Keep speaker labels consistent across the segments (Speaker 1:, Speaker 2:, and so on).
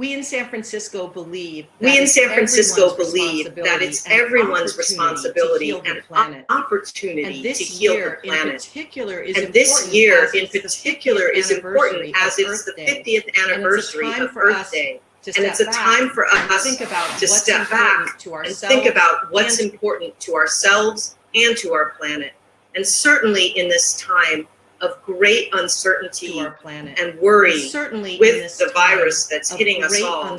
Speaker 1: We in San Francisco believe
Speaker 2: that it's everyone's responsibility and opportunity to heal the planet. And this year in particular is important as it's the 50th anniversary of Earth Day. And it's a time for us to step back and think about what's important to ourselves and to our planet. And certainly in this time of great uncertainty and worry with the virus that's hitting us all,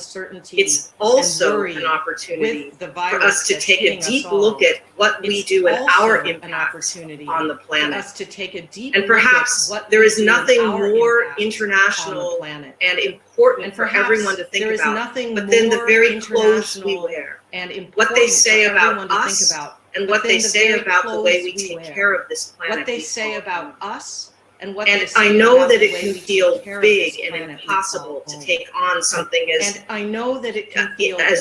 Speaker 2: it's also an opportunity for us to take a deep look at what we do and our impact on the planet. And perhaps there is nothing more international and important for everyone to think about, but then the very clothes we wear, what they say about us, and what they say about the way we take care of this planet.
Speaker 1: What they say about us. And
Speaker 2: I know that it can feel big and impossible to take on something as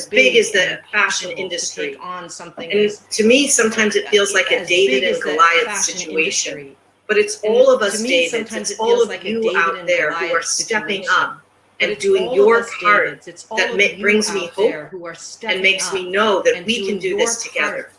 Speaker 2: big as the fashion industry. And to me, sometimes it feels like a David and Goliath situation. But it's all of us, David. It's all of you out there who are stepping up and doing your part that brings me hope and makes me know that we can do this together.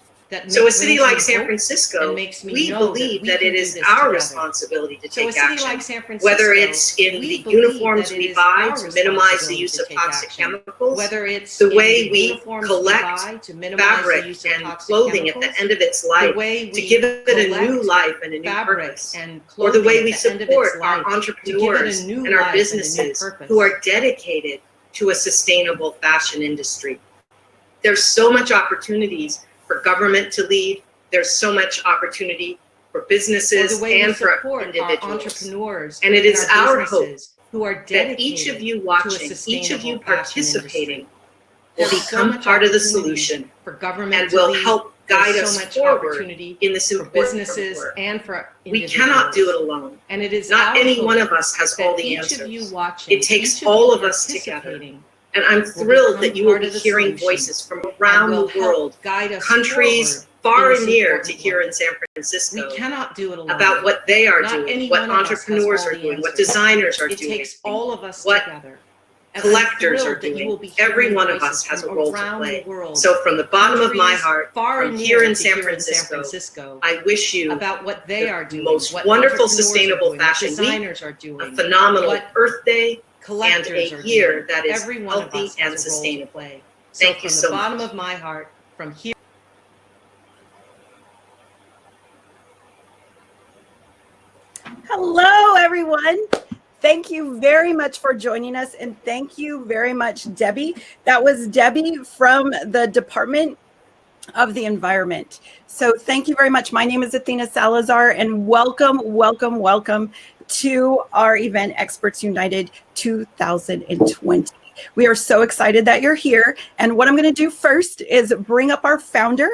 Speaker 2: So a city like San Francisco, we believe that it is our responsibility to take action, whether it's in the uniforms we buy to minimize the use of toxic chemicals,
Speaker 1: whether it's
Speaker 2: the way we collect fabric and clothing at the end of its life to give it a new life and a new purpose, or the way we support our entrepreneurs and our businesses who are dedicated to a sustainable fashion industry. There's so much opportunities for government to lead. There's so much opportunity for businesses and for individuals. And it is our hope that each of you watching, each of you participating will become part of the solution and will help guide us forward in this important work. We cannot do it alone. Not any one of us has all the answers. It takes all of us together. And I'm thrilled that you will be hearing voices from around the world, countries far and near to here in San Francisco, about what they are doing, what entrepreneurs are doing, what designers are doing, what collectors are doing. Every one of us has a role to play. So from the bottom of my heart, from here in San Francisco, I wish you the most wonderful sustainable fashion week, a phenomenal Earth Day, and a year that is healthy and sustainable. Thank you so much. From the bottom of my heart, from here.
Speaker 3: Hello, everyone. Thank you very much for joining us, and thank you very much, Debbie. That was Debbie from the Department of the Environment. So thank you very much. My name is Athena Salazar, and welcome, welcome, welcome to our event, Experts United 2020. We are so excited that you're here. And what I'm going to do first is bring up our founder,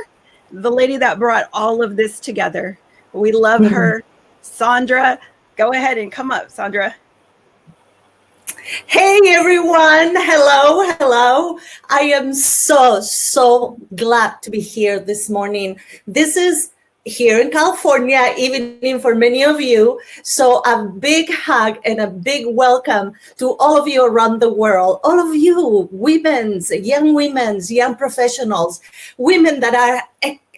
Speaker 3: the lady that brought all of this together. We love her, Sandra. Go ahead and come up, Sandra.
Speaker 4: Hey everyone, hello. I am so glad to be here this morning. This is here in California, even for many of you. So a big hug and a big welcome to all of you around the world. All of you, young professionals, women that are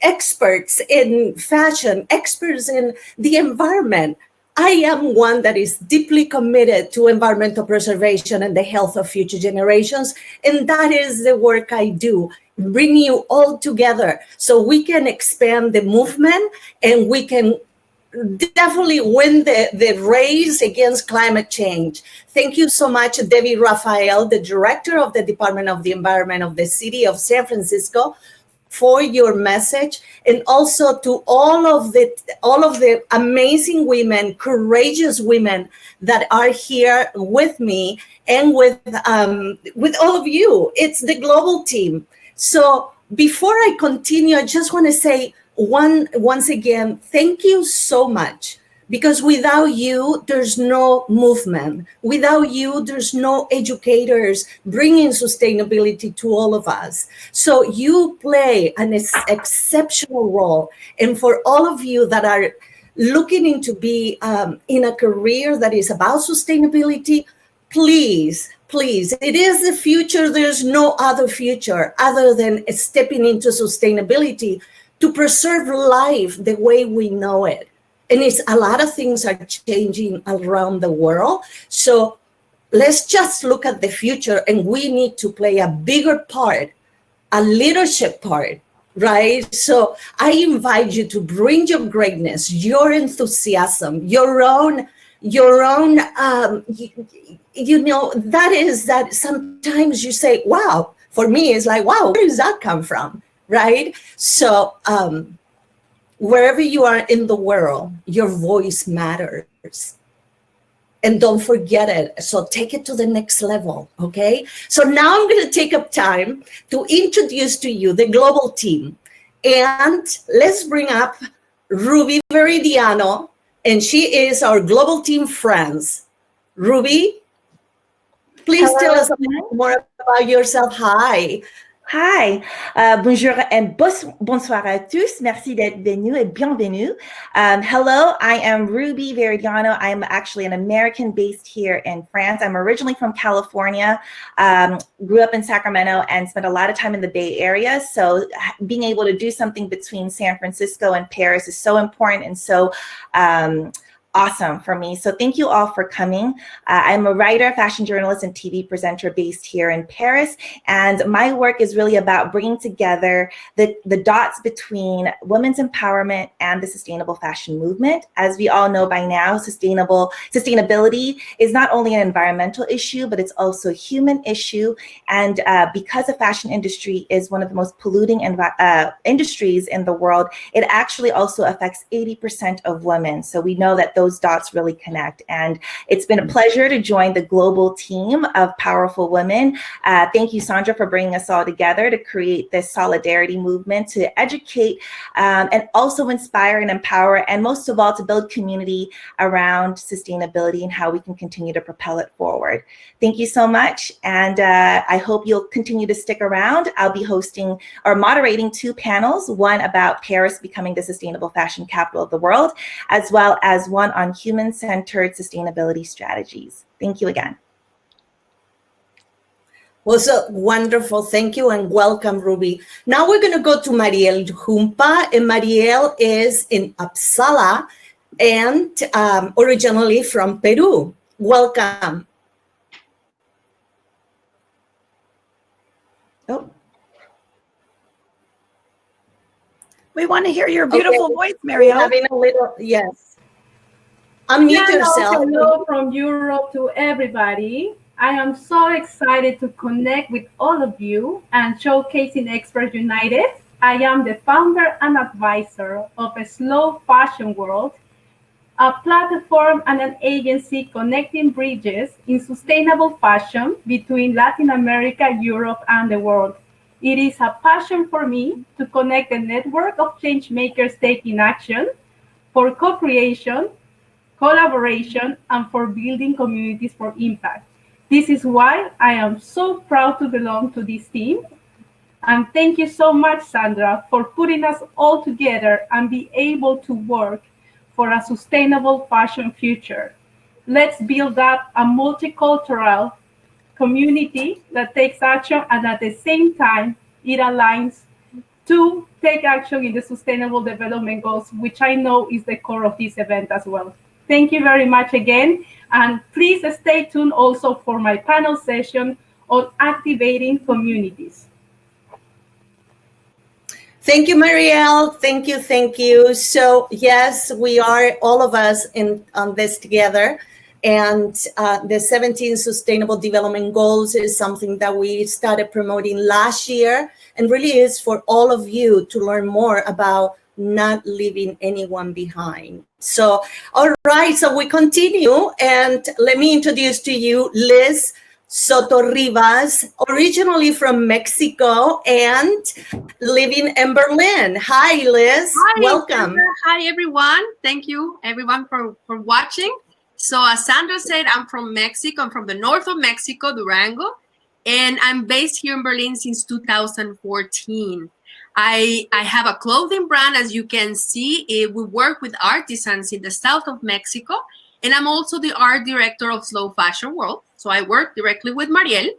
Speaker 4: experts in fashion, experts in the environment. I am one that is deeply committed to environmental preservation and the health of future generations. And that is the work I do, bring you all together so we can expand the movement and we can definitely win the race against climate change. Thank you so much, Debbie Raphael, the director of the Department of the Environment of the City of San Francisco, for your message, and also to all of the amazing women, courageous women that are here with me and with all of you. It's the global team. So before I continue, I just want to say once again, thank you so much. Because without you, there's no movement. Without you, there's no educators bringing sustainability to all of us. So you play an exceptional role. And for all of you that are looking into be in a career that is about sustainability, please, please, it is the future. There's no other future other than stepping into sustainability to preserve life the way we know it. And it's a lot of things are changing around the world. So let's just look at the future, and we need to play a bigger part, a leadership part, right? So I invite you to bring your greatness, your enthusiasm, your own, that is that sometimes you say, wow, for me, it's like, wow, where does that come from, right? So wherever you are in the world, your voice matters. And don't forget it. So take it to the next level, okay? So now I'm going to take up time to introduce to you the global team. And let's bring up Ruby Veridiano, and she is our global team friends. Ruby, please tell us a bit more about yourself. Hi.
Speaker 5: Hi, bonjour and bonsoir à tous. Merci d'être venu et bienvenue. Hello, I am Ruby Veridiano. I'm actually an American based here in France. I'm originally from California, grew up in Sacramento and spent a lot of time in the Bay Area. So being able to do something between San Francisco and Paris is so important and so awesome for me. So thank you all for coming. I'm a writer, fashion journalist, and TV presenter based here in Paris. And my work is really about bringing together the dots between women's empowerment and the sustainable fashion movement. As we all know by now, sustainability is not only an environmental issue, but it's also a human issue. And because the fashion industry is one of the most polluting industries in the world, it actually also affects 80% of women. So we know that those dots really connect. And it's been a pleasure to join the global team of powerful women. Thank you, Sandra, for bringing us all together to create this solidarity movement, to educate and also inspire and empower, and most of all, to build community around sustainability and how we can continue to propel it forward. Thank you so much. And I hope you'll continue to stick around. I'll be hosting or moderating 2 panels, one about Paris becoming the sustainable fashion capital of the world, as well as one on human-centered sustainability strategies. Thank you again.
Speaker 4: Well, so wonderful. Thank you and welcome, Ruby. Now we're going to go to Mariel Humpa, and Mariel is in Uppsala and originally from Peru. Welcome.
Speaker 3: Oh. We want to hear your beautiful voice, Mariel.
Speaker 4: Having a little, yes. Unmute yourself.
Speaker 6: Hello from Europe to everybody. I am so excited to connect with all of you and showcasing Experts United. I am the founder and advisor of a Slow Fashion World, a platform and an agency connecting bridges in sustainable fashion between Latin America, Europe, and the world. It is a passion for me to connect a network of change makers taking action for co-creation, collaboration, and for building communities for impact. This is why I am so proud to belong to this team. And thank you so much, Sandra, for putting us all together and be able to work for a sustainable fashion future. Let's build up a multicultural community that takes action, and at the same time, it aligns to take action in the Sustainable Development Goals, which I know is the core of this event as well. Thank you very much again. And please stay tuned also for my panel session on activating communities.
Speaker 4: Thank you, Marielle. Thank you, thank you. So yes, we are all of us on this together. And the 17 Sustainable Development Goals is something that we started promoting last year, and really is for all of you to learn more about not leaving anyone behind. So, all right, so we continue, and let me introduce to you Liz Soto Rivas, originally from Mexico and living in Berlin. Hi, Liz.
Speaker 7: Hi,
Speaker 4: welcome.
Speaker 7: Sandra. Hi, everyone. Thank you, everyone, for watching. So as Sandra said, I'm from Mexico. I'm from the north of Mexico, Durango, and I'm based here in Berlin since 2014. I have a clothing brand, as you can see. We work with artisans in the south of Mexico, and I'm also the art director of Slow Fashion World. So I work directly with Mariel,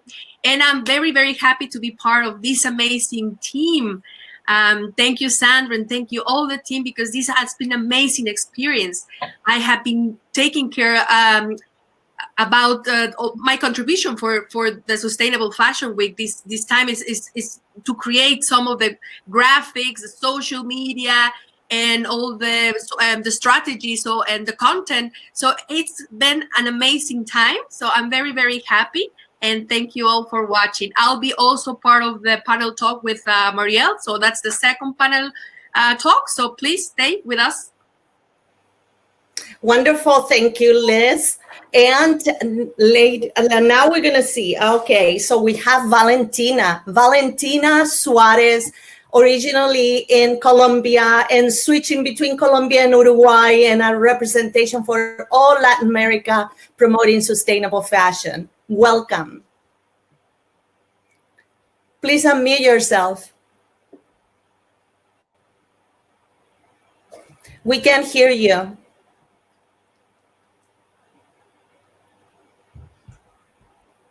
Speaker 7: and I'm very, very happy to be part of this amazing team. Thank you, Sandra, and thank you all the team, because this has been an amazing experience. I have been taking care about my contribution for the Sustainable Fashion Week. This time is to create some of the graphics, the social media, and all the strategy, and the content. So it's been an amazing time. So I'm very, very happy. And thank you all for watching. I'll be also part of the panel talk with Mariel. So that's the second panel talk. So please stay with us.
Speaker 4: Wonderful. Thank you, Liz. And now we're going to see. Okay, so we have Valentina Suarez, originally in Colombia and switching between Colombia and Uruguay, and a representation for all Latin America promoting sustainable fashion. Welcome. Please unmute yourself. We can't hear you.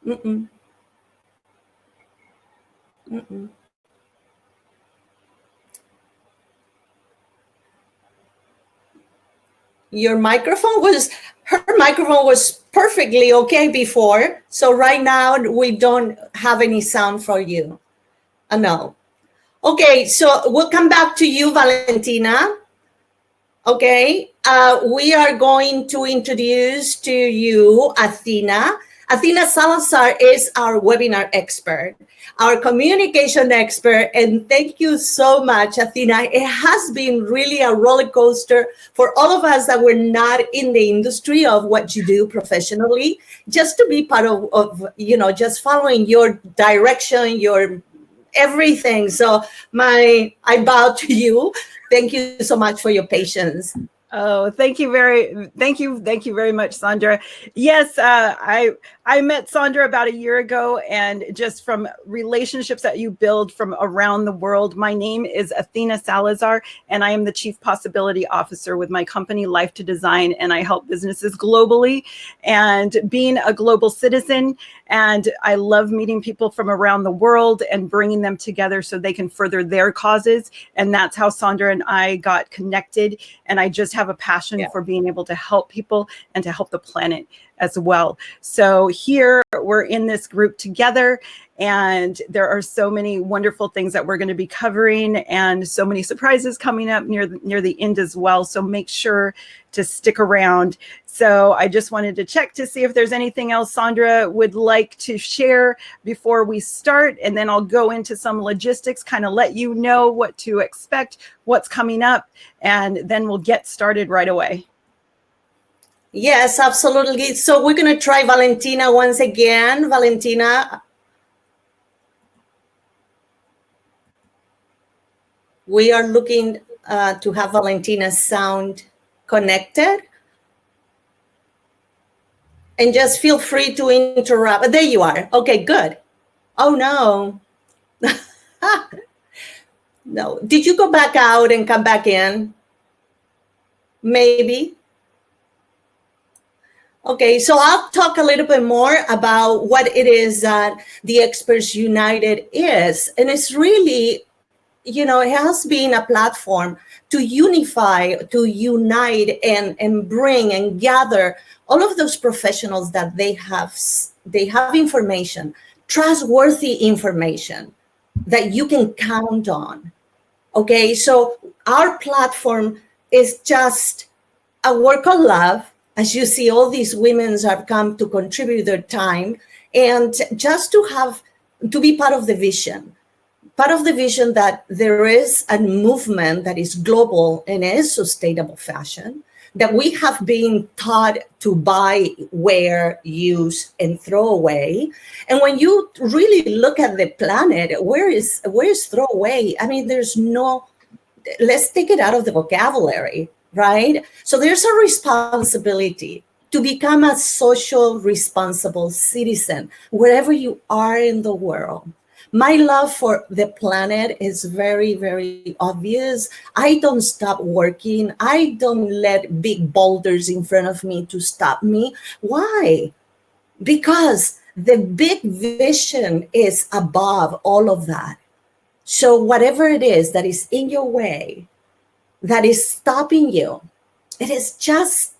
Speaker 4: Mm-mm. Mm-mm. Her microphone was perfectly okay before. So right now we don't have any sound for you. No. Okay, so we'll come back to you, Valentina. Okay, we are going to introduce to you Athena. Athena Salazar is our webinar expert, our communication expert, and thank you so much, Athena. It has been really a roller coaster for all of us that were not in the industry of what you do professionally, just to be part of just following your direction, your everything. So I bow to you. Thank you so much for your patience.
Speaker 3: Oh, thank you very much, Sandra. Yes, I met Sandra about a year ago, and just from relationships that you build from around the world. My name is Athena Salazar, and I am the Chief Possibility Officer with my company, Life to Design, and I help businesses globally and being a global citizen. And I love meeting people from around the world and bringing them together so they can further their causes. And that's how Sandra and I got connected. And I just have a passion for being able to help people and to help the planet as well. So here we're in this group together, and there are so many wonderful things that we're going to be covering, and so many surprises coming up near the end as well. So make sure to stick around. So I just wanted to check to see if there's anything else Sandra would like to share before we start, and then I'll go into some logistics, kind of let you know what to expect, what's coming up, and then we'll get started right away.
Speaker 4: Yes, absolutely. So we're going to try Valentina once again. Valentina, we are looking to have Valentina's sound connected. And just feel free to interrupt. There you are. Okay, good. Oh, no. No. Did you go back out and come back in? Maybe. Okay, so I'll talk a little bit more about what it is that the Experts United is. And it's really, it has been a platform to unify, to unite, and bring and gather all of those professionals that they have information, trustworthy information that you can count on. Okay, so our platform is just a work of love. As you see, all these women have come to contribute their time, and just to be part of the vision that there is a movement that is global and is sustainable fashion, that we have been taught to buy, wear, use, and throw away. And when you really look at the planet, where is throw away? I mean, let's take it out of the vocabulary. Right? So there's a responsibility to become a social responsible citizen wherever you are in the world. My love for the planet is very, very obvious. I don't stop working. I don't let big boulders in front of me to stop me. Why? because the big vision is above all of that. So whatever it is that is in your way, that is stopping you, it is just,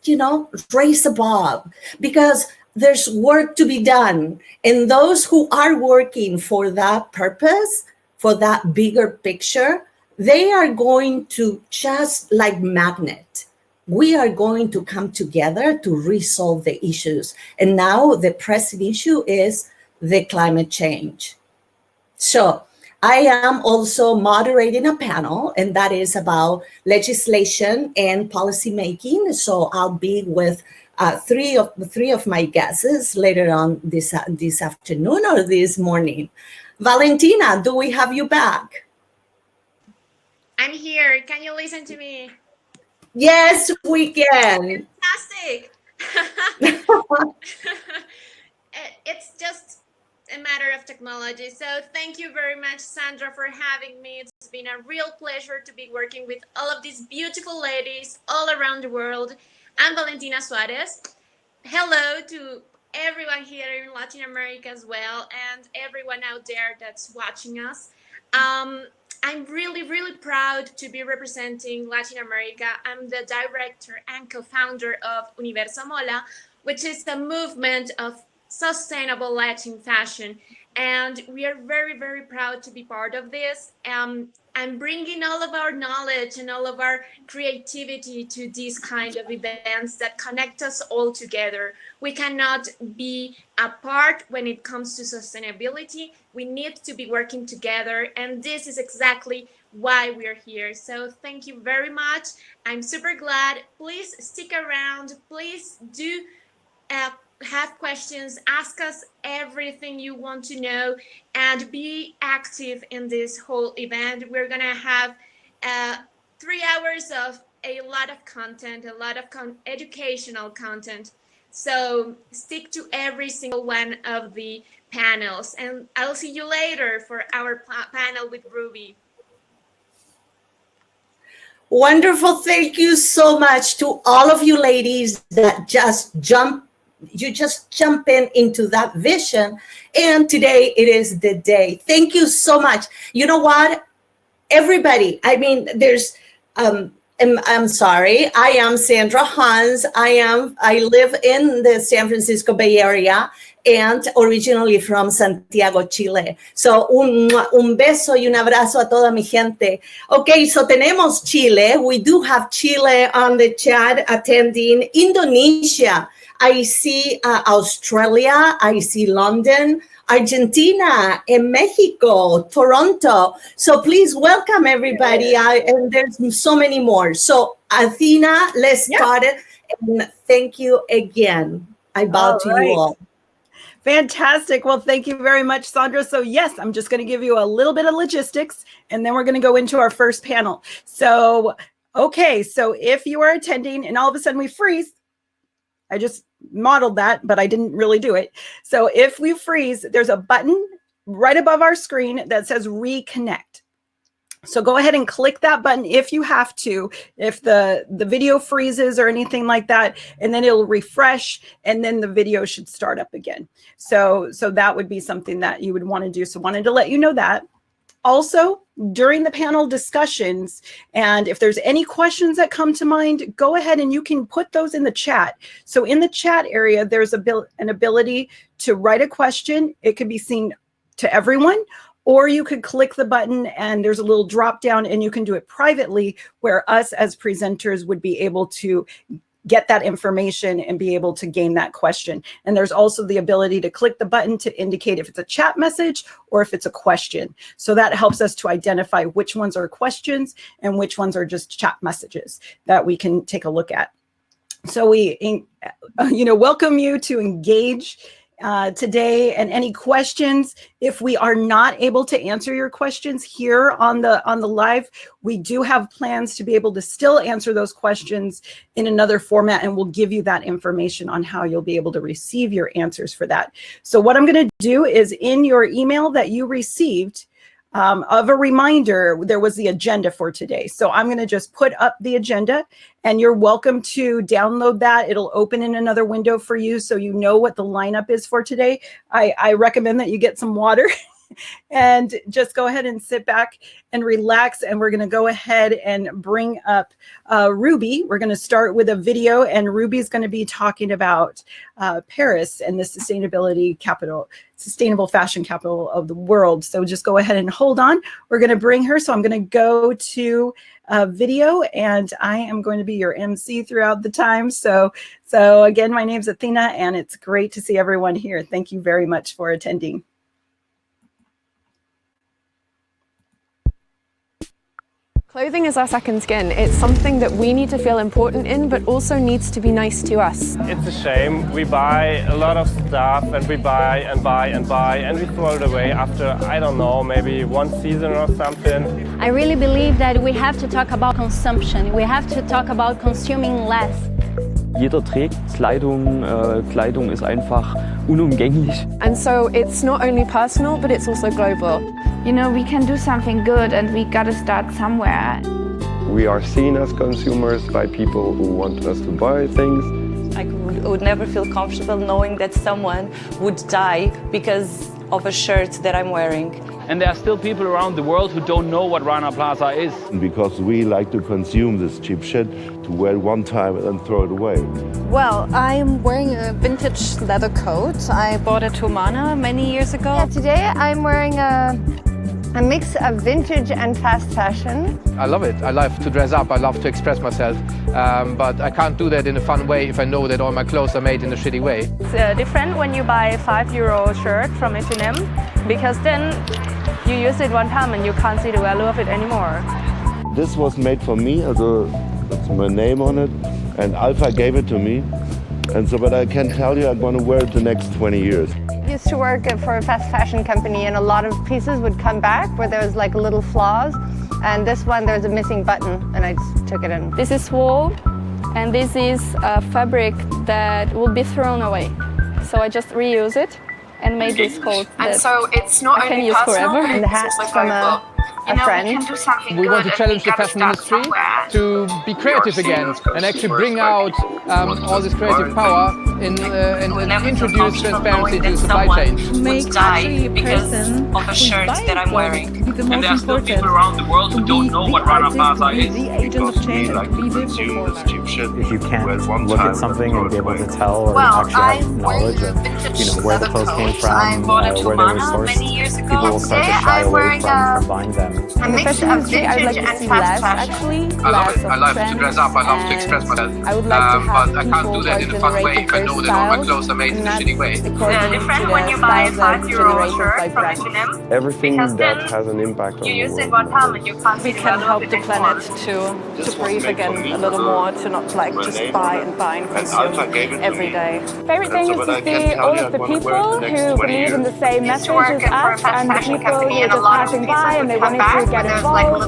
Speaker 4: raise above, because there's work to be done. And those who are working for that purpose, for that bigger picture, they are going to, just like magnet, we are going to come together to resolve the issues. And now the pressing issue is the climate change. So I am also moderating a panel, and that is about legislation and policy making. So I'll be with three of my guests later on this afternoon or this morning. Valentina, do we have you back?
Speaker 8: I'm here. Can you listen to me?
Speaker 4: Yes, we can.
Speaker 8: Fantastic. It's just a matter of technology. So thank you very much, Sandra, for having me. It's been a real pleasure to be working with all of these beautiful ladies all around the world. I'm Valentina Suarez. Hello to everyone here in Latin America as well, and everyone out there that's watching us. I'm really, really proud to be representing Latin America. I'm the director and co-founder of Universo Mola, which is a movement of sustainable Latin fashion. And we are very, very proud to be part of this. I'm bringing all of our knowledge and all of our creativity to these kind of events that connect us all together. We cannot be apart when it comes to sustainability. We need to be working together, and this is exactly why we're here. So thank you very much. I'm super glad. Please stick around. Please do have questions, ask us everything you want to know, and be active in this whole event. We're gonna have 3 hours of a lot of content, a lot of educational content. So stick to every single one of the panels, and I'll see you later for our panel with Ruby.
Speaker 4: Wonderful. Thank you so much to all of you ladies that just jump in into that vision. And today it is the day. Thank you so much. You know what? Everybody, I mean, there's, I'm sorry. I am Sandra Hans. I live in the San Francisco Bay Area and originally from Santiago, Chile. So un beso y un abrazo a toda mi gente. Okay, so tenemos Chile. We do have Chile on the chat attending. Indonesia. I see Australia, I see London, Argentina, and Mexico, Toronto. So please welcome everybody. And there's so many more. So Athena, let's start it. And thank you again. I bow to you all.
Speaker 3: Fantastic. Well, thank you very much, Sandra. So yes, I'm just going to give you a little bit of logistics, and then we're going to go into our first panel. So, okay. So if you are attending and all of a sudden we freeze, I just modeled that, but I didn't really do it. So if we freeze, there's a button right above our screen that says reconnect. So go ahead and click that button if you have to, if the video freezes or anything like that, and then it'll refresh and then the video should start up again. So that would be something that you would want to do. So wanted to let you know that. Also, during the panel discussions, and if there's any questions that come to mind, go ahead and you can put those in the chat. So in the chat area, there's an ability to write a question. It could be seen to everyone, or you could click the button and there's a little drop down and you can do it privately where us as presenters would be able to get that information and be able to gain that question. And there's also the ability to click the button to indicate if it's a chat message or if it's a question. So that helps us to identify which ones are questions and which ones are just chat messages that we can take a look at. So we, welcome you to engage today, and any questions. If we are not able to answer your questions here on the live, we do have plans to be able to still answer those questions in another format, and we'll give you that information on how you'll be able to receive your answers for that. So what I'm going to do is in your email that you received, of a reminder, there was the agenda for today. So I'm going to just put up the agenda, and you're welcome to download that. It'll open in another window for you so you know what the lineup is for today. I recommend that you get some water and just go ahead and sit back and relax. And we're going to go ahead and bring up Ruby. We're going to start with a video, and Ruby's going to be talking about Paris and the sustainable fashion capital of the world. So just go ahead and hold on. We're going to bring her. So I'm going to go to video, and I am going to be your MC throughout the time. So again, my name's Athena, and it's great to see everyone here. Thank you very much for attending.
Speaker 9: Clothing is our second skin. It's something that we need to feel important in, but also needs to be nice to us.
Speaker 10: It's a shame. We buy a lot of stuff, and we buy and buy and buy, and we throw it away after, I don't know, maybe one season or something.
Speaker 11: I really believe that we have to talk about consumption. We have to talk about consuming less.
Speaker 12: Jeder trägt Kleidung. Kleidung ist einfach unumgänglich.
Speaker 9: And so it's not only personal, but it's also global.
Speaker 13: You know, we can do something good, and we gotta start somewhere.
Speaker 14: We are seen as consumers by people who want us to buy things.
Speaker 15: I would never feel comfortable knowing that someone would die because of a shirt that I'm wearing.
Speaker 12: And there are still people around the world who don't know what Rana Plaza is.
Speaker 16: Because we like to consume this cheap shit, to wear it one time and then throw it away.
Speaker 17: Well, I'm wearing a vintage leather coat. I bought it to Mana many years ago.
Speaker 18: Yeah, today I'm wearing a mix of vintage and fast fashion.
Speaker 19: I love it. I love to dress up. I love to express myself. But I can't do that in a fun way if I know that all my clothes are made in a shitty way.
Speaker 20: It's different when you buy a €5 shirt from H&M, because then you use it one time and you can't see the value of it anymore.
Speaker 16: This was made for me, that's my name on it, and Alpha gave it to me. And so, but I can tell you I'm going to wear it the next 20 years.
Speaker 18: I used to work for a fast fashion company, and a lot of pieces would come back where there was like little flaws. And this one, there's a missing button, and I just took it in.
Speaker 21: This is wool, and this is a fabric that will be thrown away. So I just reuse it and made this coat
Speaker 13: And so it's not
Speaker 21: I can
Speaker 13: only
Speaker 21: use
Speaker 13: personal,
Speaker 21: forever.
Speaker 13: but
Speaker 18: And the hat's
Speaker 13: it's also
Speaker 18: from
Speaker 13: global.
Speaker 18: a friend.
Speaker 13: We can do something
Speaker 19: We
Speaker 13: good,
Speaker 19: want to
Speaker 13: and
Speaker 19: challenge the
Speaker 13: gotta
Speaker 19: fashion
Speaker 13: start
Speaker 19: industry
Speaker 13: somewhere.
Speaker 19: to be creative again and actually bring out all this creative power and introduce transparency to supply chains.
Speaker 15: Would die because of a shirt that I'm wearing.
Speaker 12: And there are still people around the world who don't know what Rana Plaza is.
Speaker 16: Because we like to consume this cheap shit.
Speaker 22: If you can't look at something and be able to tell or actually have knowledge of where the clothes came from, where they were sourced, people will start to shy away from buying them.
Speaker 9: In the fashion industry, I'd like to see less, actually.
Speaker 19: I love it. I love to dress up. I love to express myself.
Speaker 9: I would like to have
Speaker 19: but I can't do that in a fun way if I know that all my clothes are made in a shitty way.
Speaker 13: It's different when you buy a €5 shirt from H&M.
Speaker 14: Everything that has an impact on
Speaker 13: You
Speaker 14: the
Speaker 13: use
Speaker 14: world.
Speaker 13: it one time and you can't see
Speaker 9: We can help the planet to breathe again a little more, to not like just buy and consume every day.
Speaker 21: Favorite thing is to see all of the people who believe in the same message as us, and the people who are just passing by and they wanted to get involved.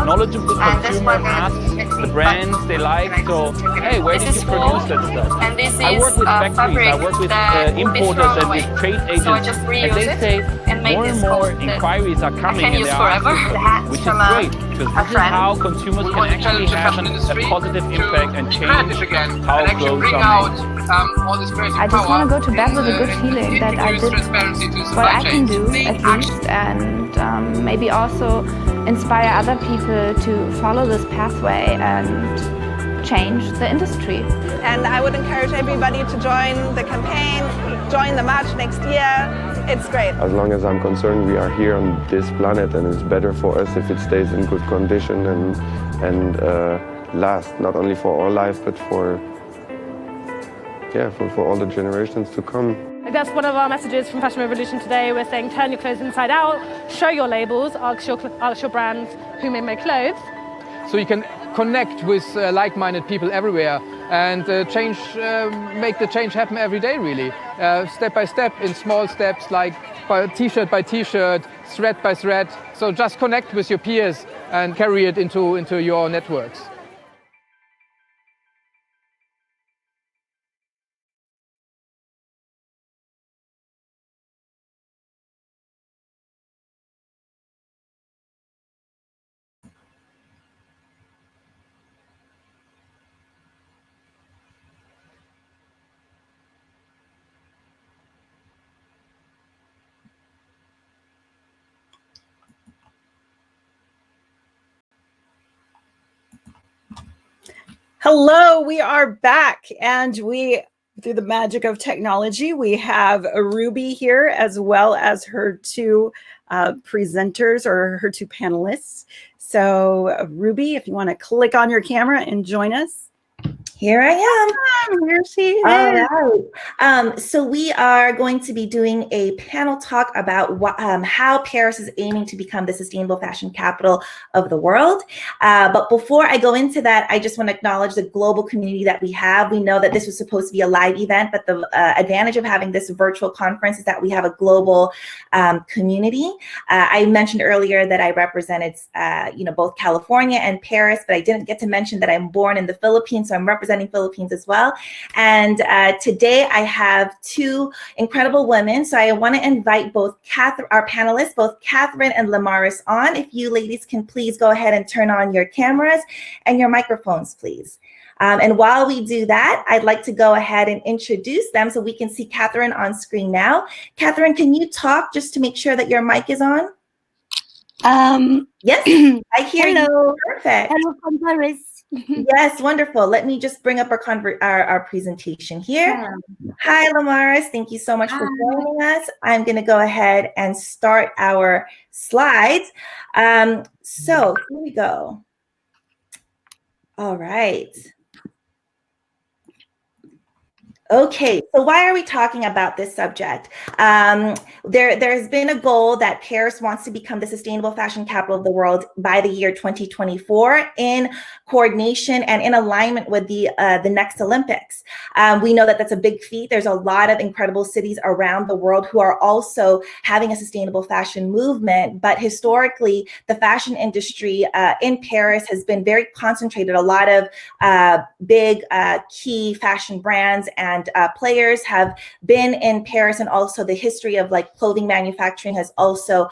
Speaker 12: Knowledgeable consumer asks the brands they like, so hey, where did you produce that stuff?
Speaker 13: And this
Speaker 12: I work
Speaker 13: is
Speaker 12: with
Speaker 13: a
Speaker 12: factories,
Speaker 13: fabric
Speaker 12: I work with
Speaker 13: that will be
Speaker 12: importers
Speaker 13: thrown
Speaker 12: and
Speaker 13: away.
Speaker 12: with trade
Speaker 13: So I
Speaker 12: agents,
Speaker 13: just
Speaker 12: and
Speaker 13: reuse
Speaker 12: they
Speaker 13: it
Speaker 12: say
Speaker 13: and make
Speaker 12: more and
Speaker 13: this
Speaker 12: more
Speaker 13: coat that
Speaker 12: inquiries are coming
Speaker 13: can
Speaker 12: and
Speaker 13: use
Speaker 12: they're
Speaker 13: forever.
Speaker 12: asking,
Speaker 13: The hat's
Speaker 12: which is
Speaker 13: from
Speaker 12: great, because this is how consumers can actually have a positive impact and change how clothes are made.
Speaker 19: All this creative
Speaker 13: I just
Speaker 19: power
Speaker 13: want to go to bed with a good feeling that I did
Speaker 19: transparency to
Speaker 13: what
Speaker 19: supply
Speaker 13: I can
Speaker 19: chains.
Speaker 13: do at least, and maybe also inspire other people to follow this pathway and change the industry.
Speaker 23: And I would encourage everybody to join the campaign, join the march next year. It's great.
Speaker 14: As long as I'm concerned, we are here on this planet, and it's better for us if it stays in good condition and last, not only for our life, but for all the generations to come.
Speaker 20: That's one of our messages from Fashion Revolution today. We're saying turn your clothes inside out, show your labels, ask your brands who may make clothes.
Speaker 19: So you can connect with like-minded people everywhere and make the change happen every day, really. Step by step, in small steps, like t-shirt by t-shirt, thread by thread. So just connect with your peers and carry it into your networks.
Speaker 3: Hello, we are back, and through the magic of technology, we have Ruby here as well as her two presenters or her two panelists. So Ruby, if you want to click on your camera and join us.
Speaker 1: Here I am.
Speaker 3: Here she is.
Speaker 1: All right. So we are going to be doing a panel talk about how Paris is aiming to become the sustainable fashion capital of the world. But before I go into that, I just want to acknowledge the global community that we have. We know that this was supposed to be a live event, but the advantage of having this virtual conference is that we have a global community. I mentioned earlier that I represented, both California and Paris, but I didn't get to mention that I'm born in the Philippines, so I'm representing Philippines as well. And today I have two incredible women. So I want to invite both our panelists, both Catherine and Lamaris on. If you ladies can please go ahead and turn on your cameras and your microphones, please. And while we do that, I'd like to go ahead and introduce them so we can see Catherine on screen now. Catherine, can you talk just to make sure that your mic is on? Yes, I hear you. Perfect.
Speaker 2: Hello from Paris.
Speaker 1: Yes, wonderful. Let me just bring up our presentation here. Hi, Lamaris. Thank you so much for joining us. I'm going to go ahead and start our slides. So here we go. All right. Okay, so why are we talking about this subject? There's been a goal that Paris wants to become the sustainable fashion capital of the world by the year 2024 in coordination and in alignment with the next Olympics. We know that that's a big feat. There's a lot of incredible cities around the world who are also having a sustainable fashion movement, but historically, the fashion industry in Paris has been very concentrated. A lot of big key fashion brands and players have been in Paris, and also the history of like clothing manufacturing has also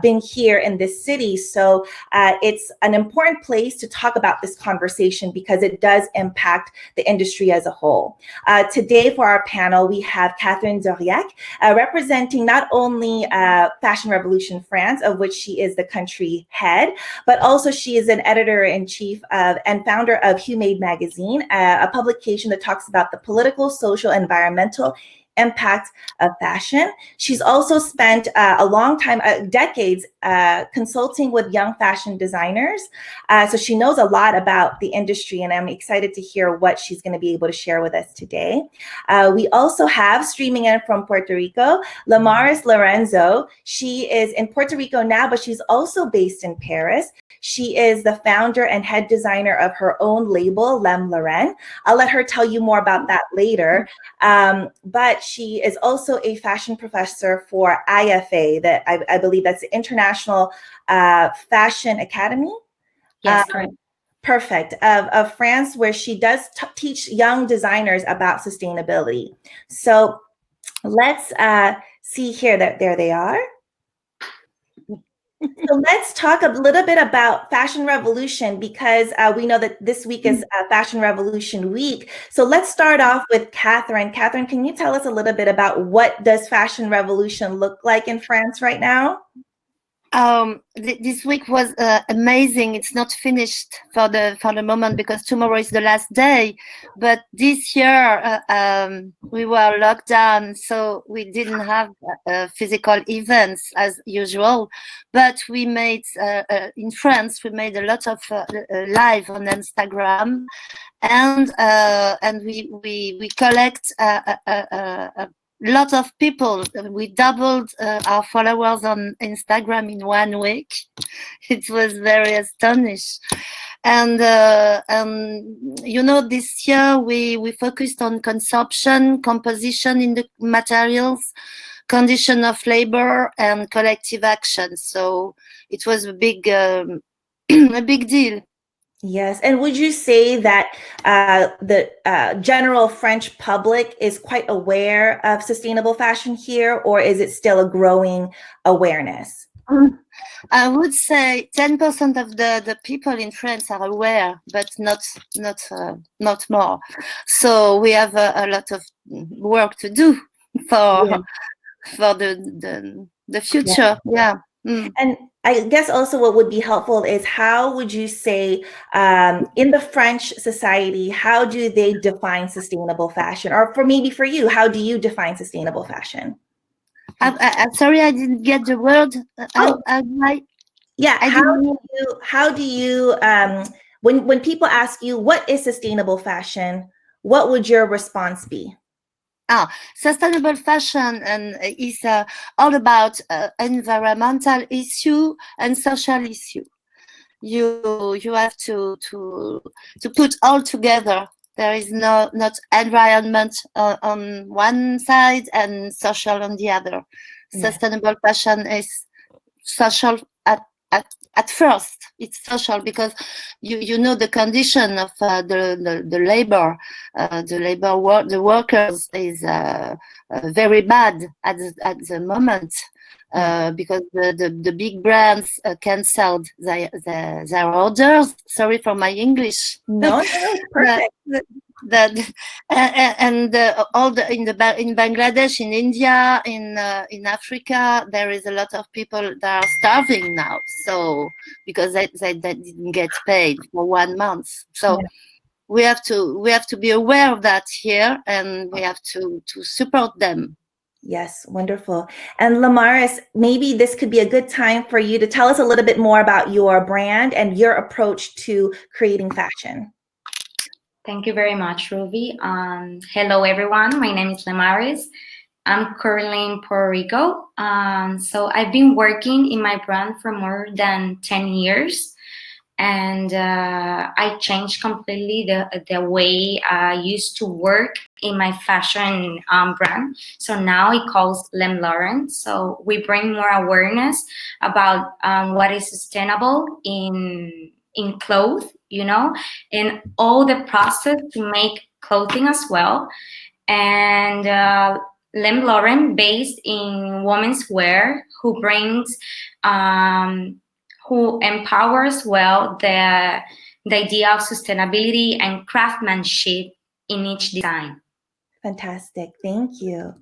Speaker 1: been here in this city. So it's an important place to talk about this conversation because it does impact the industry as a whole. Today for our panel, we have Catherine Doriac, representing not only Fashion Revolution France, of which she is the country head, but also she is an editor-in-chief and founder of Humade magazine, a publication that talks about the political, social, environmental impact of fashion. She's also spent a long time, decades, consulting with young fashion designers. So she knows a lot about the industry, and I'm excited to hear what she's going to be able to share with us today. We also have, streaming in from Puerto Rico, Lamaris Lorenzo. She is in Puerto Rico now, but she's also based in Paris. She is the founder and head designer of her own label, Lem Loren. I'll let her tell you more about that later. But she is also a fashion professor for IFA, that I believe that's the International Fashion Academy.
Speaker 2: Yes,
Speaker 1: perfect, of France, where she does teach young designers about sustainability. So let's see here that there they are. So let's talk a little bit about Fashion Revolution, because we know that this week is Fashion Revolution Week. So let's start off with Catherine. Catherine, can you tell us a little bit about what does Fashion Revolution look like in France right now?
Speaker 2: This week was amazing. It's not finished for the moment because tomorrow is the last day. But this year we were locked down, so we didn't have physical events as usual. But we made in France, we made a lot of live on Instagram, and we collect a lot of people. We doubled our followers on Instagram in 1 week. It was very astonishing. And this year we focused on consumption, composition in the materials, condition of labor, and collective action. So it was a big deal.
Speaker 1: Yes. And would you say that the general French public is quite aware of sustainable fashion here, or is it still a growing awareness?
Speaker 2: I would say 10% of the people in France are aware, but not more. So we have a lot of work to do for the future. Yeah.
Speaker 1: I guess also what would be helpful is how would you say in the French society, how do they define sustainable fashion? Or maybe for you, how do you define sustainable fashion?
Speaker 2: I'm sorry, I didn't get the word.
Speaker 1: How do you when people ask you what is sustainable fashion, what would your response be?
Speaker 2: Sustainable fashion is all about environmental issue and social issue. You have to put all together. There is not environment on one side and social on the other. Sustainable fashion is social at first. It's social because you know the condition of the labor, the workers is very bad at the moment. Because the big brands canceled their orders. Sorry for my English.
Speaker 1: No, perfect.
Speaker 2: In Bangladesh, in India, in Africa, there is a lot of people that are starving now. So because they didn't get paid for 1 month. So we have to be aware of that here, and we have to support them.
Speaker 1: Yes, wonderful. And Lamaris, maybe this could be a good time for you to tell us a little bit more about your brand and your approach to creating fashion.
Speaker 5: Thank you very much, Ruby. Hello, everyone. My name is Lamaris. I'm currently in Puerto Rico. So I've been working in my brand for more than 10 years. And I changed completely the way I used to work in my fashion brand. So now it calls Lem Lauren. So we bring more awareness about what is sustainable in clothes, you know, and all the process to make clothing as well. And Lem Lauren, based in women's wear, who brings who empowers well the idea of sustainability and craftsmanship in each design.
Speaker 1: Fantastic, thank you.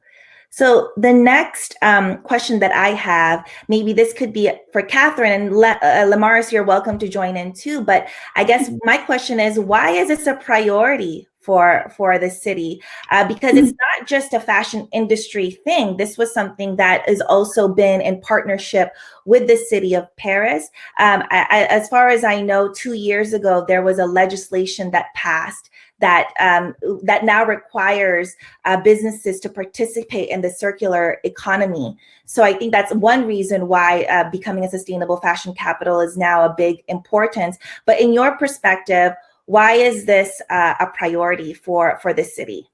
Speaker 1: So the next question that I have, maybe this could be for Catherine, and Lamaris, you're welcome to join in too, but I guess my question is, why is this a priority for the city? Because it's not just a fashion industry thing. This was something that has also been in partnership with the city of Paris. As far as I know, 2 years ago, there was a legislation that passed that now requires businesses to participate in the circular economy. So I think that's one reason why becoming a sustainable fashion capital is now a big importance. But in your perspective, why is this a priority for this city?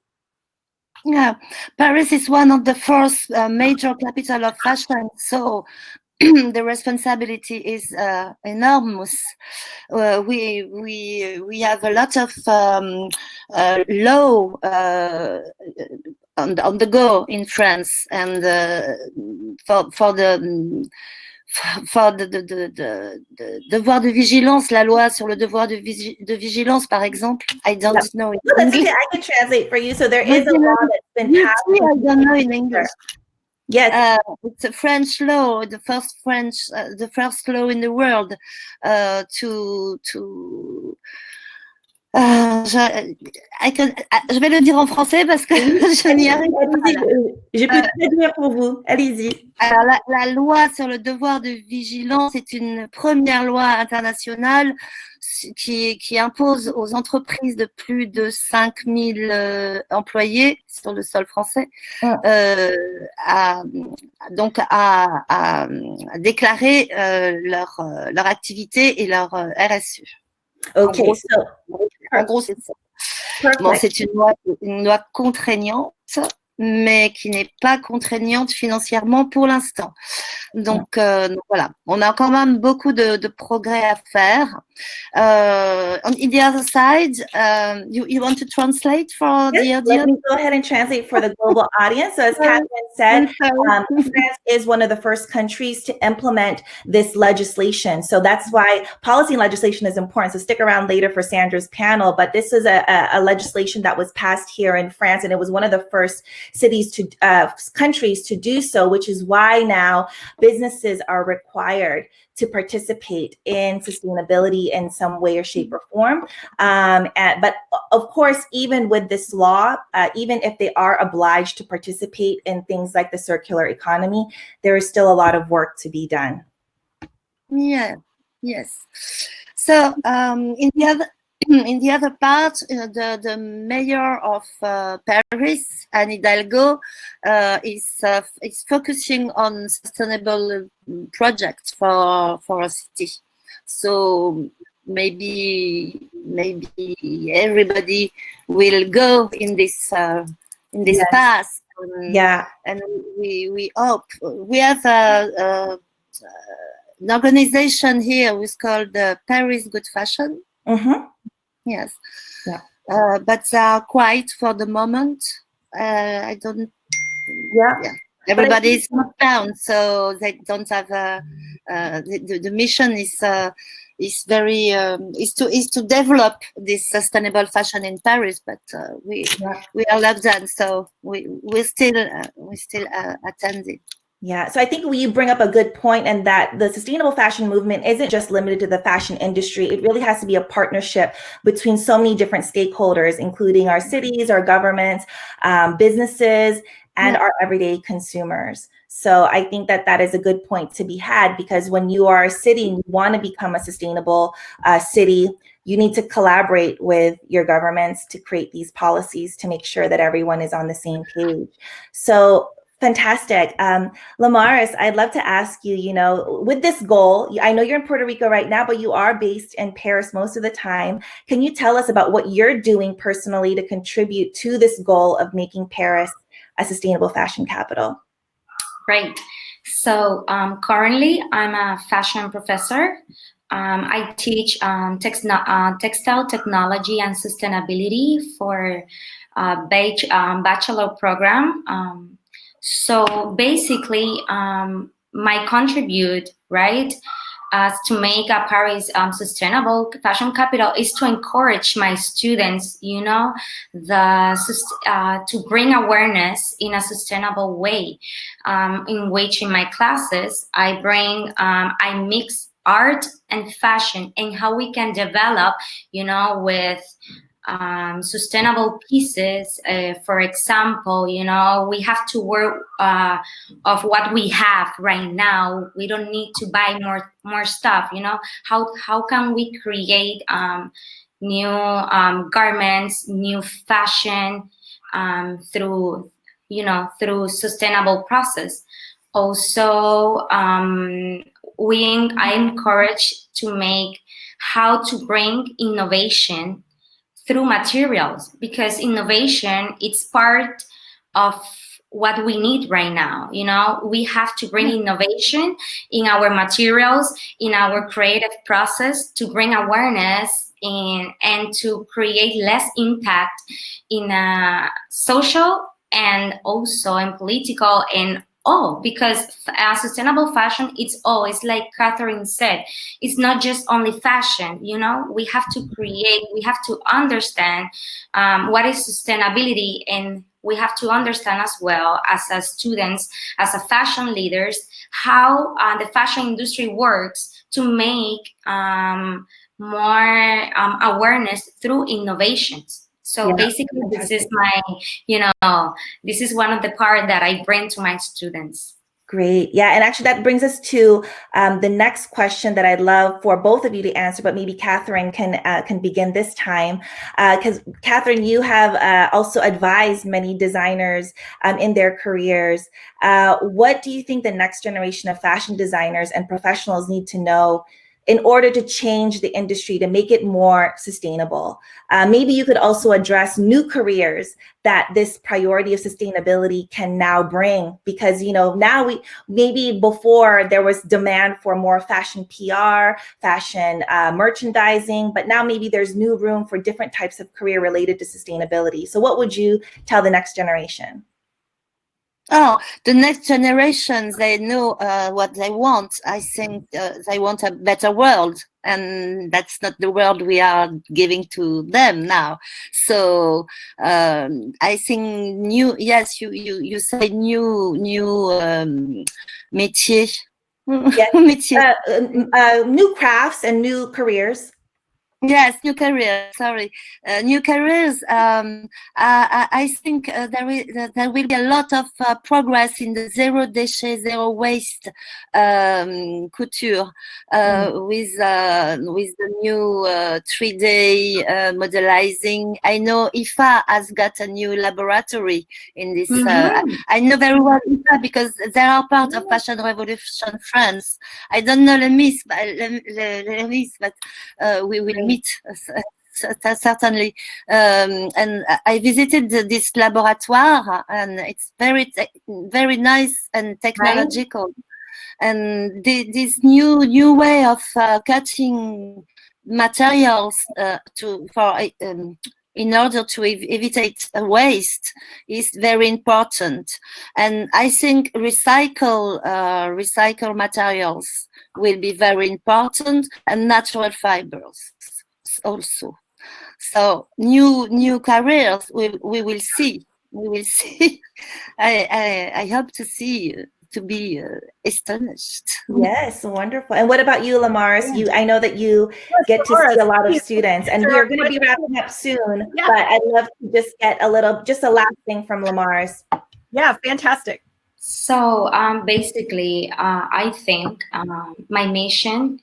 Speaker 2: Yeah, Paris is one of the first major capital of fashion, so the responsibility is enormous. We have a lot of law on the go in France, and for the devoir de vigilance, la loi sur le devoir de vigilance, par exemple. I don't know in
Speaker 1: English.
Speaker 2: English.
Speaker 1: I can translate for you. So there is a law that's been passed.
Speaker 2: I don't know in English.
Speaker 1: Yes,
Speaker 2: it's a French law, the first law in the world je vais le dire en français parce que je n'y arrive pas.
Speaker 1: Je peux traduire pour vous. Allez-y.
Speaker 2: Alors, la loi sur le devoir de vigilance est une première loi internationale qui impose aux entreprises de plus de 5000 employés sur le sol français à déclarer leur activité et leur RSE.
Speaker 1: Ok,
Speaker 2: en gros, c'est ça. Bon, c'est une loi contraignante, mais qui n'est pas contraignante financièrement pour l'instant. Donc voilà, on a quand même beaucoup de progrès à faire. in the other side, you want to translate for the audience?
Speaker 1: Let me go ahead and translate for the global audience. So as Catherine said, France is one of the first countries to implement this legislation. So that's why policy and legislation is important. So stick around later for Sandra's panel. But this is a legislation that was passed here in France, and it was one of the first countries to do so, which is why now businesses are required to participate in sustainability in some way or shape or form. But of course, even with this law, even if they are obliged to participate in things like the circular economy, there is still a lot of work to be done.
Speaker 2: Yeah, yes. So in the other part, the mayor of Paris, Anne Hidalgo, is focusing on sustainable projects for a city. So maybe everybody will go in this path. And we hope we have an organization here which is called Paris Good Fashion. Yes. Yeah. But they are quiet for the moment. I don't. Yeah. Everybody is locked down, so they don't have the mission is very is to develop this sustainable fashion in Paris, but we are locked down, so we still attending.
Speaker 1: Yeah, so I think you bring up a good point, and that the sustainable fashion movement isn't just limited to the fashion industry. It really has to be a partnership between so many different stakeholders, including our cities, our governments, businesses, and our everyday consumers. So I think that is a good point to be had, because when you are a city and you want to become a sustainable city, you need to collaborate with your governments to create these policies to make sure that everyone is on the same page. So fantastic. Lamaris, I'd love to ask you, with this goal, I know you're in Puerto Rico right now, but you are based in Paris most of the time. Can you tell us about what you're doing personally to contribute to this goal of making Paris a sustainable fashion capital?
Speaker 5: Great. So currently I'm a fashion professor. I teach textile technology and sustainability for a bachelor program. So basically, my contribute, right, to make a Paris sustainable fashion capital is to encourage my students, to bring awareness in a sustainable way, in which in my classes, I mix art and fashion, and how we can develop, with sustainable pieces. For example, we have to work of what we have right now. We don't need to buy more stuff. How can we create new garments, new fashion through sustainable process. Also, I encourage to make how to bring innovation through materials, because innovation, it's part of what we need right now. We have to bring innovation in our materials, in our creative process, to bring awareness and to create less impact in social and also in political and because sustainable fashion, it's like Catherine said, it's not just only fashion. We have to create, we have to understand what is sustainability, and we have to understand as well as students, as a fashion leaders, how the fashion industry works to make more awareness through innovations. So basically, this is my, this is one of the part that I bring to my students.
Speaker 1: Great. Yeah. And actually that brings us to the next question that I'd love for both of you to answer, but maybe Catherine can begin this time. Because Catherine, you have also advised many designers in their careers. What do you think the next generation of fashion designers and professionals need to know in order to change the industry, to make it more sustainable? Maybe you could also address new careers that this priority of sustainability can now bring, because, you know, now maybe before there was demand for more fashion PR, fashion merchandising, but now maybe there's new room for different types of career related to sustainability. So what would you tell the next generation?
Speaker 2: Oh, the next generations, they know what they want. I think they want a better world, and that's not the world we are giving to them now. So I think yes, you say new métier.
Speaker 1: Yes.
Speaker 2: métier.
Speaker 1: New crafts and new careers.
Speaker 2: Yes, new careers. Sorry, new careers. I think there will be a lot of progress in the zero déchet, zero waste couture with the new 3D modelizing. I know IFA has got a new laboratory in this. I know very well IFA because they are part of Fashion Revolution France. I don't know Les Miss, but we will meet certainly, and I visited this laboratoire, and it's very nice and technological, and this new way of cutting materials in order to evite waste is very important. And I think recycle materials will be very important, and natural fibers also. So new careers we will see. We will see. I hope to see to be astonished.
Speaker 1: Yes, wonderful. And what about you, Lamaris? I know that you get to see a lot of students, and we're going to be wrapping up soon, but I'd love to just get a last thing from Lamaris.
Speaker 3: Yeah, fantastic.
Speaker 5: So basically, I think my mission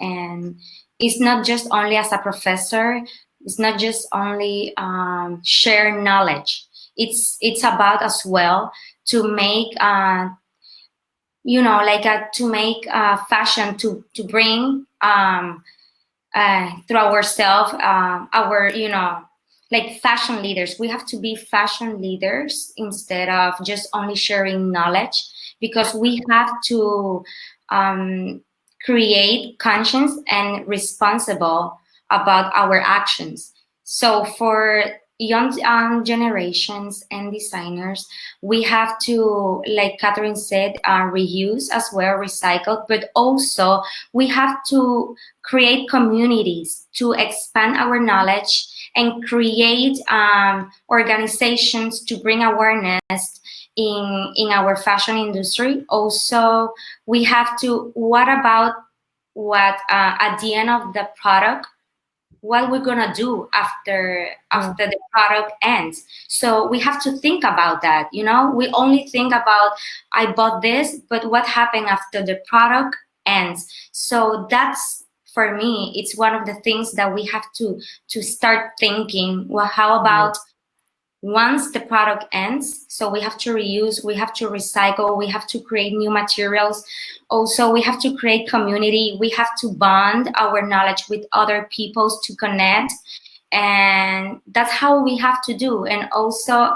Speaker 5: is not just only as a professor. It's not just only share knowledge. It's about as well to make to make fashion to bring through ourselves our like fashion leaders. We have to be fashion leaders instead of just only sharing knowledge, because we have to create conscious and responsible about our actions. So for young generations and designers, we have to, like Catherine said, reuse as well, recycle, but also we have to create communities to expand our knowledge and create organizations to bring awareness in our fashion industry. Also, we have to, what about at the end of the product, what we're gonna do after the product ends. So we have to think about that. We only think about, I bought this, but what happened after the product ends? So that's, for me, it's one of the things that we have to start thinking. Well, how about once the product ends? So we have to reuse, we have to recycle, we have to create new materials. Also, we have to create community. We have to bond our knowledge with other people to connect. And that's how we have to do. And also,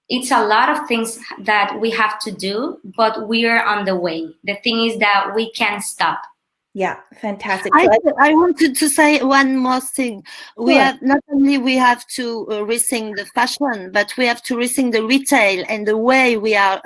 Speaker 5: it's a lot of things that we have to do, but we are on the way. The thing is that we can't stop.
Speaker 1: Yeah, fantastic.
Speaker 2: I wanted to say one more thing. We have not only we have to rethink the fashion, but we have to rethink the retail and the way we are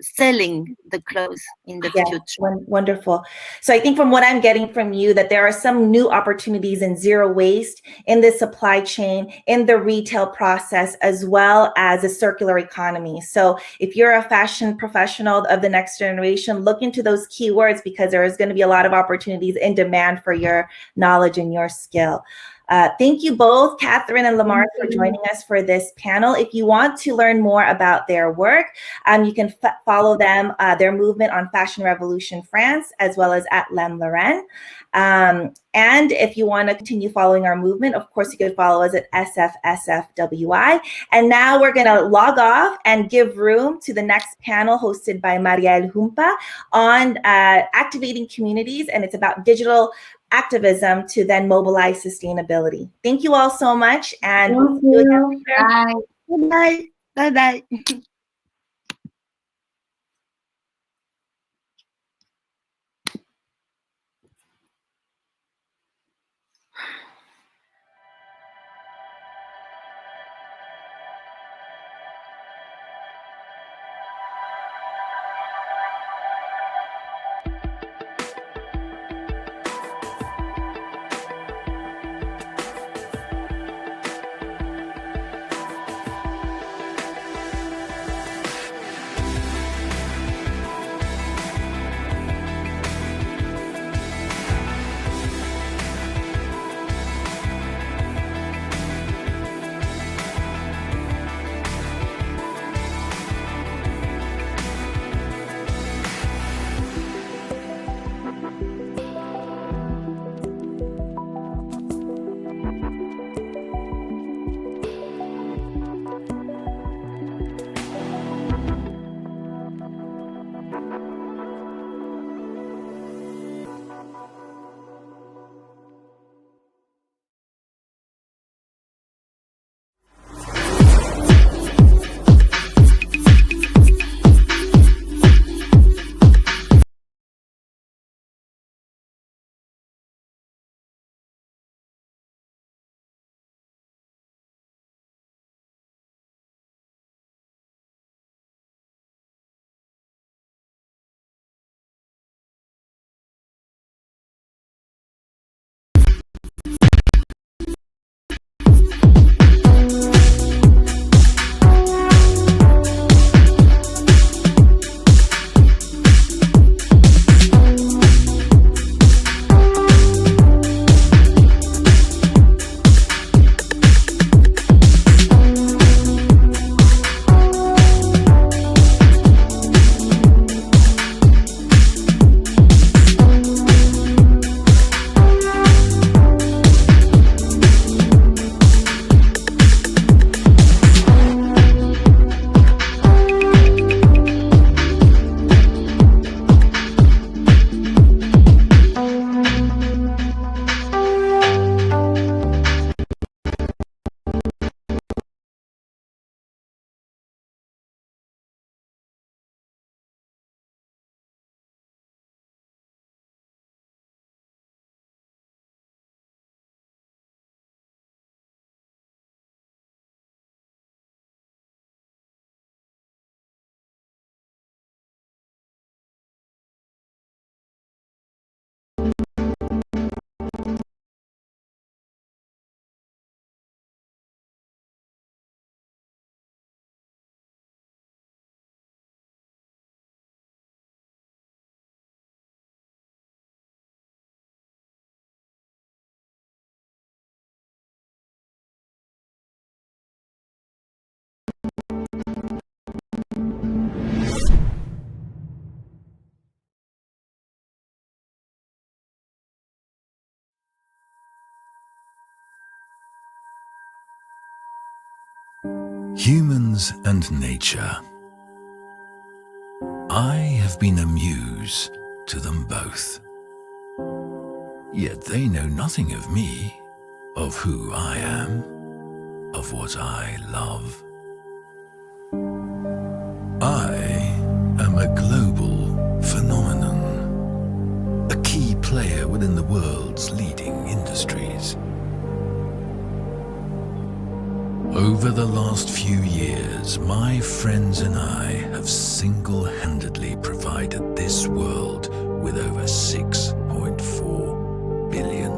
Speaker 2: selling the clothes in the future.
Speaker 1: Wonderful. So I think from what I'm getting from you, that there are some new opportunities in zero waste, in the supply chain, in the retail process, as well as a circular economy. So if you're a fashion professional of the next generation, look into those keywords, because there is going to be a lot of opportunities in demand for your knowledge and your skill. Thank you both, Catherine and Lamar, for joining us for this panel. If you want to learn more about their work, you can follow them, their movement on Fashion Revolution France, as well as at Lem Lorraine. And if you want to continue following our movement, of course, you can follow us at SFSFWI. And now we're going to log off and give room to the next panel hosted by Marielle Humpa on activating communities. And it's about digital activism to then mobilize sustainability. Thank you all so much. And we'll see you again later.
Speaker 2: Bye. Bye-bye.
Speaker 6: Humans and nature. I have been a muse to them both. Yet they know nothing of me, of who I am, of what I love. I am a global phenomenon, a key player within the world's leading industries. Over the last few years, my friends and I have single-handedly provided this world with over 6.4 billion.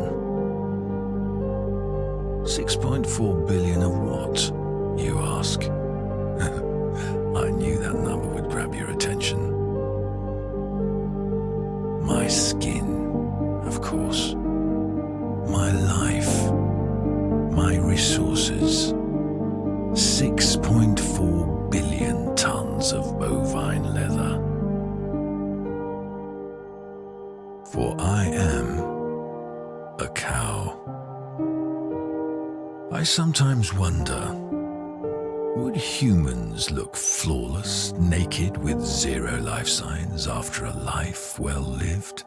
Speaker 6: 6.4 billion of what, you ask? I knew that number would grab your attention. My skin, of course. My life, 6.4 billion tons of bovine leather. For I am a cow. I sometimes wonder, would humans look flawless, naked with 0 life signs after a life well lived?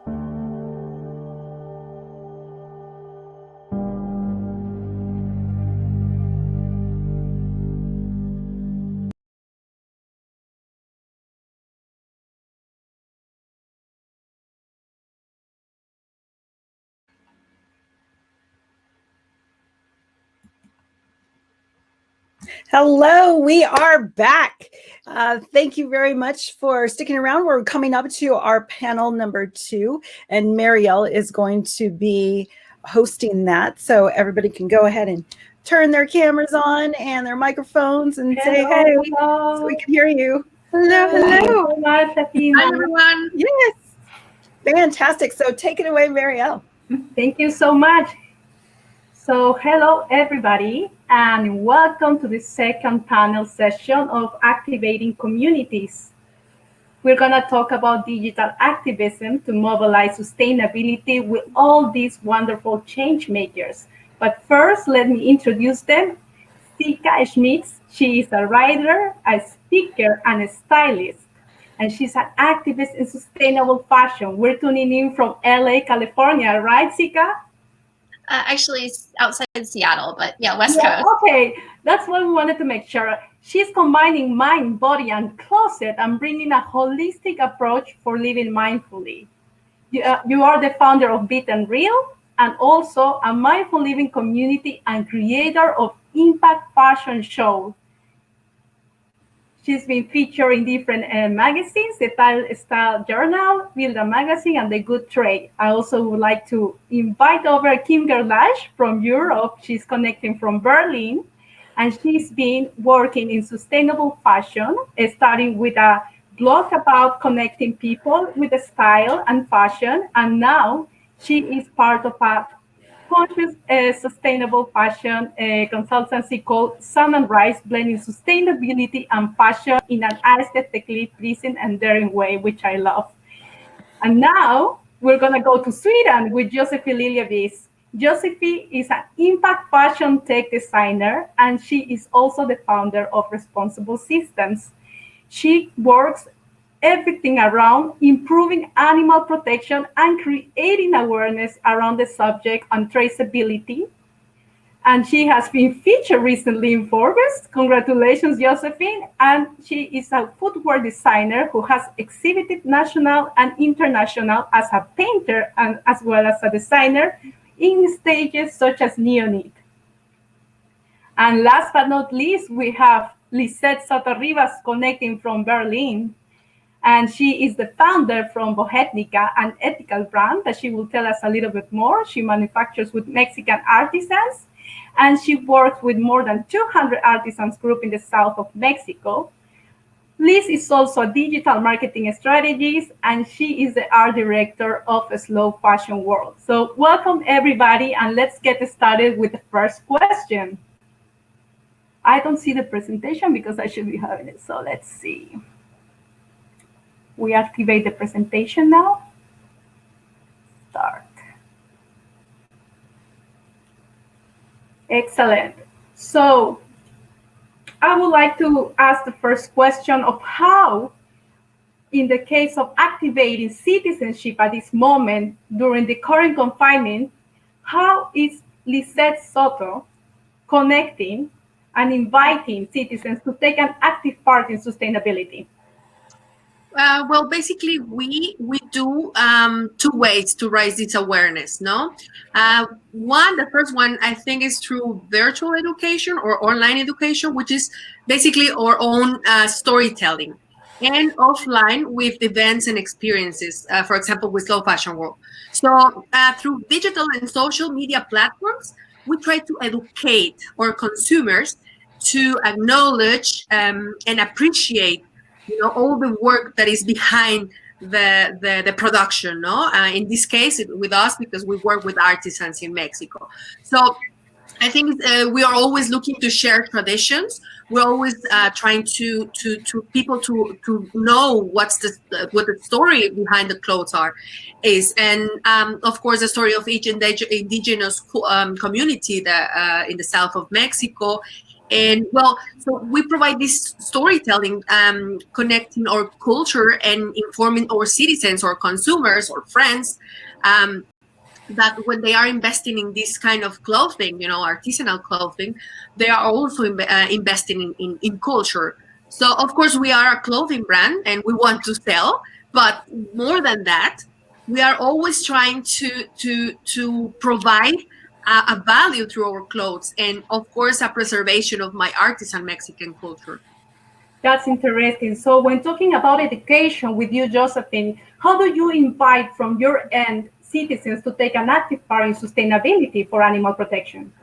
Speaker 3: Hello, we are back. Thank you very much for sticking around. We're coming up to our panel number 2, and Marielle is going to be hosting that. So everybody can go ahead and turn their cameras on and their microphones and say hey, so we can hear you. Hello, hello.
Speaker 4: Hi, everyone.
Speaker 3: Yes, fantastic. So take it away, Marielle.
Speaker 4: Thank you so much. So hello, everybody, and welcome to the second panel session of Activating Communities. We're going to talk about digital activism to mobilize sustainability with all these wonderful change makers. But first, let me introduce them. Sika Schmitz, she is a writer, a speaker, and a stylist. And she's an activist in sustainable fashion. We're tuning in from LA, California, right, Sika?
Speaker 7: Actually, it's outside Seattle, but yeah, West Coast.
Speaker 4: Okay, that's what we wanted to make sure. She's combining mind, body, and closet and bringing a holistic approach for living mindfully. You are the founder of Beat and Real, and also a mindful living community and creator of Impact Fashion Show. She's been featured in different magazines, the Style Journal, Build a Magazine, and The Good Trade. I also would like to invite over Kim Gerlache from Europe. She's connecting from Berlin, and she's been working in sustainable fashion, starting with a blog about connecting people with style and fashion, and now she is part of a conscious sustainable fashion consultancy called Sun and Rise, blending sustainability and fashion in an aesthetically pleasing and daring way, which I love. And now we're going to go to Sweden with Josephine Liljevis. Josephine is an impact fashion tech designer, and she is also the founder of Responsible Systems. She works everything around improving animal protection and creating awareness around the subject and traceability. And she has been featured recently in Forbes. Congratulations, Josephine. And she is a footwear designer who has exhibited national and international as a painter and as well as a designer in stages such as Neonit. And last but not least, we have Lisette Soto-Rivas connecting from Berlin. And she is the founder from Bohetnica, an ethical brand that she will tell us a little bit more. She manufactures with Mexican artisans, and she works with more than 200 artisans group in the south of Mexico. Liz is also a digital marketing strategist, and she is the art director of Slow Fashion World. So welcome, everybody, and let's get started with the first question. I don't see the presentation because I should be having it, so let's see. We activate the presentation now. Start. Excellent. So I would like to ask the first question of how, in the case of activating citizenship at this moment during the current confinement, how is Lisette Soto connecting and inviting citizens to take an active part in sustainability? Well, basically, we do two ways to raise this awareness, no? The first one, I think, is through virtual education or online education, which is basically our own storytelling, and offline with events and experiences, for example, with Slow Fashion World. So through digital and social media platforms, we try to educate our consumers to acknowledge and appreciate all the work that is behind the production, no? In this case, with us, because we work with artisans in Mexico. So
Speaker 8: I think we are always looking to share traditions. We're always trying to people to know what the story behind the clothes is, and of course the story of each indigenous community that in the south of Mexico. And well, so we provide this storytelling, connecting our culture and informing our citizens or consumers or friends, that when they are investing in this kind of clothing, artisanal clothing, they are also investing in culture. So of course we are a clothing brand and we want to sell, but more than that, we are always trying to provide a value through our clothes, and of course a preservation of my artisan Mexican culture.
Speaker 4: That's interesting. So when talking about education with you, Josephine, how do you invite from your end citizens to take an active part in sustainability for animal protection?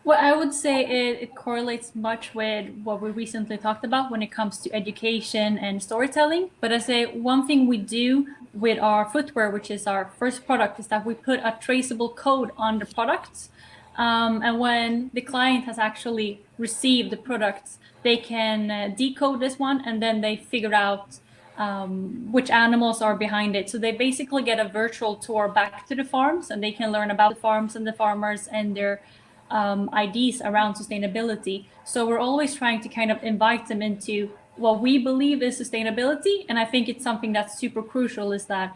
Speaker 10: Well, I would say it correlates much with what we recently talked about when it comes to education and storytelling. But I say one thing we do with our footwear, which is our first product, is that we put a traceable code on the products. And when the client has actually received the products, they can decode this one, and then they figure out which animals are behind it. So they basically get a virtual tour back to the farms, and they can learn about the farms and the farmers and their ideas around sustainability. So we're always trying to kind of invite them into what we believe is sustainability. And I think it's something that's super crucial, is that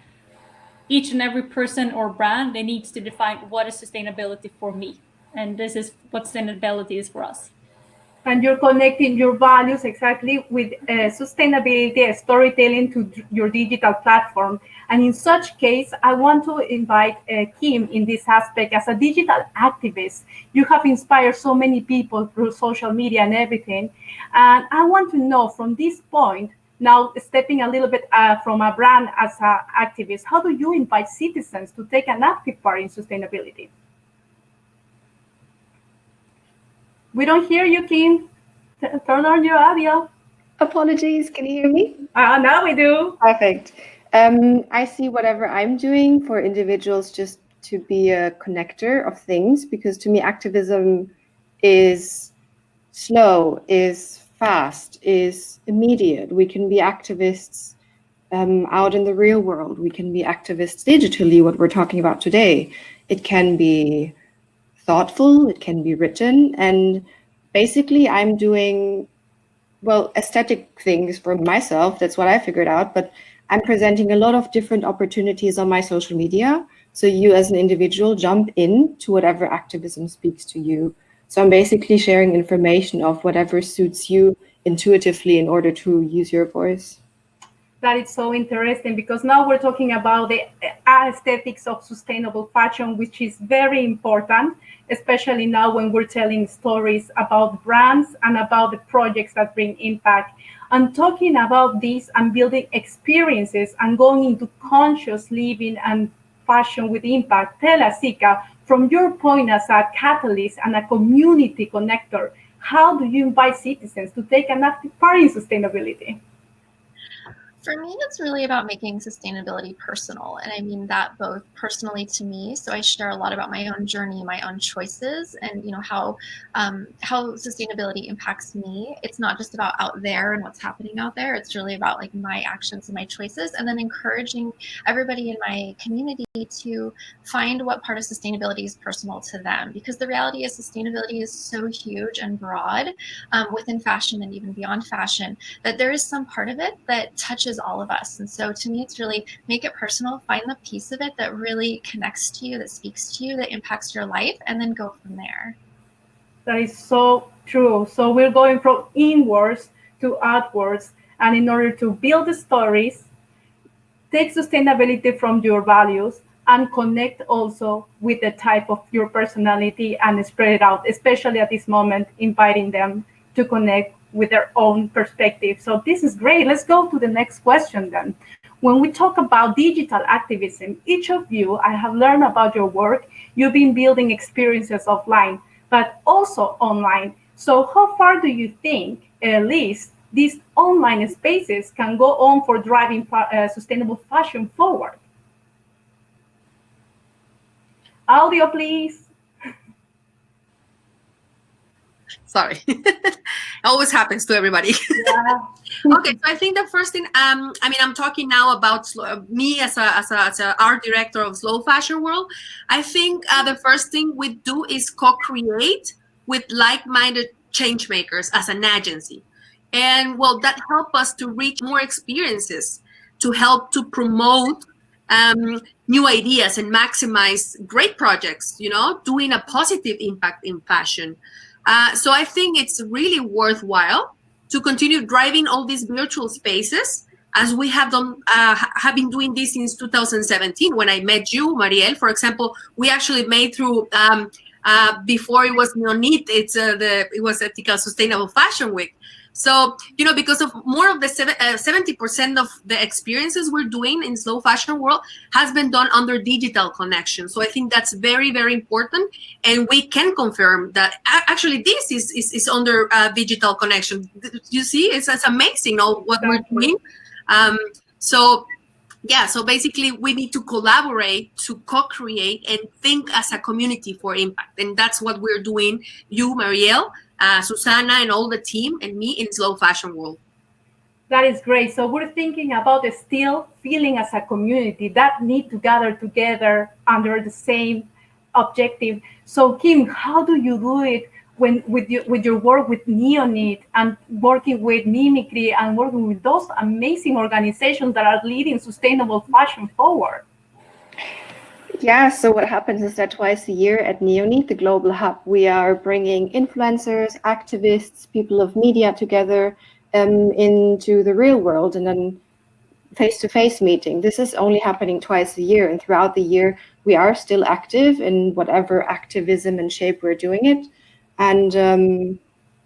Speaker 10: each and every person or brand, they need to define what is sustainability for me. And this is what sustainability is for us.
Speaker 4: And you're connecting your values exactly with sustainability, storytelling to your digital platform. And in such case, I want to invite Kim in this aspect. As a digital activist, you have inspired so many people through social media and everything. And I want to know from this point, now stepping a little bit from a brand as an activist, how do you invite citizens to take an active part in sustainability? We don't hear you, Kim. Turn on your audio.
Speaker 11: Apologies, can you hear me?
Speaker 4: Now we do.
Speaker 11: Perfect. I see whatever I'm doing for individuals just to be a connector of things, because to me activism is slow, is fast, is immediate. We can be activists out in the real world. We can be activists digitally, what we're talking about today. It can be thoughtful, it can be written, and basically I'm doing, well, aesthetic things for myself. That's what I figured out, but I'm presenting a lot of different opportunities on my social media. So you as an individual jump in to whatever activism speaks to you. So I'm basically sharing information of whatever suits you intuitively in order to use your voice.
Speaker 4: That is so interesting, because now we're talking about the aesthetics of sustainable fashion, which is very important, especially now when we're telling stories about brands and about the projects that bring impact. And talking about this and building experiences and going into conscious living and fashion with impact, tell us, Sika, from your point as a catalyst and a community connector, how do you invite citizens to take an active part in sustainability?
Speaker 7: For me, it's really about making sustainability personal. And I mean that both personally to me. So I share a lot about my own journey, my own choices, and how sustainability impacts me. It's not just about out there and what's happening out there. It's really about like my actions and my choices, and then encouraging everybody in my community to find what part of sustainability is personal to them. Because the reality is sustainability is so huge and broad within fashion and even beyond fashion, that there is some part of it that touches all of us. And so to me, it's really make it personal, find the piece of it that really connects to you, that speaks to you, that impacts your life, and then go from there.
Speaker 4: That is so true. So we're going from inwards to outwards. And in order to build the stories, take sustainability from your values and connect also with the type of your personality and spread it out, especially at this moment, inviting them to connect with their own perspective. So this is great. Let's go to the next question then. When we talk about digital activism, each of you, I have learned about your work. You've been building experiences offline, but also online. So how far do you think, at least, these online spaces can go on for driving sustainable fashion forward? Audio, please.
Speaker 8: Sorry. It always happens to everybody.
Speaker 4: Yeah.
Speaker 8: Okay, so I think the first thing, I mean, I'm talking now about me as a art director of Slow Fashion World. I think the first thing we do is co-create with like-minded change makers as an agency. And well, that help us to reach more experiences, to help to promote new ideas and maximize great projects, you know, doing a positive impact in fashion. So I think it's really worthwhile to continue driving all these virtual spaces as we have done, have been doing this since 2017. When I met you, Marielle, for example, we actually made through before it was Neonit, it was Ethical Sustainable Fashion Week. So, you know, because of more of the 70% of the experiences we're doing in Slow Fashion World has been done under digital connection. So I think that's very, very important. And we can confirm that actually this is under digital connection. You see, it's amazing what we're doing. So yeah, so basically we need to collaborate, to co-create and think as a community for impact. And that's what we're doing, you, Marielle, Susana, and all the team, and me in Slow Fashion World.
Speaker 4: That is great. So we're thinking about still feeling as a community that need to gather together under the same objective. So Kim, how do you do it when with your work with Neonit and working with Mimicry and working with those amazing organizations that are leading sustainable fashion forward?
Speaker 11: Yeah, so what happens is that twice a year at Neonit, the global hub, we are bringing influencers, activists, people of media together into the real world, and then face-to-face meeting. This is only happening twice a year, and throughout the year we are still active in whatever activism and shape we're doing it. And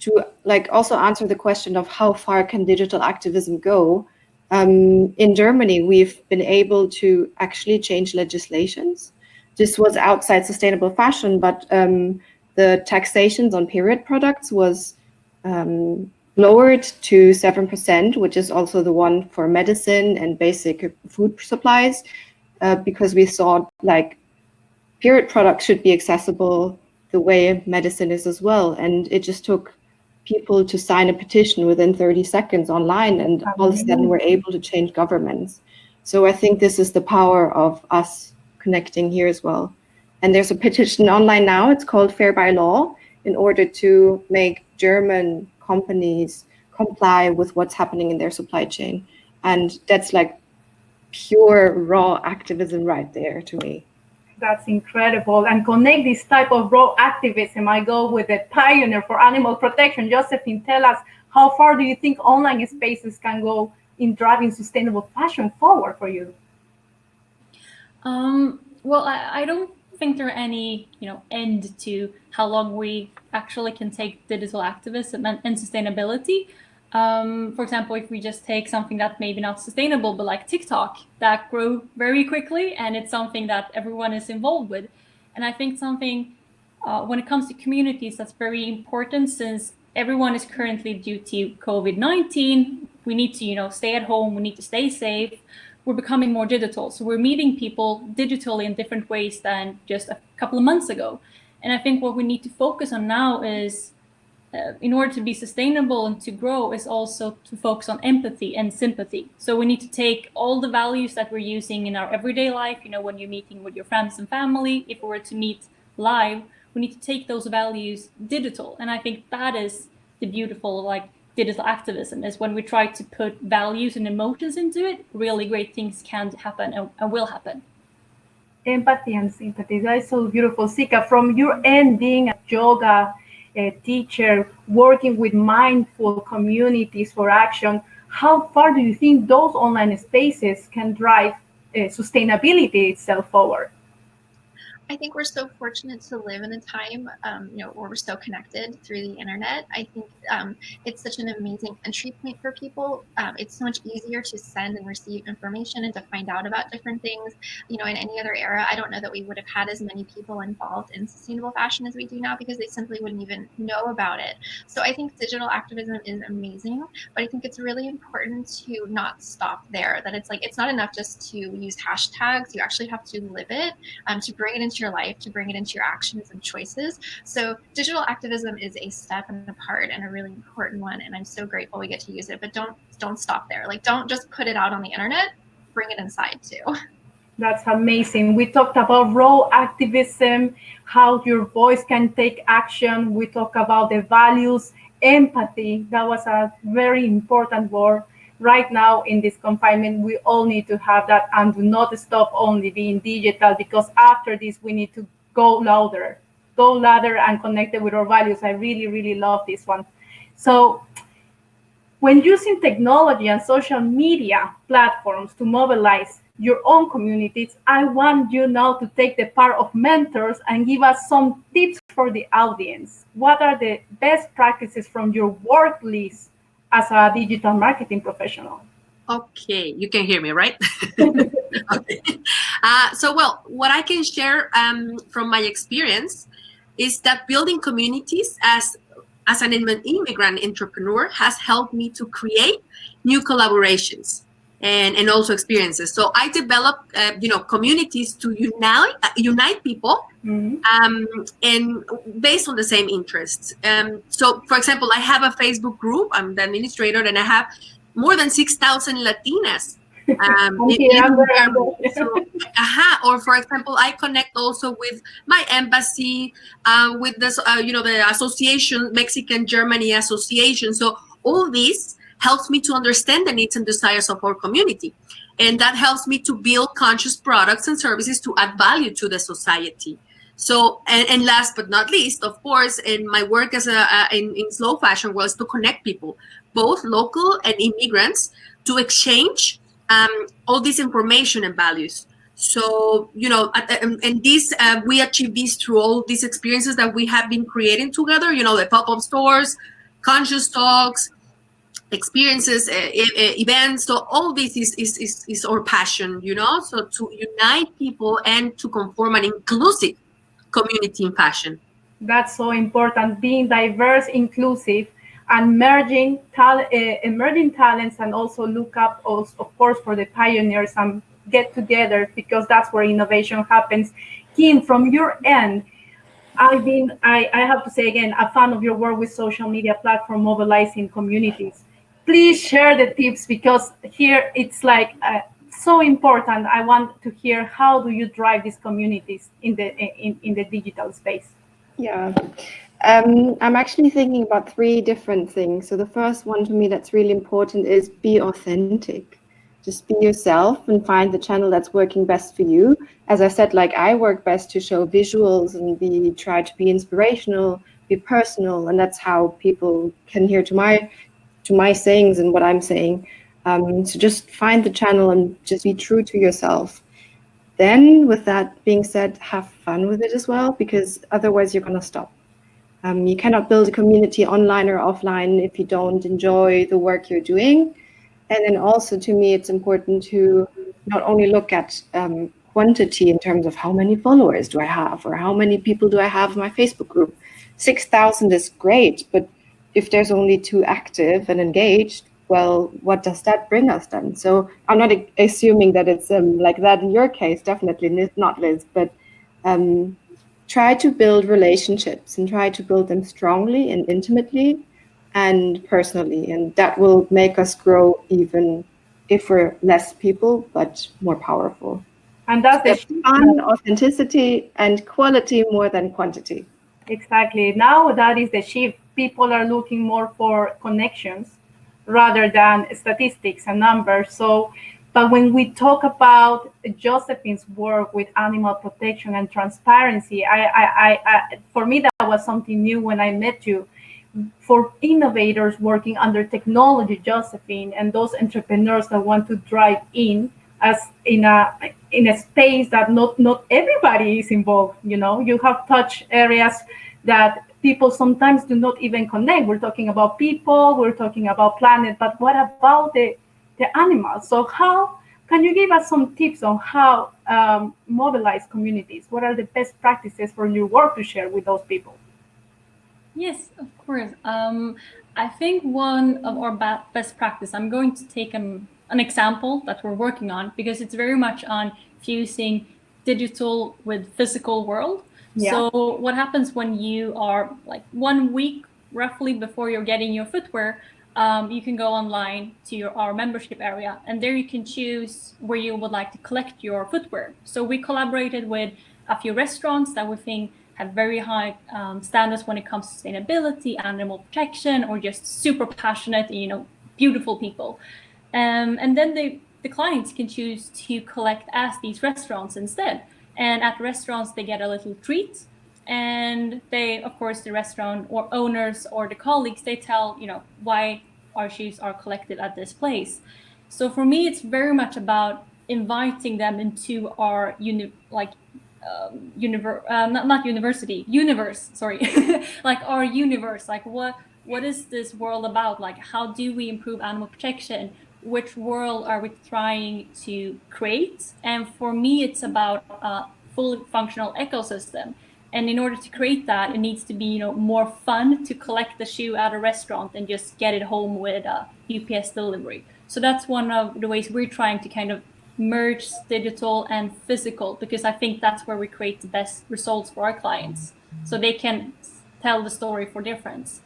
Speaker 11: to like also answer the question of how far can digital activism go, in Germany we've been able to actually change legislations. This was outside sustainable fashion, but the taxations on period products was lowered to 7%, which is also the one for medicine and basic food supplies, because we saw like period products should be accessible the way medicine is as well. And it just took people to sign a petition within 30 seconds online, and all of a sudden we're able to change governments. So I think this is the power of us connecting here as well. And there's a petition online now, it's called Fair by Law, in order to make German companies comply with what's happening in their supply chain. And that's like pure raw activism right there to me.
Speaker 4: That's incredible. And connect this type of raw activism. I go with the pioneer for animal protection. Josephine, tell us, how far do you think online spaces can go in driving sustainable fashion forward for you?
Speaker 10: Well, I don't think there are any, end to how long we actually can take digital activism and sustainability. For example, if we just take something that maybe not sustainable, but like TikTok, that grew very quickly, and it's something that everyone is involved with. And I think something when it comes to communities, that's very important, since everyone is currently, due to COVID-19, we need to, stay at home, we need to stay safe. We're becoming more digital. So we're meeting people digitally in different ways than just a couple of months ago. And I think what we need to focus on now is, in order to be sustainable and to grow, is also to focus on empathy and sympathy. So we need to take all the values that we're using in our everyday life, when you're meeting with your friends and family, if we were to meet live, we need to take those values digital. And I think that is the beautiful, digital activism, is when we try to put values and emotions into it, really great things can happen and will happen.
Speaker 4: Empathy and sympathy, that is so beautiful. Sika, from your end, being a yoga teacher, working with mindful communities for action, how far do you think those online spaces can drive sustainability itself forward?
Speaker 7: I think we're so fortunate to live in a time, where we're so connected through the internet. I think it's such an amazing entry point for people. It's so much easier to send and receive information and to find out about different things. In any other era, I don't know that we would have had as many people involved in sustainable fashion as we do now, because they simply wouldn't even know about it. So I think digital activism is amazing, but I think it's really important to not stop there. That it's not enough just to use hashtags. You actually have to live it, to bring it into into your life, to bring it into your actions and choices. So digital activism is a step and a part and a really important one. And I'm so grateful we get to use it, but don't stop there. Like, don't just put it out on the internet, bring it inside too.
Speaker 4: That's amazing. We talked about raw activism, how your voice can take action. We talked about the values, empathy. That was a very important word. Right now in this confinement, we all need to have that and do not stop only being digital, because after this, we need to go louder and connected with our values. I really, really love this one. So when using technology and social media platforms to mobilize your own communities, I want you now to take the part of mentors and give us some tips for the audience. What are the best practices from your work list as a digital marketing professional?
Speaker 8: Okay, you can hear me, right? Okay. So, well, what I can share from my experience is that building communities as an immigrant entrepreneur has helped me to create new collaborations and also experiences. So I developed, communities to unite people, and based on the same interests. So, for example, I have a Facebook group. I'm the administrator, and I have more than 6,000 Latinas. Or for example, I connect also with my embassy, with this, the association, Mexican Germany Association. So all this helps me to understand the needs and desires of our community. And that helps me to build conscious products and services to add value to the society. So, and last but not least, of course, in my work as in slow fashion was to connect people, both local and immigrants, to exchange all this information and values. So, and this, we achieve this through all these experiences that we have been creating together, the pop-up stores, conscious talks, experiences, events. So all this is our passion, so to unite people and to conform an inclusive community in fashion.
Speaker 4: That's so important, being diverse, inclusive, and emerging talents, and also look up, of course, for the pioneers and get together, because that's where innovation happens. Kim, from your end, I have to say again, a fan of your work with social media platform mobilizing communities. Please share the tips, because here it's like so important. I want to hear, how do you drive these communities in the digital space?
Speaker 11: Yeah. I'm actually thinking about 3 different things. So the first one to me that's really important is be authentic. Just be yourself and find the channel that's working best for you. As I said, like, I work best to show visuals and try to be inspirational, be personal, and that's how people can hear to my sayings and what I'm saying. So just find the channel and just be true to yourself. Then, with that being said, have fun with it as well, because otherwise you're going to stop. You cannot build a community online or offline if you don't enjoy the work you're doing. And then also, to me, it's important to not only look at quantity in terms of how many followers do I have, or how many people do I have in my Facebook group. 6,000 is great, but if there's only 2 active and engaged, well, what does that bring us then? So I'm not assuming that it's like that in your case, definitely not, Liz, but try to build relationships and try to build them strongly and intimately and personally. And that will make us grow, even if we're less people, but more powerful.
Speaker 4: And that's
Speaker 11: the fun, authenticity, and quality more than quantity.
Speaker 4: Exactly. Now that is the shift. People are looking more for connections rather than statistics and numbers. So, but when we talk about Josephine's work with animal protection and transparency, for me, that was something new when I met you. For innovators working under technology, Josephine, and those entrepreneurs that want to drive in as in a space that not everybody is involved. You have touch areas that people sometimes do not even connect. We're talking about people, we're talking about planet, but what about the animals? So how can you give us some tips on how mobilize communities? What are the best practices for your work to share with those people?
Speaker 10: Yes, of course. I think one of our best practice, I'm going to take an example that we're working on, because it's very much on fusing digital with physical world.
Speaker 4: Yeah.
Speaker 10: So what happens when you are like 1 week roughly before you're getting your footwear, you can go online to our membership area, and there you can choose where you would like to collect your footwear. So we collaborated with a few restaurants that we think have very high standards when it comes to sustainability, animal protection, or just super passionate, beautiful people. And then the clients can choose to collect at these restaurants instead. And at restaurants, they get a little treat. And they, of course, the restaurant or owners or the colleagues, they tell, why our shoes are collected at this place. So for me, it's very much about inviting them into our universe, sorry, like our universe, like what is this world about? Like, how do we improve animal protection? Which world are we trying to create? And for me, it's about a fully functional ecosystem. And in order to create that, it needs to be, more fun to collect the shoe at a restaurant and just get it home with a UPS delivery. So that's one of the ways we're trying to kind of merge digital and physical, because I think that's where we create the best results for our clients, so they can tell the story for their friends.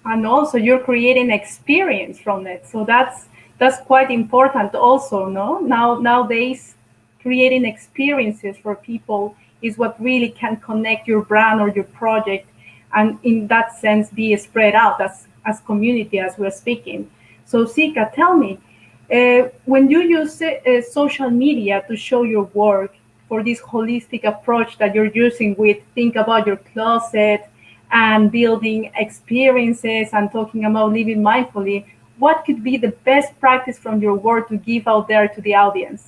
Speaker 4: And also you're creating experience from it. So that's quite important also, no? Nowadays, creating experiences for people is what really can connect your brand or your project, and in that sense be spread out as community, as we're speaking. So Sika, tell me, when you use social media to show your work for this holistic approach that you're using with think about your closet and building experiences and talking about living mindfully, what could be the best practice from your work to give out there to the audience?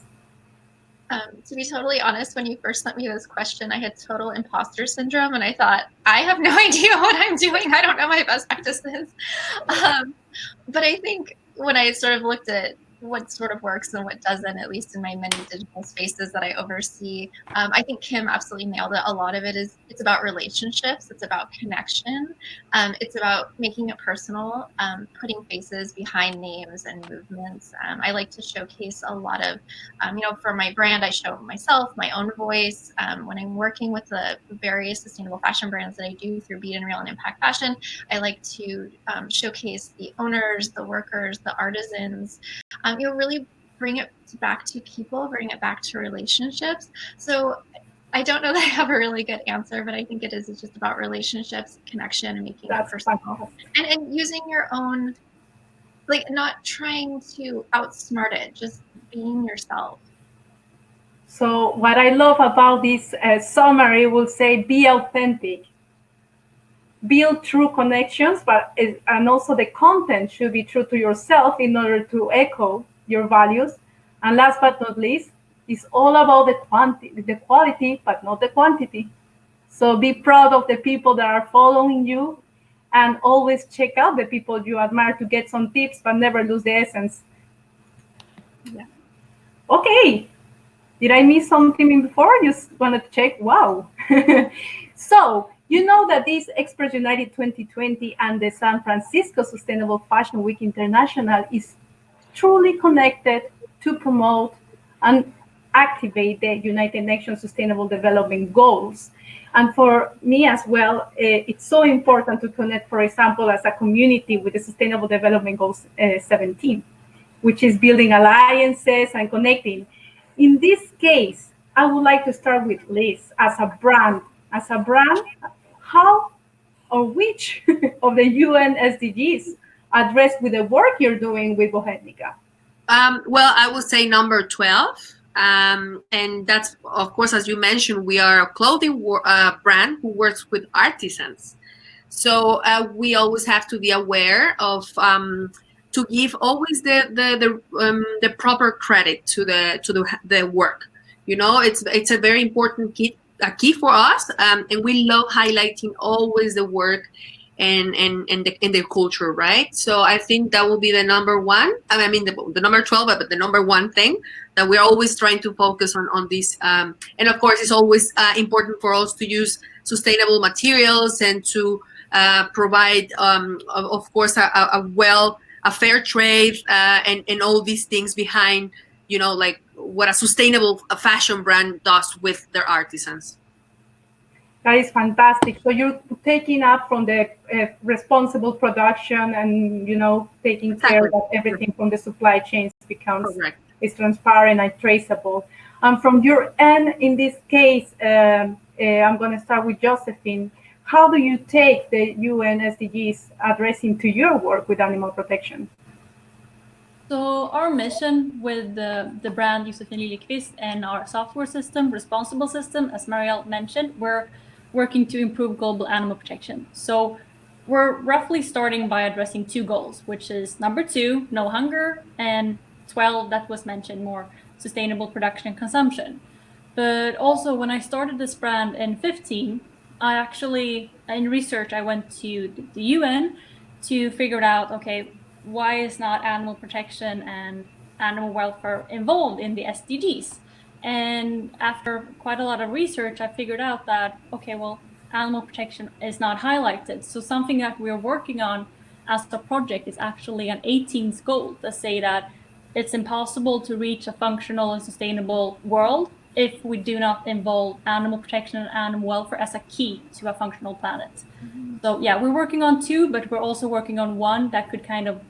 Speaker 7: To be totally honest, when you first sent me this question, I had total imposter syndrome, and I thought, I have no idea what I'm doing. I don't know my best practices. But I think when I sort of looked at what sort of works and what doesn't, at least in my many digital spaces that I oversee, I think Kim absolutely nailed it. A lot of it is, it's about relationships, it's about connection, it's about making it personal, putting faces behind names and movements. I like to showcase a lot of, for my brand, I show myself, my own voice. When I'm working with the various sustainable fashion brands that I do through Beat and Real and Impact Fashion, I like to showcase the owners, the workers, the artisans, really bring it back to people, bring it back to relationships. So I don't know that I have a really good answer, but I think it's just about relationships, connection, and making it personal. And using your own, like, not trying to outsmart it, just being yourself.
Speaker 4: So what I love about this summary will say, be authentic. Build true connections, and also the content should be true to yourself in order to echo your values. And last but not least, it's all about the quality, but not the quantity. So be proud of the people that are following you, and always check out the people you admire to get some tips, but never lose the essence. Yeah. Okay. Did I miss something before? Just wanted to check. Wow. So, you know that this Experts United 2020 and the San Francisco Sustainable Fashion Week International is truly connected to promote and activate the United Nations Sustainable Development Goals. And for me as well, it's so important to connect, for example, as a community with the Sustainable Development Goals 17, which is building alliances and connecting. In this case, I would like to start with Liz as a brand. How or which of the UN SDGs address with the work you're doing with Bohetnica?
Speaker 8: Well, I would say number 12. And that's, of course, as you mentioned, we are a clothing brand who works with artisans. So we always have to be aware of to give always the proper credit to the work. It's a very important key for us, and we love highlighting always the work and the culture, right? So I think that will be the number one. I mean, the number 12, but the number one thing that we're always trying to focus on this. And of course, it's always important for us to use sustainable materials and to provide, of course, a fair trade and all these things behind, like what a sustainable fashion brand does with their artisans.
Speaker 4: That is fantastic. So you're taking up from the responsible production and, taking care that everything from the supply chains becomes is transparent and traceable. From your end, in this case, I'm going to start with Josephine. How do you take the UN SDGs addressing to your work with animal protection?
Speaker 10: So our mission with the brand Josephine Liljeqvist and our software system, Responsible System, as Marielle mentioned, we're working to improve global animal protection. So we're roughly starting by addressing 2 goals, which is number 2, no hunger, and 12, that was mentioned, more sustainable production and consumption. But also when I started this brand in 2015, I actually, in research, I went to the UN to figure out, okay, why is not animal protection and animal welfare involved in the SDGs? And after quite a lot of research, I figured out that, okay, well, animal protection is not highlighted. So something that we're working on as a project is actually an 18th goal to say that it's impossible to reach a functional and sustainable world if we do not involve animal protection and animal welfare as a key to a functional planet. So yeah, we're working on 2, but we're also working on 1 that could kind of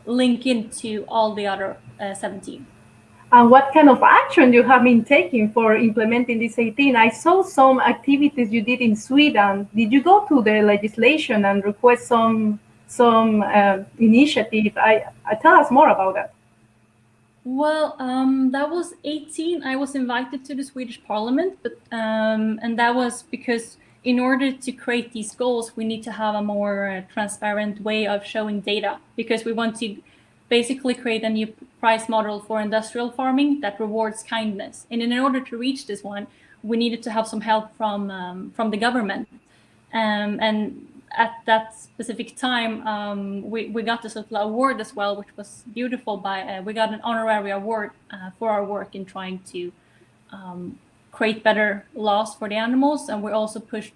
Speaker 10: link into all the other 17.
Speaker 4: And what kind of action you have been taking for implementing this 18? I saw some activities you did in Sweden. Did you go to the legislation and request some initiative? Tell us more about that.
Speaker 10: Well, that was 18. I was invited to the Swedish Parliament, but and that was because in order to create these goals, we need to have a more transparent way of showing data, because we want to basically create a new price model for industrial farming that rewards kindness. And in order to reach this one, we needed to have some help from the government. And at that specific time, we got this little award as well, which was beautiful. We got an honorary award for our work in trying to create better laws for the animals. And we also pushed,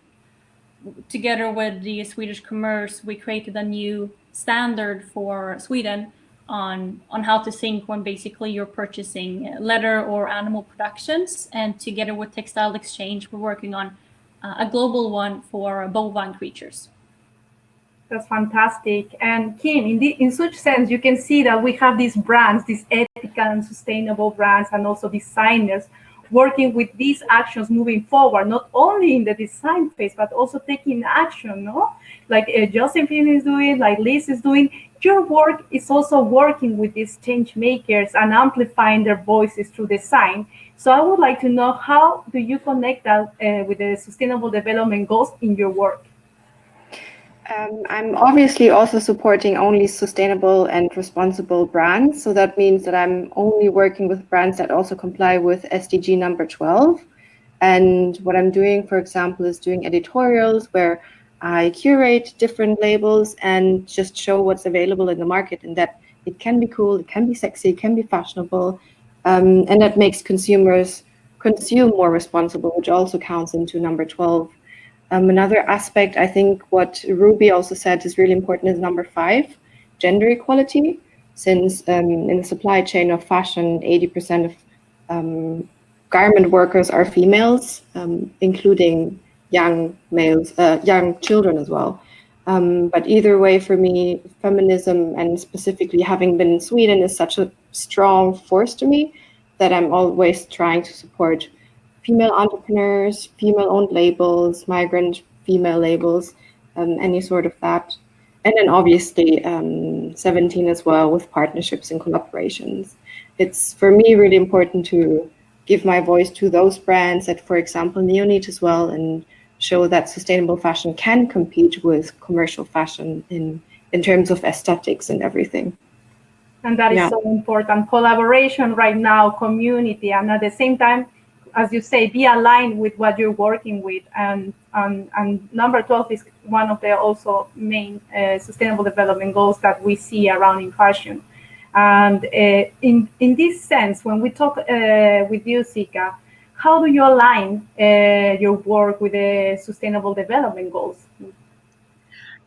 Speaker 10: together with the Swedish Commerce, we created a new standard for Sweden on how to think when basically you're purchasing leather or animal productions. And together with Textile Exchange, we're working on a global one for bovine creatures.
Speaker 4: That's fantastic. And Kim, in such sense, you can see that we have these brands, these ethical and sustainable brands, and also designers working with these actions moving forward, not only in the design phase, but also taking action, no? Like Josephine is doing, like Liz is doing. Your work is also working with these change makers and amplifying their voices through design. So I would like to know, how do you connect that with the Sustainable Development Goals in your work?
Speaker 11: I'm obviously also supporting only sustainable and responsible brands. So that means that I'm only working with brands that also comply with SDG number 12. And what I'm doing, for example, is doing editorials where I curate different labels and just show what's available in the market, and that it can be cool, it can be sexy, it can be fashionable. And that makes consumers consume more responsible, which also counts into number 12. Another aspect, I think what Ruby also said is really important, is number 5, gender equality, since in the supply chain of fashion, 80% of garment workers are females, including young males, young children as well. But either way, for me, feminism, and specifically having been in Sweden, is such a strong force to me that I'm always trying to support female entrepreneurs, female-owned labels, migrant female labels, any sort of that. And then obviously 17 as well, with partnerships and collaborations. It's, for me, really important to give my voice to those brands that, for example, Neonate as well, and show that sustainable fashion can compete with commercial fashion in terms of aesthetics and everything.
Speaker 4: And that is so important. Collaboration right now, community, and at the same time, as you say, be aligned with what you're working with. And number 12 is one of the also main sustainable development goals that we see around in fashion. And in this sense, when we talk with you, Zika, how do you align your work with the sustainable development goals?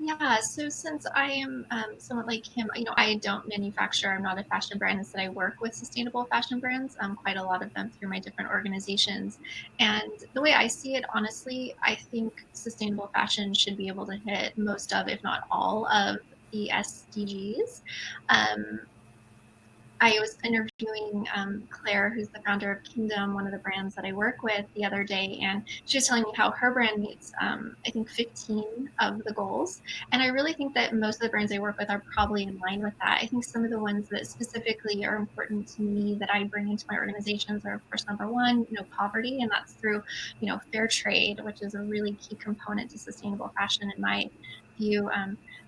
Speaker 7: Yeah, so since I am someone like him, I don't manufacture, I'm not a fashion brand. Instead, I work with sustainable fashion brands, quite a lot of them through my different organizations. And the way I see it, honestly, I think sustainable fashion should be able to hit most of, if not all of the SDGs. I was interviewing Claire, who's the founder of Kingdom, one of the brands that I work with, the other day, and she was telling me how her brand meets, I think, 15 of the goals. And I really think that most of the brands I work with are probably in line with that. I think some of the ones that specifically are important to me that I bring into my organizations are, of course, number one, poverty, and that's through, fair trade, which is a really key component to sustainable fashion in my view.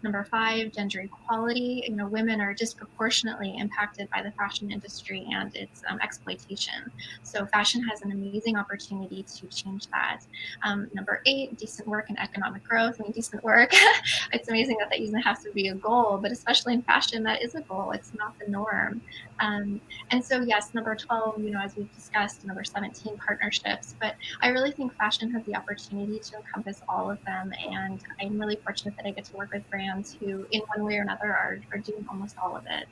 Speaker 7: Number 5, gender equality. Women are disproportionately impacted by the fashion industry and its exploitation. So fashion has an amazing opportunity to change that. Number 8, decent work and economic growth. I mean, decent work, it's amazing that doesn't have to be a goal, but especially in fashion, that is a goal. It's not the norm. And so, yes, number 12, as we've discussed, number 17, partnerships. But I really think fashion has the opportunity to encompass all of them. And I'm really fortunate that I get to work with brands who, in one way or another, are doing almost all of it.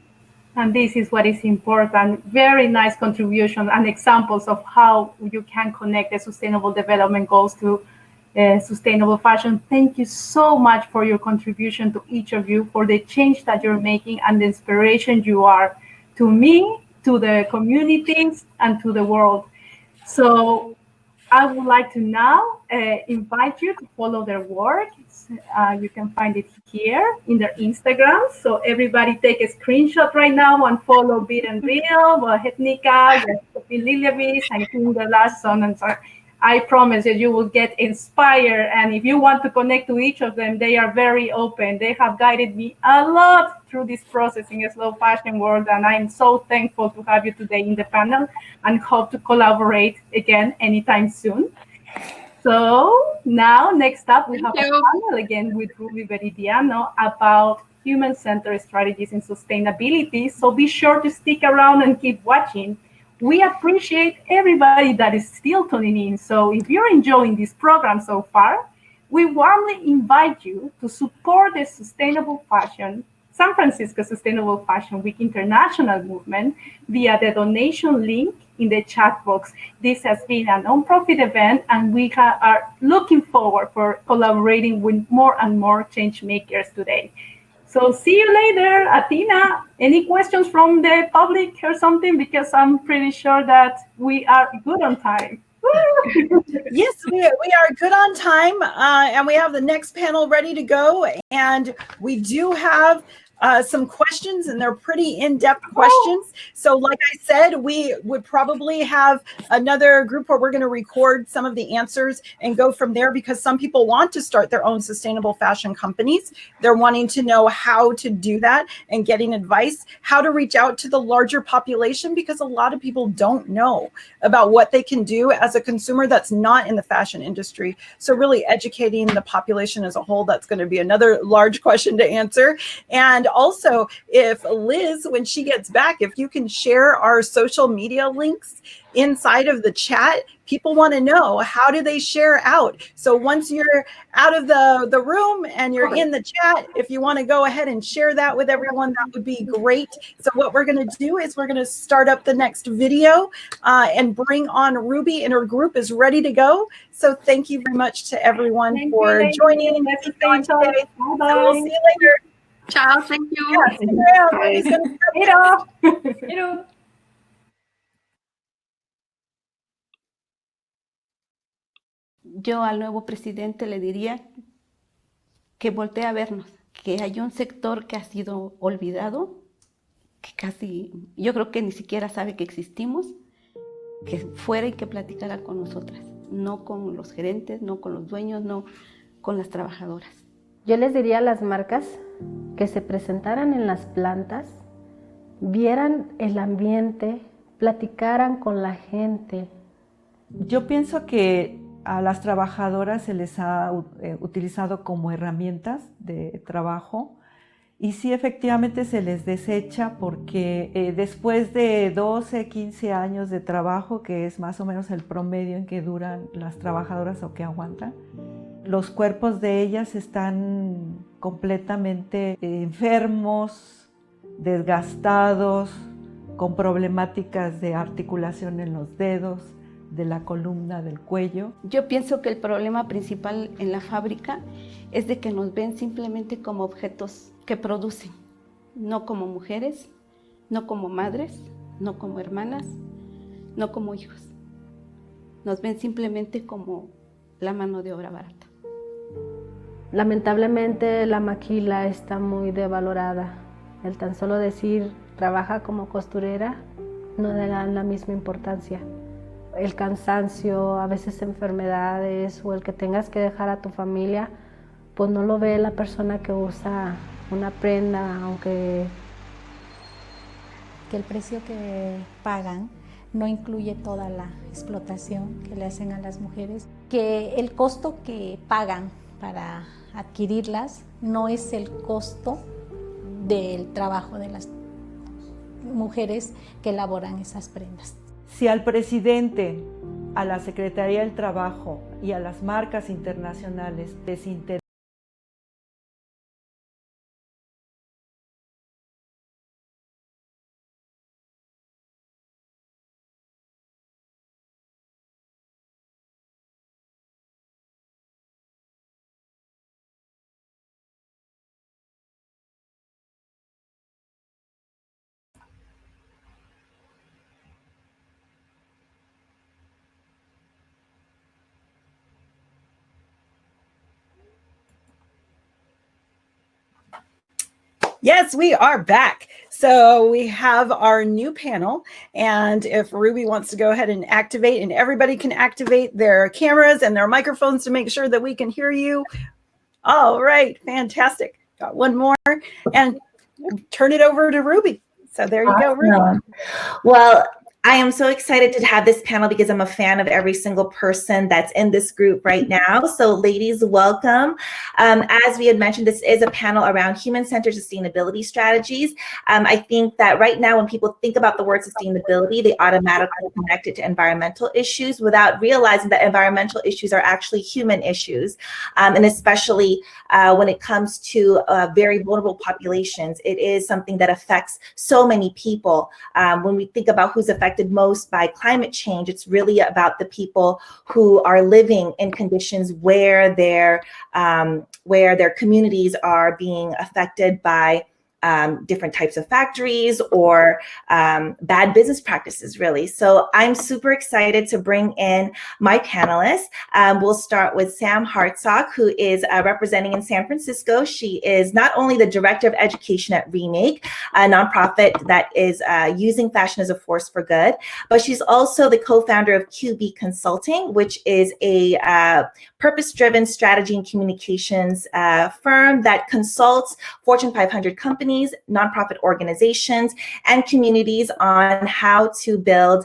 Speaker 4: And this is what is important. Very nice contribution and examples of how you can connect the Sustainable Development Goals to sustainable fashion. Thank you so much for your contribution to each of you, for the change that you're making and the inspiration you are to me, to the communities, and to the world. So I would like to now invite you to follow their work. You can find it here in their Instagram. So everybody take a screenshot right now and follow Beat and Real, Hetnika, Liliavis, and Kinder Larson. And so I promise that you will get inspired. And if you want to connect to each of them, they are very open. They have guided me a lot through this process in a slow fashion world. And I'm so thankful to have you today in the panel and hope to collaborate again anytime soon. So now, next up, we have a panel again with Ruby Veridiano about human-centered strategies in sustainability. So be sure to stick around and keep watching. We appreciate everybody that is still tuning in. So if you're enjoying this program so far, we warmly invite you to support the Sustainable Fashion, San Francisco Sustainable Fashion Week International movement via the donation link in the chat box. This has been a nonprofit event, and we are looking forward for collaborating with more and more change makers today. So see you later. Athena, any questions from the public or something? Because I'm pretty sure that we are good on time.
Speaker 3: Yes, we are good on time, and we have the next panel ready to go. And we do have some questions, and they're pretty in-depth questions. So like I said, we would probably have another group where we're going to record some of the answers and go from there, because some people want to start their own sustainable fashion companies. They're wanting to know how to do that and getting advice, how to reach out to the larger population, because a lot of people don't know about what they can do as a consumer that's not in the fashion industry. So really educating the population as a whole, that's going to be another large question to answer. And also, if Liz, when she gets back, if you can share our social media links inside of the chat, people want to know, how do they share out? So once you're out of the room and you're in the chat, if you want to go ahead and share that with everyone, that would be great. So what we're going to do is we're going to start up the next video and bring on Ruby, and her group is ready to go. So thank you very much to everyone for joining me on today. So we'll see you later.
Speaker 8: Ciao, thank you.
Speaker 3: Yeah, stick around. Ruby's gonna
Speaker 10: Hello.
Speaker 15: Yo al nuevo presidente le diría que voltee a vernos, que hay un sector que ha sido olvidado, que casi, yo creo que ni siquiera sabe que existimos, que fuera y que platicara con nosotras, no con los gerentes, no con los dueños, no con las trabajadoras.
Speaker 17: Yo les diría a las marcas que se presentaran en las plantas, vieran el ambiente, platicaran con la gente.
Speaker 18: Yo pienso que a las trabajadoras se les ha utilizado como herramientas de trabajo, y sí, efectivamente se les desecha, porque después de 12, 15 años de trabajo, que es más o menos el promedio en que duran las trabajadoras o que aguantan, los cuerpos de ellas están completamente enfermos, desgastados, con problemáticas de articulación en los dedos, de la columna, del cuello.
Speaker 15: Yo pienso que el problema principal en la fábrica es de que nos ven simplemente como objetos que producen, no como mujeres, no como madres, no como hermanas, no como hijos. Nos ven simplemente como la mano de obra barata.
Speaker 17: Lamentablemente la maquila está muy devalorada. El tan solo decir trabaja como costurera no le dan la misma importancia. El cansancio, a veces enfermedades o el que tengas que dejar a tu familia, pues no lo ve la persona que usa una prenda, aunque
Speaker 9: que el precio que pagan no incluye toda la explotación que le hacen a las mujeres, que el costo que pagan para adquirirlas no es el costo del trabajo de las mujeres que elaboran esas prendas.
Speaker 18: Si al presidente, a la Secretaría del Trabajo y a las marcas internacionales les interesa
Speaker 3: Yes, we are back. So we have our new panel, and if Ruby wants to go ahead and activate, and everybody can activate their cameras and their microphones to make sure that we can hear you. All right, fantastic. Got one more, and turn it over to Ruby. So there you go, Ruby.
Speaker 1: Well, I am so excited to have this panel because I'm a fan of every single person that's in this group right now. So ladies, welcome. As we had mentioned, this is a panel around human-centered sustainability strategies. I think that right now when people think about the word sustainability, they automatically connect it to environmental issues without realizing that environmental issues are actually human issues. And especially when it comes to very vulnerable populations, it is something that affects so many people. When we think about who's affected most by climate change, it's really about the people who are living in conditions where their communities are being affected by different types of factories or bad business practices, really. So I'm super excited to bring in my panelists. We'll start with Sam Hartsock, who is representing in San Francisco. She is not only the Director of Education at Remake, a nonprofit that is using fashion as a force for good, but she's also the co-founder of QB Consulting, which is a purpose-driven strategy and communications firm that consults Fortune 500 companies, nonprofit organizations, and communities on how to build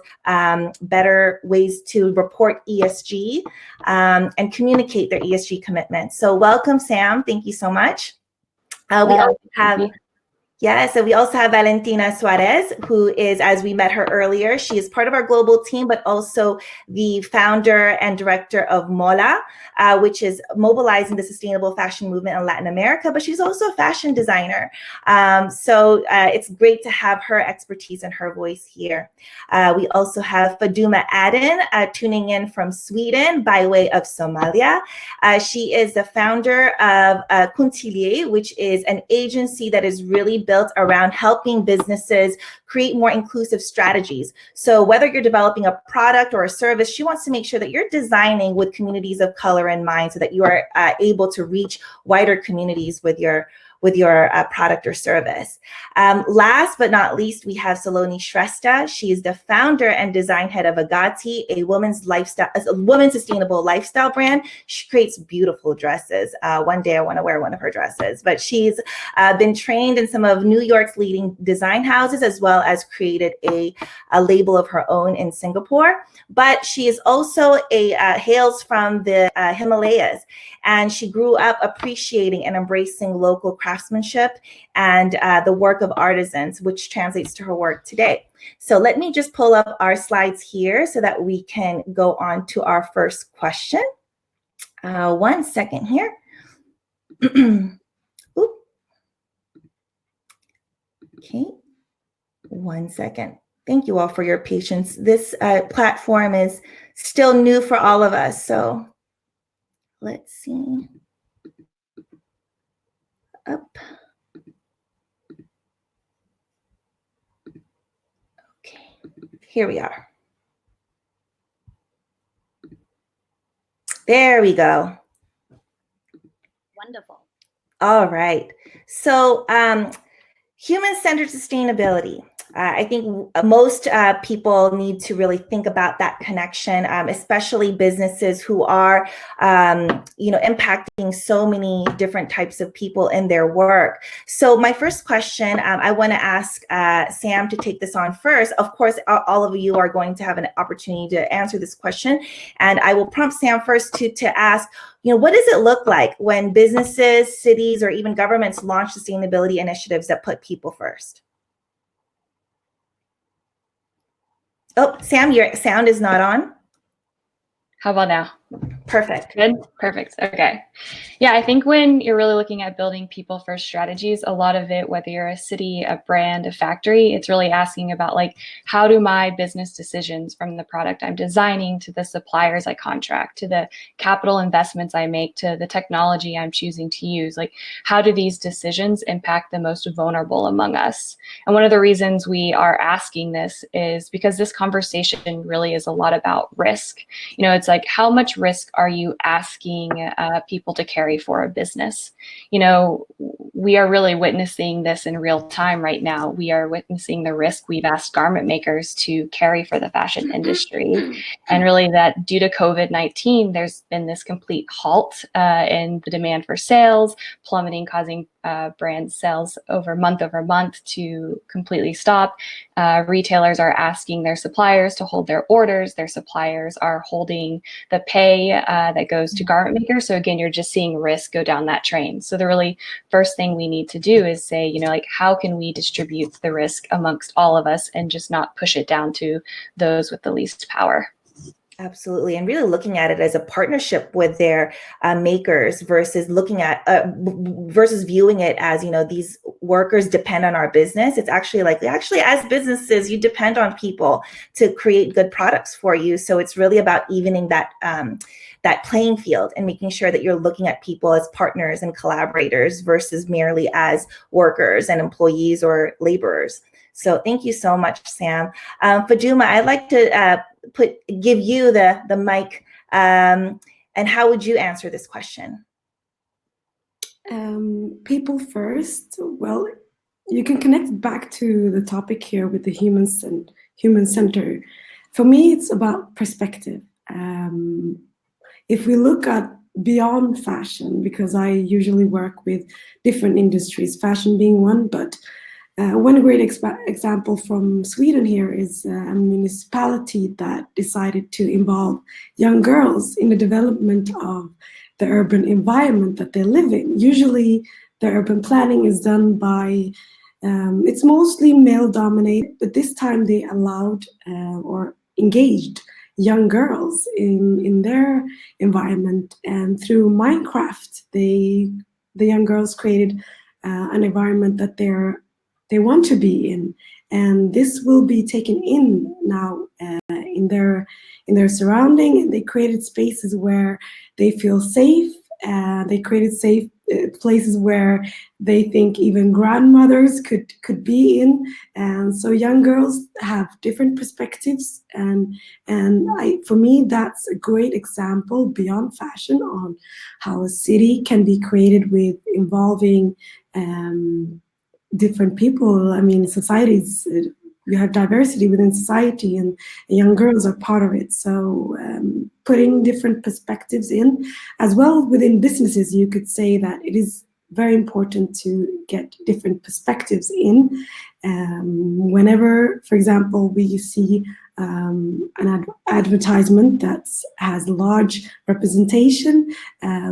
Speaker 1: better ways to report ESG and communicate their ESG commitments. So welcome, Sam. Thank you so much. We also have Yes, and we also have Valentina Suarez, who is, as we met her earlier, she is part of our global team, but also the founder and director of MOLA, which is mobilizing the sustainable fashion movement in Latin America, but she's also a fashion designer. So it's great to have her expertise and her voice here. We also have Faduma Aden tuning in from Sweden by way of Somalia. She is the founder of Kuntilier, which is an agency that is really built around helping businesses create more inclusive strategies. So whether you're developing a product or a service, she wants to make sure that you're designing with communities of color in mind so that you are able to reach wider communities with your product or service. Last but not least, we have Saloni Shrestha. She is the founder and design head of Agati, a women's sustainable lifestyle brand. She creates beautiful dresses. One day I want to wear one of her dresses, but she's been trained in some of New York's leading design houses, as well as created a label of her own in Singapore. But she is also hails from the Himalayas, and she grew up appreciating and embracing local craftsmanship and the work of artisans, which translates to her work today. So let me just pull up our slides here so that we can go on to our first question. 1 second here. Oop. Okay, 1 second. Thank you all for your patience. This platform is still new for all of us, so let's see. Up. Okay, here we are. There we go.
Speaker 16: Wonderful.
Speaker 1: All right. So human-centered sustainability. I think most people need to really think about that connection, especially businesses who are, impacting so many different types of people in their work. So my first question, I want to ask Sam to take this on first. Of course, all of you are going to have an opportunity to answer this question, and I will prompt Sam first to ask, what does it look like when businesses, cities, or even governments launch sustainability initiatives that put people first? Oh, Sam, your sound is not on.
Speaker 21: How about now?
Speaker 1: Perfect.
Speaker 21: Good? Perfect. Okay. Yeah, I think when you're really looking at building people first strategies, a lot of it, whether you're a city, a brand, a factory, it's really asking about like, how do my business decisions from the product I'm designing to the suppliers I contract, to the capital investments I make, to the technology I'm choosing to use, like how do these decisions impact the most vulnerable among us? And one of the reasons we are asking this is because this conversation really is a lot about risk. It's like, how much risk are you asking people to carry for a business? We are really witnessing this in real time right now. We are witnessing the risk we've asked garment makers to carry for the fashion industry. And really that due to COVID-19, there's been this complete halt in the demand for sales, plummeting, causing brand sales over month to completely stop. Retailers are asking their suppliers to hold their orders. Their suppliers are holding the pay that goes to garment makers. So again, you're just seeing risk go down that train. So the really first thing we need to do is say, how can we distribute the risk amongst all of us and just not push it down to those with the least power?
Speaker 1: Absolutely. And really looking at it as a partnership with their makers versus looking at versus viewing it as, these workers depend on our business. It's actually like, as businesses, you depend on people to create good products for you. So it's really about evening that that playing field and making sure that you're looking at people as partners and collaborators versus merely as workers and employees or laborers. So thank you so much, Sam. Faduma, I'd like to give you the mic, and how would you answer this question?
Speaker 22: People first. Well, you can connect back to the topic here with the humans and human center. For me, it's about perspective. If we look at beyond fashion, because I usually work with different industries, fashion being one, but one great example from Sweden here is a municipality that decided to involve young girls in the development of the urban environment that they live in. Usually the urban planning is done by, it's mostly male dominated, but this time they allowed or engaged young girls in their environment. And through Minecraft, the young girls created an environment that they want to be in, and this will be taken in now in their surrounding. And they created spaces where they feel safe. They created safe places where they think even grandmothers could be in. And so young girls have different perspectives, and for me that's a great example beyond fashion on how a city can be created with involving different people. I mean, societies, you have diversity within society, and young girls are part of it. So putting different perspectives in, as well within businesses, you could say that it is very important to get different perspectives in. Whenever, for example, we see an advertisement that has large representation,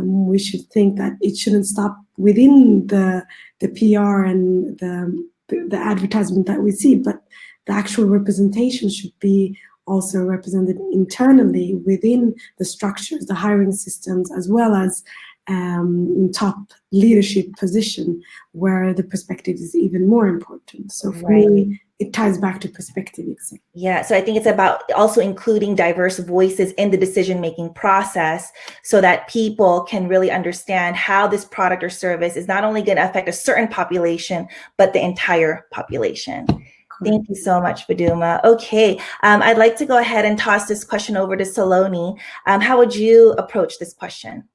Speaker 22: we should think that it shouldn't stop within the PR and the advertisement that we see, but the actual representation should be also represented internally within the structures, the hiring systems, as well as in top leadership position where the perspective is even more important. So for me, it ties back to perspective.
Speaker 1: Yeah, so I think it's about also including diverse voices in the decision-making process so that people can really understand how this product or service is not only going to affect a certain population, but the entire population. Thank you so much, Faduma. Okay, I'd like to go ahead and toss this question over to Saloni. How would you approach this question?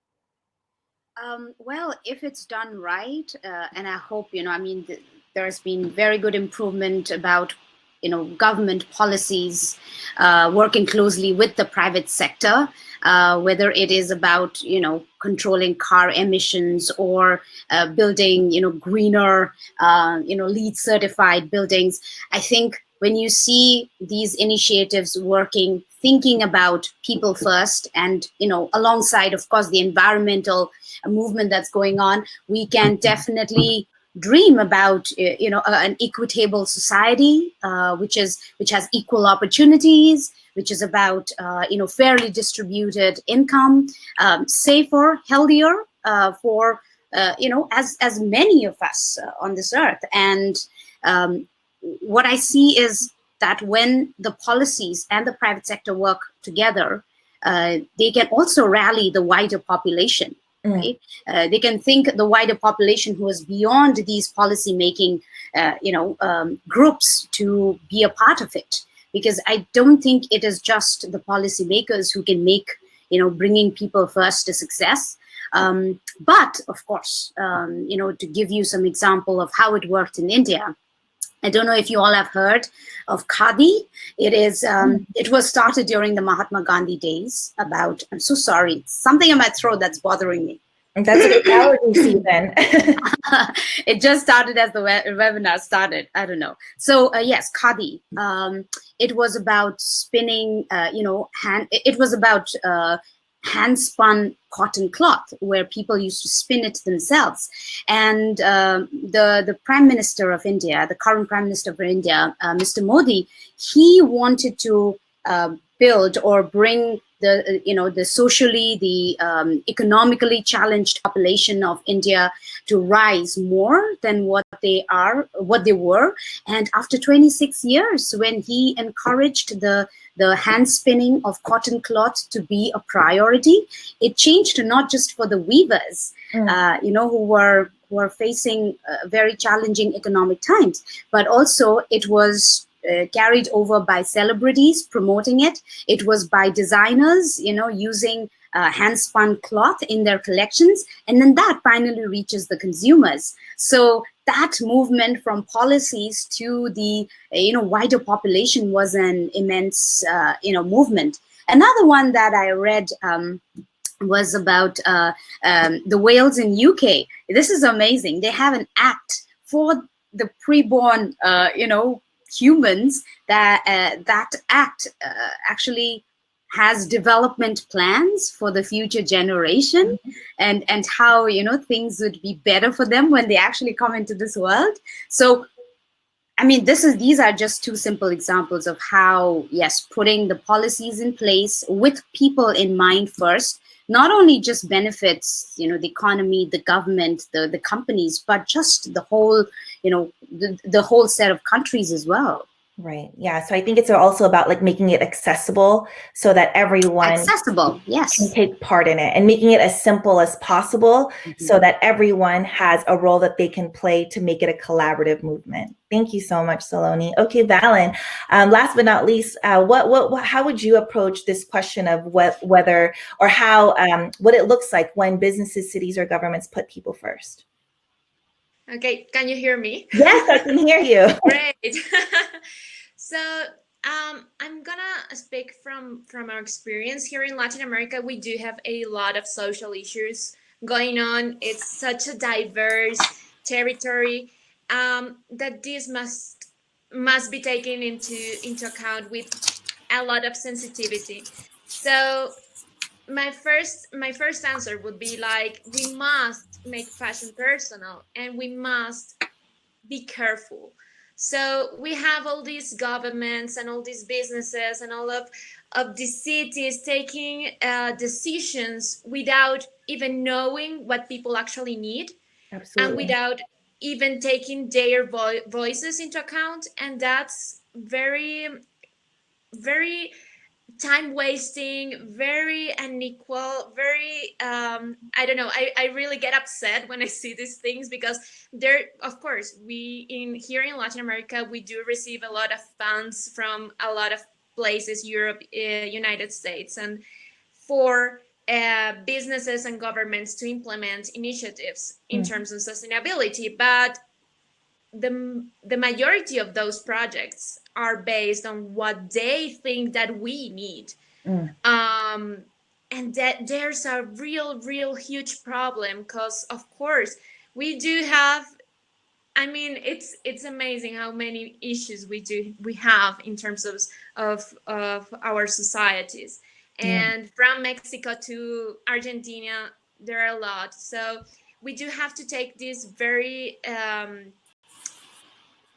Speaker 12: Well, if it's done right, and I hope, I mean, there's been very good improvement about, government policies working closely with the private sector, whether it is about, controlling car emissions or building, greener, LEED certified buildings. I think when you see these initiatives working, thinking about people first and, alongside, of course, the environmental movement that's going on, we can definitely dream about an equitable society which has equal opportunities, which is about fairly distributed income, safer, healthier for as many of us on this earth. And what I see is that when the policies and the private sector work together, they can also rally the wider population. Right? They can think the wider population who is beyond these policy making, groups to be a part of it. Because I don't think it is just the policymakers who can make, bringing people first to success. But of course, to give you some example of how it worked in India. I don't know if you all have heard of Khadi. It was started during the Mahatma Gandhi days about, I'm so sorry, something in my throat that's bothering me.
Speaker 1: That's a allergy season.
Speaker 12: It just started as the webinar started. I don't know. So yes, Khadi. It was about spinning, it was about hand-spun cotton cloth where people used to spin it themselves. And the Prime Minister of India, the current Prime Minister of India, Mr. Modi, he wanted to build or bring the socially, the economically challenged population of India to rise more than what they were. And after 26 years, when he encouraged the hand spinning of cotton cloth to be a priority, it changed not just for the weavers, who were facing very challenging economic times, but also it was carried over by celebrities promoting it. It was by designers, using hand-spun cloth in their collections, and then that finally reaches the consumers. So that movement from policies to the wider population was an immense movement. Another one that I read was about the whales in UK. This is amazing. They have an act for the preborn humans that act actually has development plans for the future generation, and how things would be better for them when they actually come into this world. So I mean, these are just two simple examples of how, yes, putting the policies in place with people in mind first, not only just benefits, the economy, the government, the companies, but just the whole, the whole set of countries as well.
Speaker 1: Right. Yeah. So I think it's also about making it accessible so that everyone
Speaker 12: yes,
Speaker 1: can take part in it, and making it as simple as possible so that everyone has a role that they can play to make it a collaborative movement. Thank you so much, Saloni. Okay, Valen, last but not least, how would you approach this question of whether or how, what it looks like when businesses, cities, or governments put people first?
Speaker 13: Okay, can you hear me?
Speaker 1: Yes, I can hear you.
Speaker 13: Great. So I'm gonna speak from our experience here in Latin America. We do have a lot of social issues going on. It's such a diverse territory that this must be taken into account with a lot of sensitivity. So my first answer would be we must make fashion personal, and we must be careful. So we have all these governments and all these businesses and all of these cities taking decisions without even knowing what people actually need.
Speaker 1: Absolutely.
Speaker 13: And without even taking their voices into account. And that's very, very time wasting, very unequal, very I don't know, I really get upset when I see these things, because there, of course, here in Latin America, we do receive a lot of funds from a lot of places, Europe, United States, and for businesses and governments to implement initiatives in terms of sustainability. But the majority of those projects are based on what they think that we need. And that there's a real huge problem, because of course we do have, I mean, it's amazing how many issues we have in terms of our societies. And from Mexico to Argentina, there are a lot. So we do have to take this very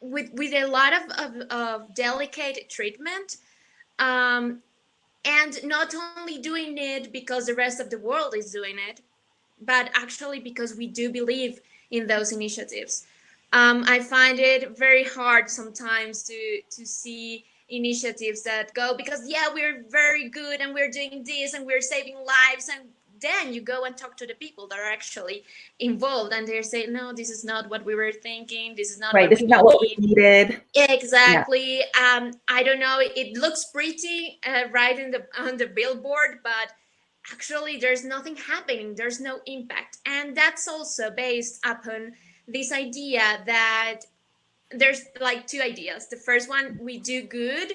Speaker 13: with a lot of delicate treatment, and not only doing it because the rest of the world is doing it, but actually because we do believe in those initiatives. I find it very hard sometimes to see initiatives that go because, yeah, we're very good and we're doing this and we're saving lives, and then you go and talk to the people that are actually involved, and they're saying, no, this is not what we were thinking, this is not
Speaker 1: right,
Speaker 13: what
Speaker 1: this is not what we needed.
Speaker 13: Exactly. Yeah. I don't know, it looks pretty right on the billboard, but actually there's nothing happening, there's no impact. And that's also based upon this idea that there's like two ideas. The first one, we do good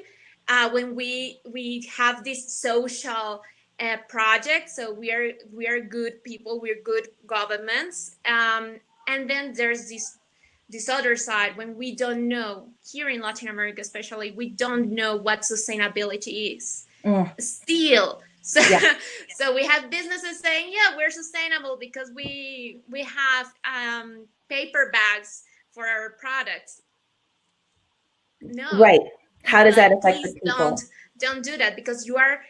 Speaker 13: when we have this social project, so we are good people, we're good governments, and then there's this other side when we don't know, here in Latin America especially, we don't know what sustainability is still. So, so we have businesses saying, yeah, we're sustainable because we have paper bags for our products. No.
Speaker 1: Right. How does that affect
Speaker 13: please
Speaker 1: the people?
Speaker 13: Don't do that, because you are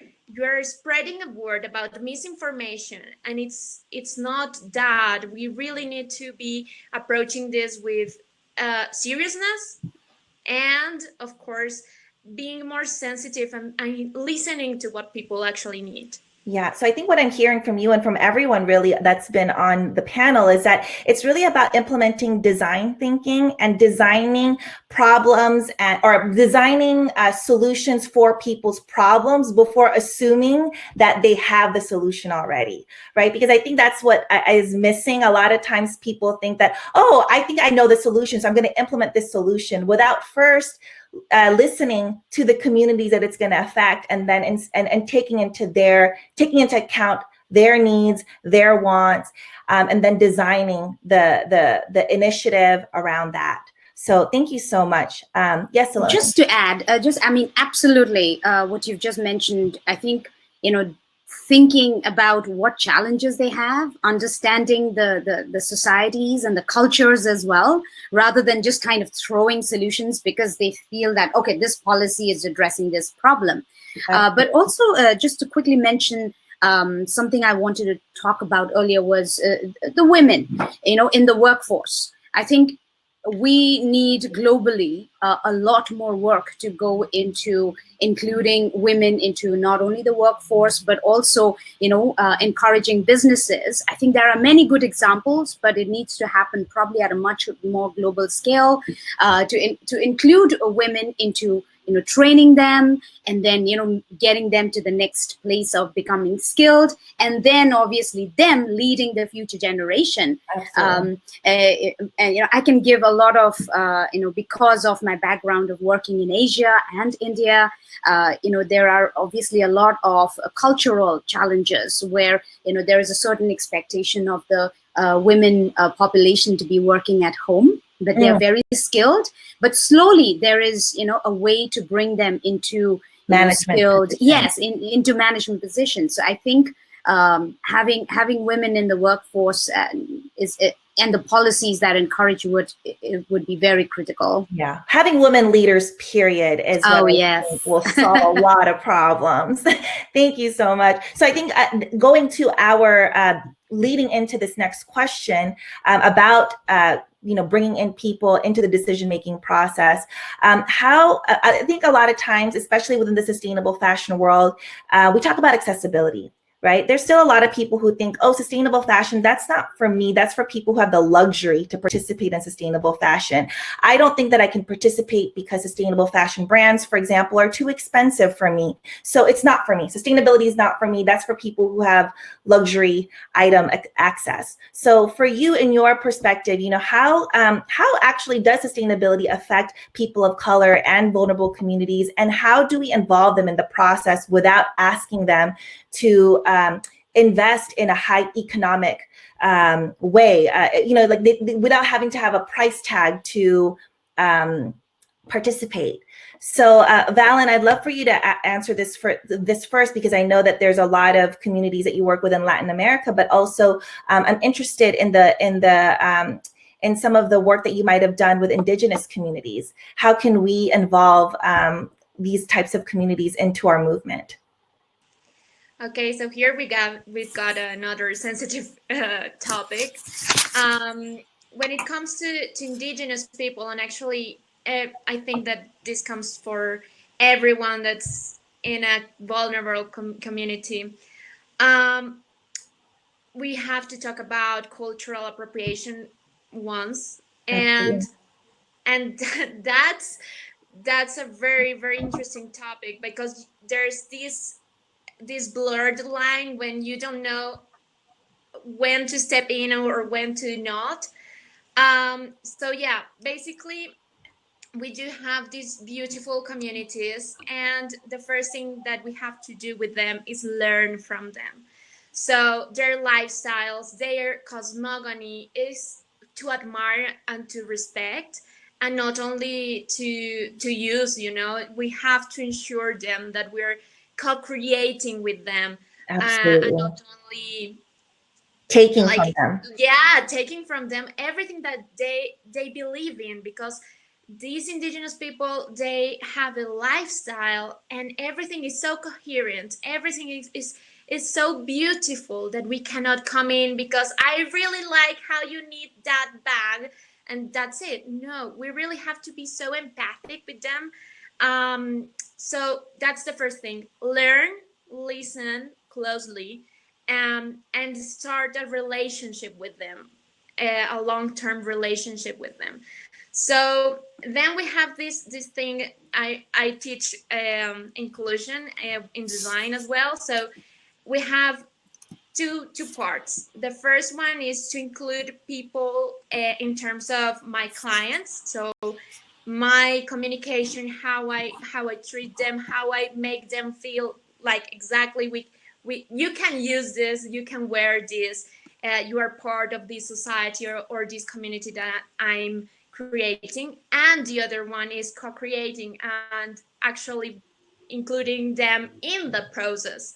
Speaker 13: spreading a word about misinformation, and it's not that. We really need to be approaching this with seriousness, and of course being more sensitive and listening to what people actually need.
Speaker 1: Yeah. So I think what I'm hearing from you and from everyone really that's been on the panel is that it's really about implementing design thinking and designing problems or designing solutions for people's problems before assuming that they have the solution already, right? Because I think that's what is missing. A lot of times people think that, oh, I think I know the solution, so I'm going to implement this solution without first listening to the communities that it's going to affect, and then and taking into account their needs, their wants, and then designing the initiative around that. So thank you so much. Yes, Ilona.
Speaker 12: Just to add, I mean, absolutely, what you've just mentioned. I think, thinking about what challenges they have, understanding the societies and the cultures as well, rather than just kind of throwing solutions because they feel that, okay, this policy is addressing this problem. But also, just to quickly mention, something I wanted to talk about earlier was the women, in the workforce. I think we need globally a lot more work to go into including women into not only the workforce, but also, encouraging businesses. I think there are many good examples, but it needs to happen probably at a much more global scale, to include women into, training them, and then, getting them to the next place of becoming skilled, and then obviously them leading the future generation. And, I can give a lot of, because of my background of working in Asia and India, there are obviously a lot of cultural challenges where, there is a certain expectation of the women population to be working at home, but they're very skilled. But slowly there is, a way to bring them into management skilled, into management positions. So I think having women in the workforce the policies that encourage it would be very critical.
Speaker 1: Yeah, having women leaders, period, is what I think will solve a lot of problems. Thank you so much. So I think going to our leading into this next question about bringing in people into the decision-making process, how I think a lot of times, especially within the sustainable fashion world, we talk about accessibility. Right? There's still a lot of people who think, oh, sustainable fashion, that's not for me. That's for people who have the luxury to participate in sustainable fashion. I don't think that I can participate because sustainable fashion brands, for example, are too expensive for me. So it's not for me. Sustainability is not for me. That's for people who have luxury item access. So for you, in your perspective, how actually does sustainability affect people of color and vulnerable communities? And how do we involve them in the process without asking them to invest in a high economic way, without having to have a price tag to participate? So Valen, I'd love for you to answer this first, because I know that there's a lot of communities that you work with in Latin America, but also I'm interested in some of the work that you might have done with indigenous communities. How can we involve these types of communities into our movement?
Speaker 13: Okay, so here we've got another sensitive topic. When it comes to indigenous people, and actually, I think that this comes for everyone that's in a vulnerable community. We have to talk about cultural appropriation once, and that's a very, very interesting topic, because there's this blurred line when you don't know when to step in or when to not. So yeah, basically we do have these beautiful communities, and the first thing that we have to do with them is learn from them. So their lifestyles, their cosmogony is to admire and to respect, and not only to use. We have to ensure them that we're co-creating with them,
Speaker 1: Absolutely.
Speaker 13: and not only
Speaker 1: taking from them.
Speaker 13: Yeah, taking from them everything that they believe in, because these indigenous people, they have a lifestyle, and everything is so coherent. Everything is so beautiful that we cannot come in because I really like how you need that bag, and that's it. No, we really have to be so empathic with them. So that's the first thing. Learn, listen closely, and start a relationship with them, a long-term relationship with them. So then we have this thing. I teach inclusion in design as well. So we have two parts. The first one is to include people in terms of my clients. So my communication, how I treat them, how I make them feel like exactly you can use this, you can wear this, you are part of this society or this community that I'm creating. And the other one is co-creating and actually including them in the process.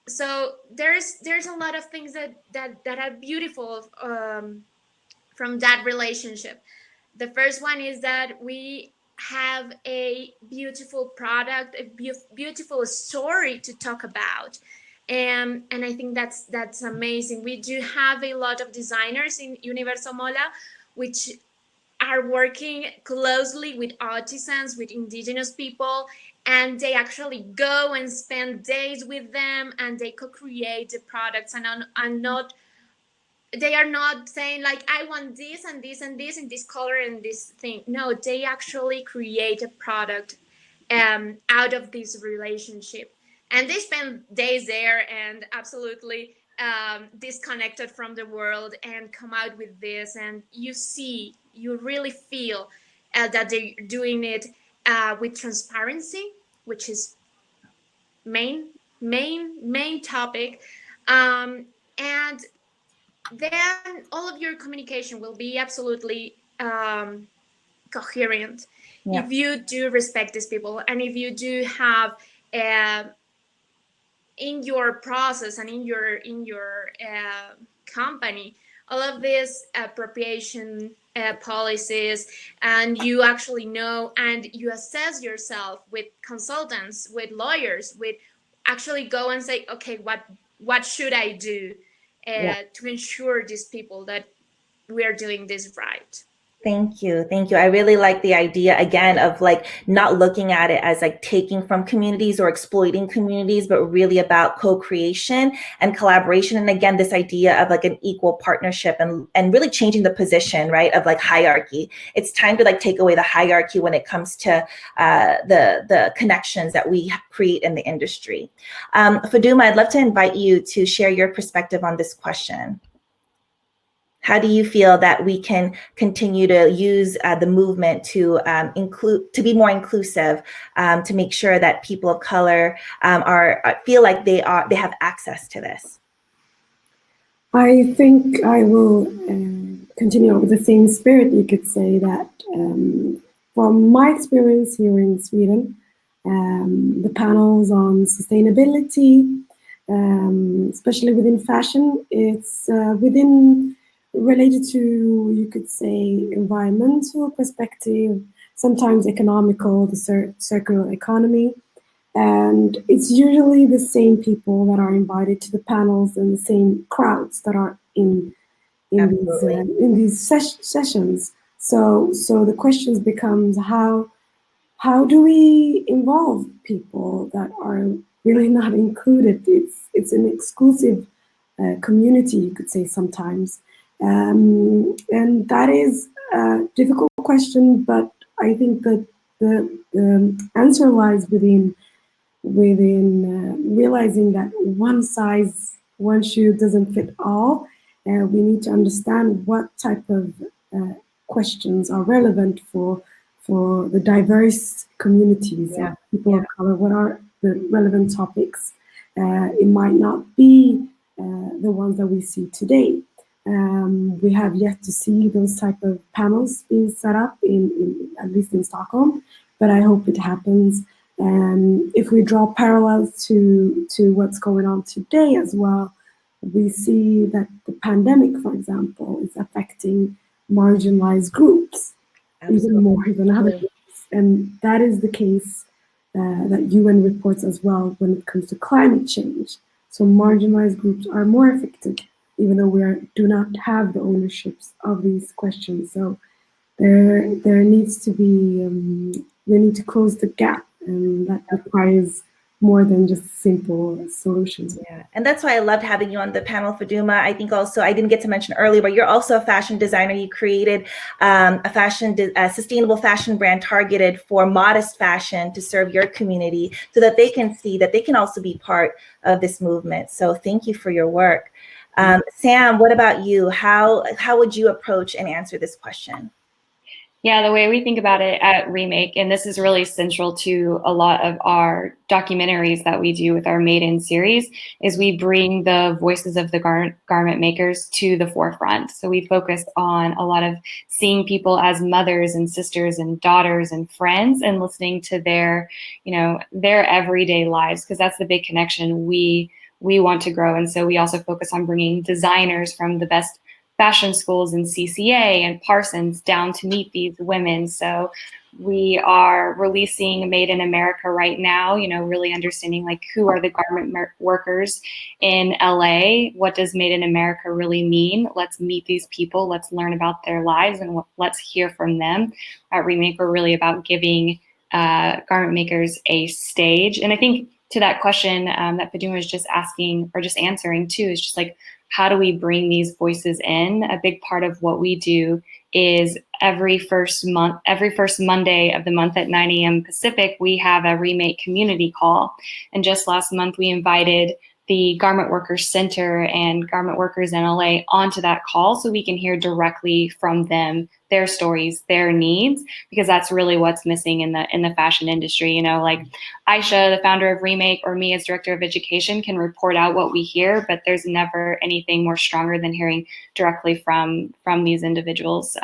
Speaker 13: So there's a lot of things that are beautiful from that relationship. The first one is that we have a beautiful product, a beautiful story to talk about. And I think that's amazing. We do have a lot of designers in Universo Mola, which are working closely with artisans, with indigenous people, and they actually go and spend days with them, and they co-create the products, and not they are not saying like, I want this and this and this in this color and this thing. No, they actually create a product out of this relationship, and they spend days there and absolutely disconnected from the world, and come out with this, and you really feel that they're doing it with transparency, which is main topic. And then all of your communication will be absolutely coherent.
Speaker 1: Yeah.
Speaker 13: If you do respect these people, and if you do have in your process and in your company all of these appropriation policies, and you actually know and you assess yourself with consultants, with lawyers, with actually go and say, okay, what should I do to ensure these people that we are doing this right?
Speaker 1: Thank you. Thank you. I really like the idea again of like not looking at it as like taking from communities or exploiting communities, but really about co-creation and collaboration. And again, this idea of like an equal partnership and really changing the position, right, of like hierarchy. It's time to like take away the hierarchy when it comes to the connections that we create in the industry. Faduma, I'd love to invite you to share your perspective on this question. How do you feel that we can continue to use the movement to to be more inclusive, to make sure that people of color feel like they have access to this?
Speaker 22: I think I will continue with the same spirit. You could say that from my experience here in Sweden, the panels on sustainability, especially within fashion, it's related to, you could say, environmental perspective, sometimes economical, the circular economy. And it's usually the same people that are invited to the panels and the same crowds that are in these sessions. So the questions becomes how do we involve people that are really not included? It's an exclusive community, you could say sometimes. And that is a difficult question, but I think that the answer lies within realizing that one shoe doesn't fit all. We need to understand what type of questions are relevant for the diverse communities of people of color. What are the relevant topics? It might not be the ones that we see today. We have yet to see those type of panels being set up in at least in Stockholm, but I hope it happens. If we draw parallels to what's going on today as well, we see that the pandemic, for example, is affecting marginalized groups even more than other groups. And that is the case that UN reports as well when it comes to climate change. So marginalized groups are more affected, even though we do not have the ownerships of these questions. So there needs to be, we need to close the gap, and that requires more than just simple solutions.
Speaker 1: Yeah, and that's why I loved having you on the panel, Faduma. I think also, I didn't get to mention earlier, but you're also a fashion designer. You created a sustainable fashion brand targeted for modest fashion to serve your community so that they can see that they can also be part of this movement. So thank you for your work. Sam, what about you? How would you approach and answer this question?
Speaker 21: Yeah, the way we think about it at Remake, and this is really central to a lot of our documentaries that we do with our Maiden series, is we bring the voices of the garment makers to the forefront. So we focus on a lot of seeing people as mothers and sisters and daughters and friends, and listening to their, their everyday lives, because that's the big connection we want to grow. And so we also focus on bringing designers from the best fashion schools in CCA and Parsons down to meet these women. So we are releasing Made in America right now, really understanding like who are the garment workers in LA? What does Made in America really mean? Let's meet these people. Let's learn about their lives and let's hear from them. At Remake, we're really about giving garment makers a stage. And I think to that question that Faduma was just asking or just answering too, is just like, how do we bring these voices in? A big part of what we do is every first Monday of the month at 9 a.m. Pacific, we have a Remake community call. And just last month, we invited the Garment Workers Center and Garment Workers in LA onto that call so we can hear directly from them, their stories, their needs, because that's really what's missing in the fashion industry. Like Aisha, the founder of Remake, or me as director of education can report out what we hear, but there's never anything more stronger than hearing directly from these individuals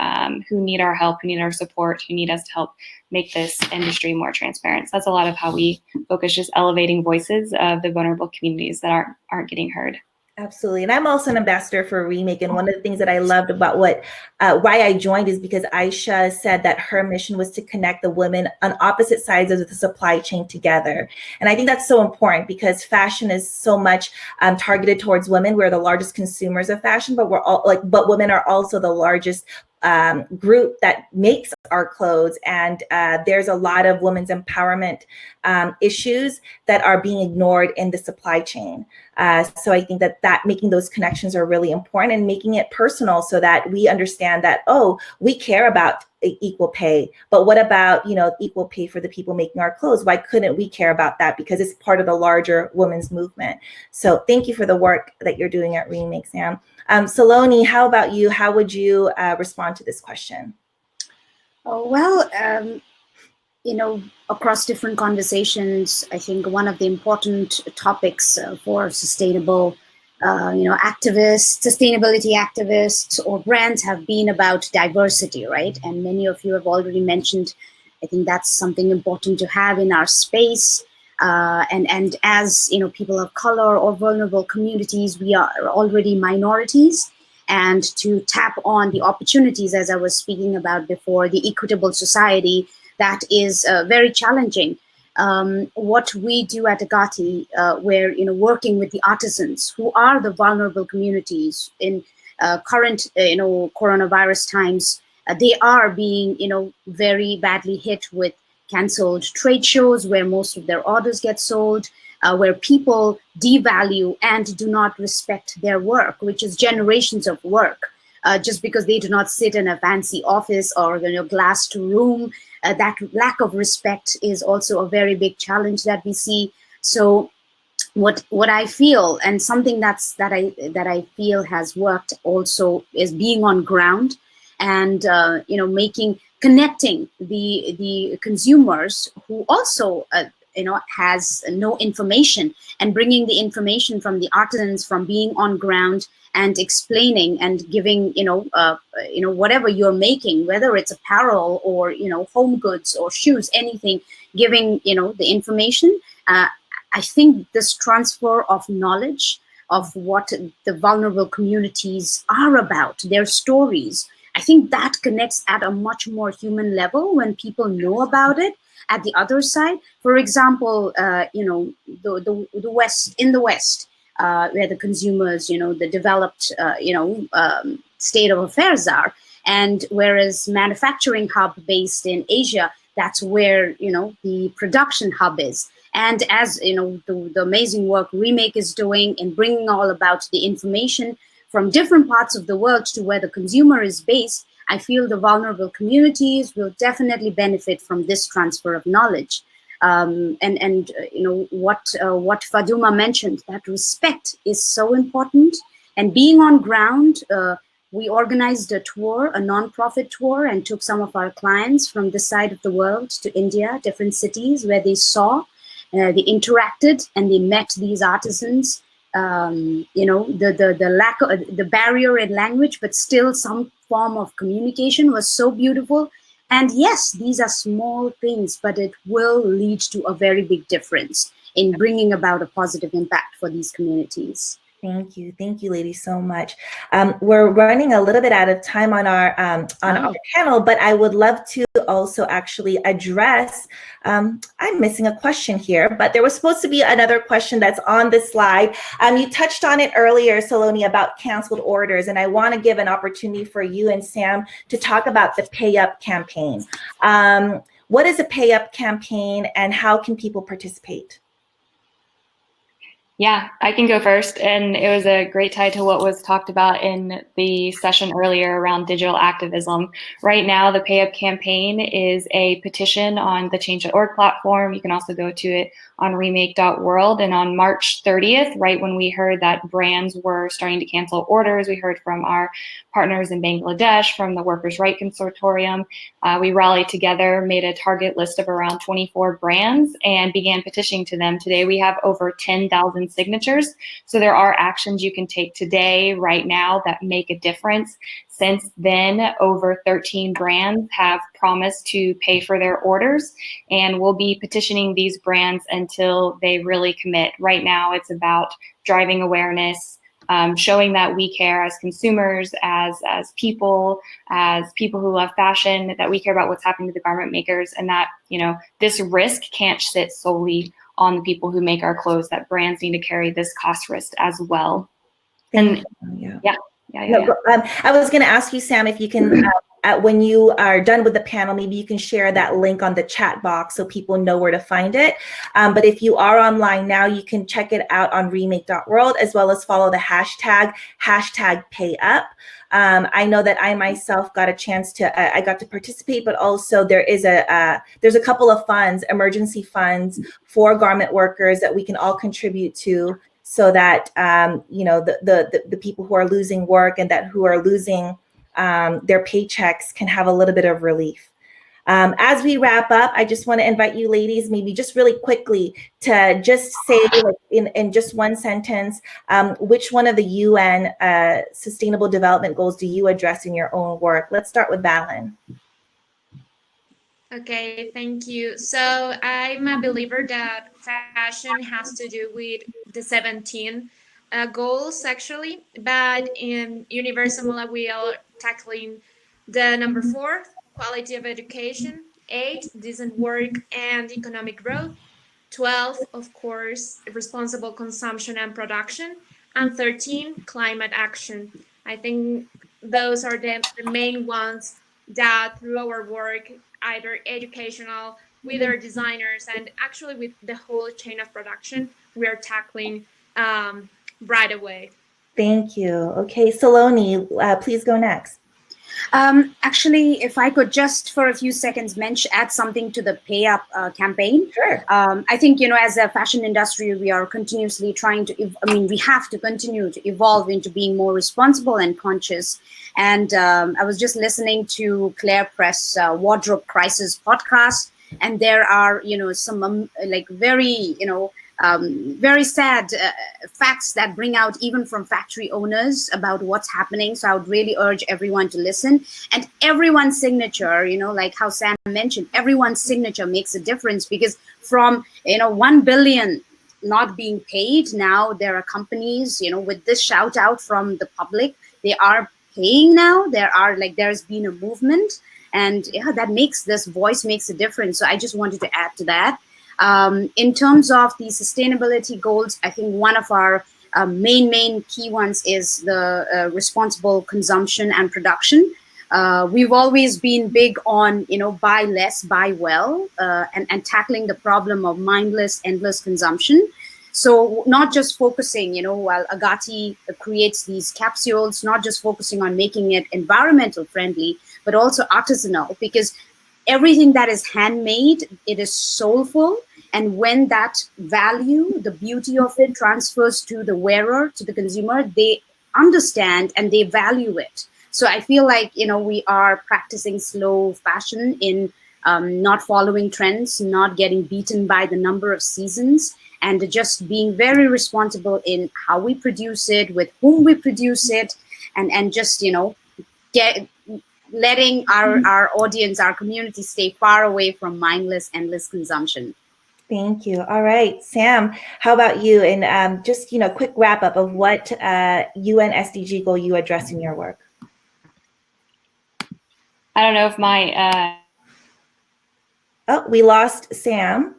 Speaker 21: who need our help, who need our support, who need us to help make this industry more transparent. So that's a lot of how we focus, just elevating voices of the vulnerable communities that aren't getting heard.
Speaker 1: Absolutely. And I'm also an ambassador for Remake. And one of the things that I loved about why I joined is because Aisha said that her mission was to connect the women on opposite sides of the supply chain together. And I think that's so important because fashion is so much targeted towards women. We're the largest consumers of fashion, but but women are also the largest group that makes our clothes, and there's a lot of women's empowerment issues that are being ignored in the supply chain. So I think that making those connections are really important, and making it personal so that we understand that, oh, we care about equal pay, but what about, equal pay for the people making our clothes? Why couldn't we care about that? Because it's part of the larger women's movement. So thank you for the work that you're doing at Remake, Sam. Saloni, how about you? How would you respond to this question?
Speaker 12: Oh, well, across different conversations, I think one of the important topics for sustainable, sustainability activists or brands have been about diversity, right? And many of you have already mentioned, I think that's something important to have in our space. And as people of color or vulnerable communities, we are already minorities, and to tap on the opportunities, as I was speaking about before, the equitable society, that is very challenging. What we do at Agati, we're working with the artisans who are the vulnerable communities in current coronavirus times. They are being very badly hit with canceled trade shows where most of their orders get sold, where people devalue and do not respect their work, which is generations of work, just because they do not sit in a fancy office or glassed room. That lack of respect is also a very big challenge that we see. So what I feel, and something that I feel has worked also, is being on ground and connecting the consumers who also has no information, and bringing the information from the artisans, from being on ground and explaining and giving whatever you're making, whether it's apparel or home goods or shoes, anything, giving the information. I think this transfer of knowledge of what the vulnerable communities are about, their stories, I think that connects at a much more human level when people know about it. At the other side, for example, the West, in the West, where the consumers, the developed, state of affairs are, and whereas manufacturing hub based in Asia, that's where the production hub is. And as the amazing work Remake is doing in bringing all about the information from different parts of the world to where the consumer is based, I feel the vulnerable communities will definitely benefit from this transfer of knowledge. What Faduma mentioned, that respect is so important. And being on ground, we organized a tour, a non-profit tour, and took some of our clients from this side of the world to India, different cities where they saw, they interacted, and they met these artisans. The lack of the barrier in language, but still some form of communication was so beautiful. And yes, these are small things, but it will lead to a very big difference in bringing about a positive impact for these communities.
Speaker 1: Thank you, ladies, so much. We're running a little bit out of time on our panel, but I would love to also actually address. I'm missing a question here, but there was supposed to be another question that's on the slide. You touched on it earlier, Saloni, about canceled orders, and I want to give an opportunity for you and Sam to talk about the Pay Up campaign. What is a Pay Up campaign, and how can people participate?
Speaker 21: Yeah, I can go first. And it was a great tie to what was talked about in the session earlier around digital activism. Right now, the Pay Up campaign is a petition on the Change.org platform. You can also go to it on remake.world. And on March 30th, right when we heard that brands were starting to cancel orders, we heard from our partners in Bangladesh, from the Workers' Right Consortium. We rallied together, made a target list of around 24 brands, and began petitioning to them. Today, we have over 10,000 signatures. So there are actions you can take today, right now, that make a difference. Since then, over 13 brands have promised to pay for their orders, and we'll be petitioning these brands until they really commit. Right now, it's about driving awareness, showing that we care as consumers, as people who love fashion, that we care about what's happening to the garment makers, and that, you know, this risk can't sit solely on the people who make our clothes, that brands need to carry this cost risk as well. And yeah.
Speaker 1: I was going to ask you, Sam, if you can, when you are done with the panel, maybe you can share that link on the chat box so people know where to find it. But if you are online now, you can check it out on remake.world, as well as follow the hashtag #PayUp. I know that I myself got a chance to, I got to participate, but also there's a couple of funds, emergency funds for garment workers that we can all contribute to, so that you know, the people who are losing work and who are losing their paychecks can have a little bit of relief. As we wrap up, I just want to invite you ladies, maybe just really quickly, to just say, like, in just one sentence, which one of the UN Sustainable Development Goals do you address in your own work? Let's start with Balin.
Speaker 13: Okay, thank you. So I'm a believer that fashion has to do with the 17 goals, actually, but in Universal we are tackling the number 4, quality of education, 8, decent work and economic growth, 12, of course, responsible consumption and production, and 13, climate action. I think those are the main ones that through our work, either educational, with our designers, and actually with the whole chain of production, we are tackling right away.
Speaker 1: Thank you. Okay, Saloni, please go next.
Speaker 12: Actually, if I could just for a few seconds add something to the Pay Up campaign.
Speaker 1: Sure.
Speaker 12: I think, you know, as a fashion industry, we are continuously trying to, we have to continue to evolve into being more responsible and conscious. And I was just listening to Claire Press Wardrobe Crisis podcast, and there are, you know, some like very, you know, very sad facts that bring out even from factory owners about what's happening. So I would really urge everyone to listen, and everyone's signature, you know, like how Sam mentioned, everyone's signature makes a difference, because from, you know, 1 billion not being paid, now there are companies, you know, with this shout out from the public, they are paying now. There's been a movement, and yeah, that makes this voice makes a difference. So I just wanted to add to that. In terms of the sustainability goals, I think one of our main key ones is the responsible consumption and production. We've always been big on, you know, buy less, buy well, and tackling the problem of mindless, endless consumption. So not just focusing, you know, while Agati creates these capsules, not just focusing on making it environmental friendly, but also artisanal, because everything that is handmade, it is soulful. And when that value, the beauty of it transfers to the wearer, to the consumer, they understand and they value it. So I feel like, you know, we are practicing slow fashion in not following trends, not getting beaten by the number of seasons, and just being very responsible in how we produce it, with whom we produce it, and just, you know, letting our audience, our community stay far away from mindless, endless consumption.
Speaker 1: Thank you. All right, Sam, how about you? And just, you know, quick wrap up of what UN SDG goal you address in your work.
Speaker 21: I don't know if my...
Speaker 1: Oh, we lost Sam,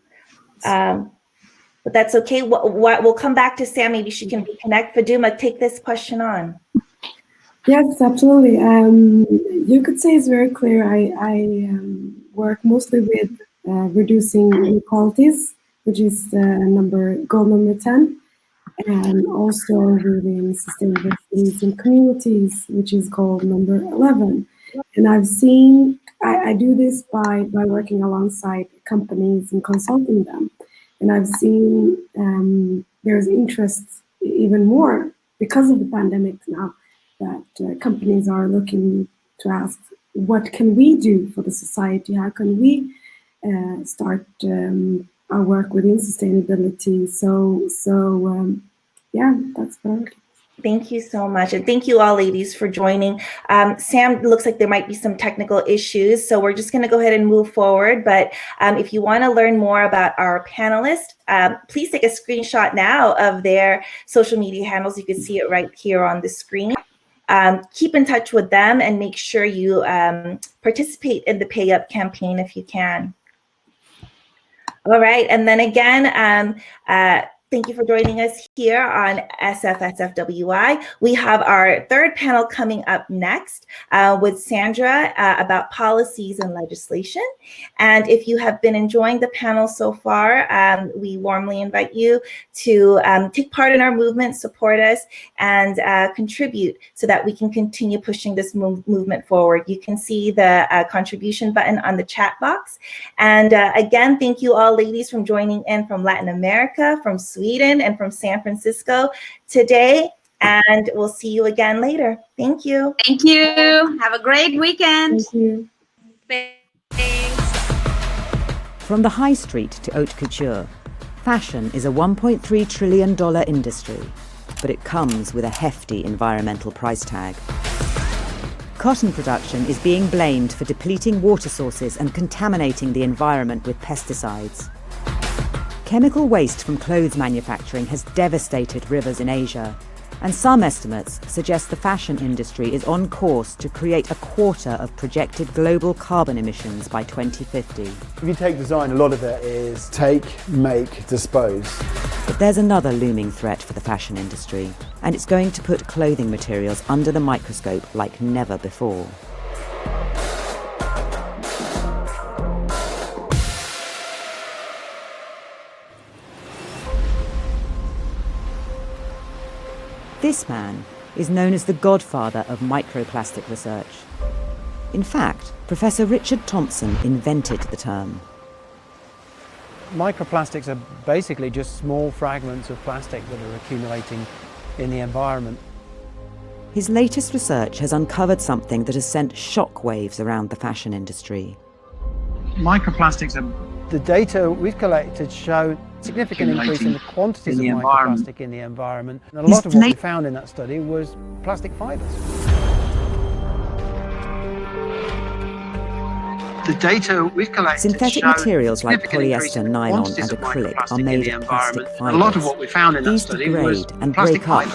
Speaker 1: but that's okay. We'll come back to Sam. Maybe she can reconnect. Faduma, take this question on.
Speaker 22: Yes, absolutely. You could say it's very clear. I work mostly with reducing inequalities, which is goal number 10, and also within sustainable cities and communities, which is goal number 11. And I've seen, I do this by working alongside companies and consulting them. And I've seen there's interest even more because of the pandemic now, that companies are looking to ask, what can we do for the society? How can we start our work within sustainability? So yeah, that's what I would.
Speaker 1: Thank you so much. And thank you all, ladies, for joining. Sam, looks like there might be some technical issues, so we're just going to go ahead and move forward. But if you want to learn more about our panelists, please take a screenshot now of their social media handles. You can see it right here on the screen. Keep in touch with them and make sure you participate in the Pay Up campaign if you can. All right. And then again, thank you for joining us here on SFSFWI. We have our third panel coming up next with Sandra about policies and legislation. And if you have been enjoying the panel so far, we warmly invite you to take part in our movement, support us, and contribute so that we can continue pushing this movement forward. You can see the contribution button on the chat box. And again, thank you all, ladies, from joining in from Latin America, from Sweden, and from San Francisco today. And we'll see you again later. Thank you.
Speaker 12: Thank you. Have a great weekend.
Speaker 22: Thank you.
Speaker 13: Thanks.
Speaker 14: From the high street to haute couture, fashion is a $1.3 trillion industry, but it comes with a hefty environmental price tag. Cotton production is being blamed for depleting water sources and contaminating the environment with pesticides. Chemical waste from clothes manufacturing has devastated rivers in Asia, and some estimates suggest the fashion industry is on course to create a quarter of projected global carbon emissions by 2050.
Speaker 16: If you take design, a lot of it is take, make, dispose.
Speaker 14: But there's another looming threat for the fashion industry, and it's going to put clothing materials under the microscope like never before. This man is known as the godfather of microplastic research. In fact, Professor Richard Thompson invented the term.
Speaker 23: Microplastics are basically just small fragments of plastic that are accumulating in the environment.
Speaker 14: His latest research has uncovered something that has sent shockwaves around the fashion industry.
Speaker 23: Microplastics are... The data we've collected show significant increase in the quantities of microplastic in the environment. And a lot of what we found in that study was plastic fibers. The data we've collected
Speaker 14: Synthetic materials like polyester, nylon and acrylic are made of plastic fibers.
Speaker 23: A lot of what we found in that
Speaker 14: These
Speaker 23: study was
Speaker 14: degrade and
Speaker 23: plastic
Speaker 14: break up in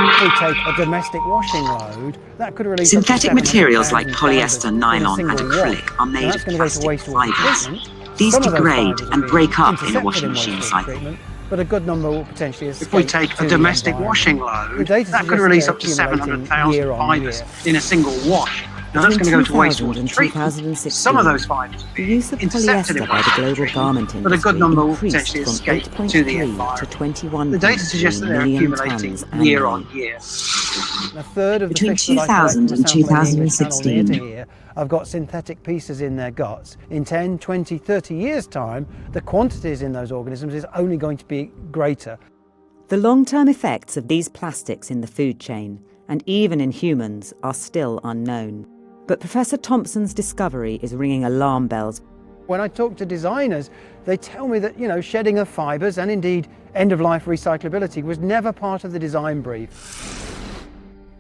Speaker 23: If we take a domestic washing load, that could release
Speaker 24: synthetic materials like polyester, nylon and acrylic are made of plastic fibers. These degrade and break up in a washing machine cycle.
Speaker 23: But a good number will potentially escape.
Speaker 16: If we take a domestic washing load, that could release up to 700,000 fibers in a single wash. Now that's going to go to wastewater treatment. Some of those fibers
Speaker 14: the use of polyester by the global garment industry
Speaker 16: but a good number will
Speaker 14: increased
Speaker 16: potentially
Speaker 14: from
Speaker 16: escape
Speaker 14: 8.3
Speaker 16: to the
Speaker 14: to
Speaker 16: environment.
Speaker 14: 21
Speaker 16: The data suggests that they're
Speaker 14: million
Speaker 16: accumulating
Speaker 14: tons
Speaker 16: year
Speaker 14: annually.
Speaker 16: on year.
Speaker 23: A third of the
Speaker 24: Between
Speaker 23: fish that I collect
Speaker 24: 2000
Speaker 23: from
Speaker 24: and
Speaker 23: a sample in the English
Speaker 24: 2016.
Speaker 23: Channel near to here, I've got synthetic pieces in their guts. In 10, 20, 30 years' time, the quantities in those organisms is only going to be greater.
Speaker 14: The long-term effects of these plastics in the food chain, and even in humans, are still unknown. But Professor Thompson's discovery is ringing alarm bells.
Speaker 23: When I talk to designers, they tell me that, shedding of fibres and indeed end-of-life recyclability was never part of the design brief.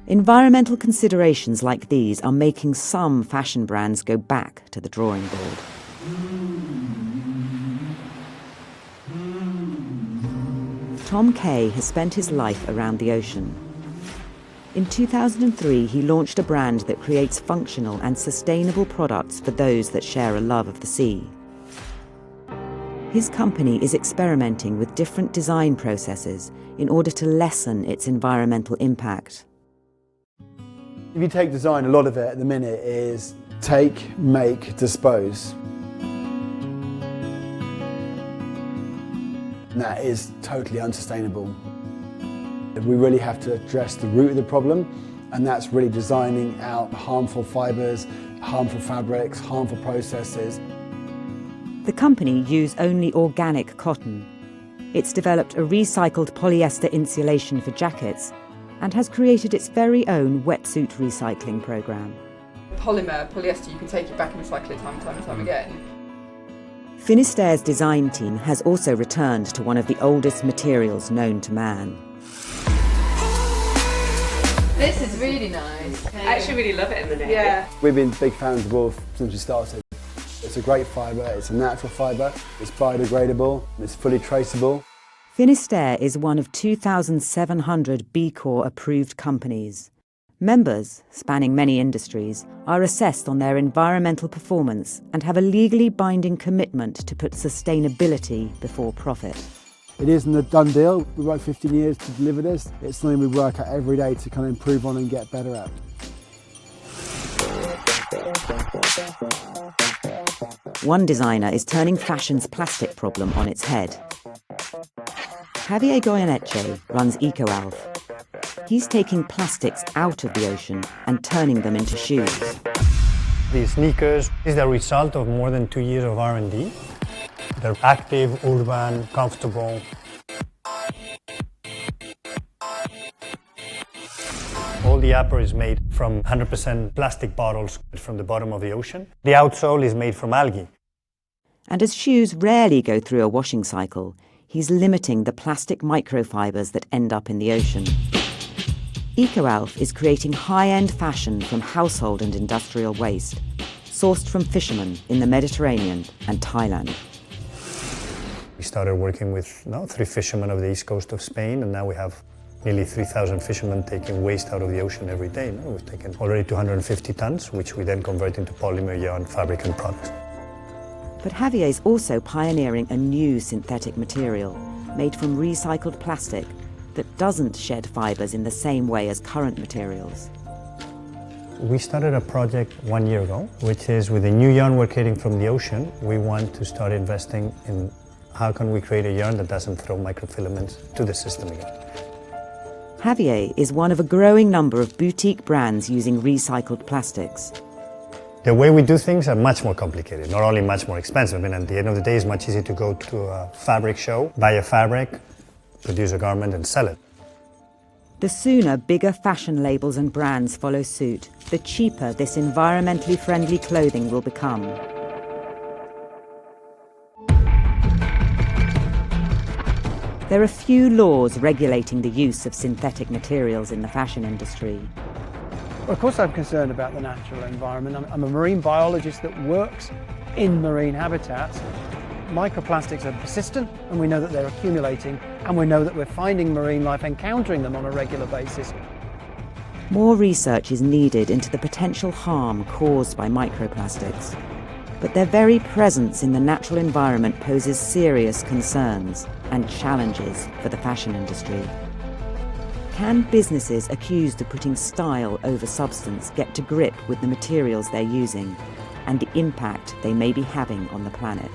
Speaker 14: Environmental considerations like these are making some fashion brands go back to the drawing board. Tom Kay has spent his life around the ocean. In 2003, he launched a brand that creates functional and sustainable products for those that share a love of the sea. His company is experimenting with different design processes in order to lessen its environmental impact.
Speaker 16: If you take design, a lot of it at the minute is take, make, dispose. And that is totally unsustainable. We really have to address the root of the problem, and that's really designing out harmful fibres, harmful fabrics, harmful processes.
Speaker 14: The company use only organic cotton. It's developed a recycled polyester insulation for jackets and has created its very own wetsuit recycling program.
Speaker 25: Polyester, you can take it back and recycle it time and time again.
Speaker 14: Finisterre's design team has also returned to one of the oldest materials known to man.
Speaker 2: This is really nice. I actually really love it in the navy. Yeah.
Speaker 16: We've been big fans of wool since we started. It's a great fibre, it's a natural fibre, it's biodegradable, it's fully traceable.
Speaker 14: Finisterre is one of 2,700 B Corp approved companies. Members, spanning many industries, are assessed on their environmental performance and have a legally binding commitment to put sustainability before profit.
Speaker 16: It isn't a done deal. We worked 15 years to deliver this. It's something we work at every day to kind of improve on and get better at.
Speaker 14: One designer is turning fashion's plastic problem on its head. Javier Goyeneche runs EcoAlf. He's taking plastics out of the ocean and turning them into shoes.
Speaker 5: The sneakers is the result of more than 2 years of R&D. They're active, urban, comfortable. All the upper is made from 100% plastic bottles from the bottom of the ocean. The outsole is made from algae.
Speaker 14: And as shoes rarely go through a washing cycle, he's limiting the plastic microfibers that end up in the ocean. EcoAlf is creating high-end fashion from household and industrial waste, sourced from fishermen in the Mediterranean and Thailand.
Speaker 5: We started working with 3 fishermen of the east coast of Spain, and now we have nearly 3,000 fishermen taking waste out of the ocean every day. We've taken already 250 tons, which we then convert into polymer, yarn, fabric and products.
Speaker 14: But Javier is also pioneering a new synthetic material made from recycled plastic that doesn't shed fibres in the same way as current materials.
Speaker 5: We started a project 1 year ago, which is with the new yarn we're creating from the ocean, we want to start investing in how can we create a yarn that doesn't throw microfilaments to the system again.
Speaker 14: Javier is one of a growing number of boutique brands using recycled plastics.
Speaker 5: The way we do things are much more complicated, not only much more expensive. I mean, at the end of the day, it's much easier to go to a fabric show, buy a fabric, produce a garment and sell it.
Speaker 14: The sooner bigger fashion labels and brands follow suit, the cheaper this environmentally friendly clothing will become. There are few laws regulating the use of synthetic materials in the fashion industry.
Speaker 23: Well, of course I'm concerned about the natural environment. I'm a marine biologist that works in marine habitats. Microplastics are persistent, and we know that they're accumulating, and we know that we're finding marine life encountering them on a regular basis.
Speaker 14: More research is needed into the potential harm caused by microplastics. But their very presence in the natural environment poses serious concerns and challenges for the fashion industry. Can businesses accused of putting style over substance get to grip with the materials they're using and the impact they may be having on the planet?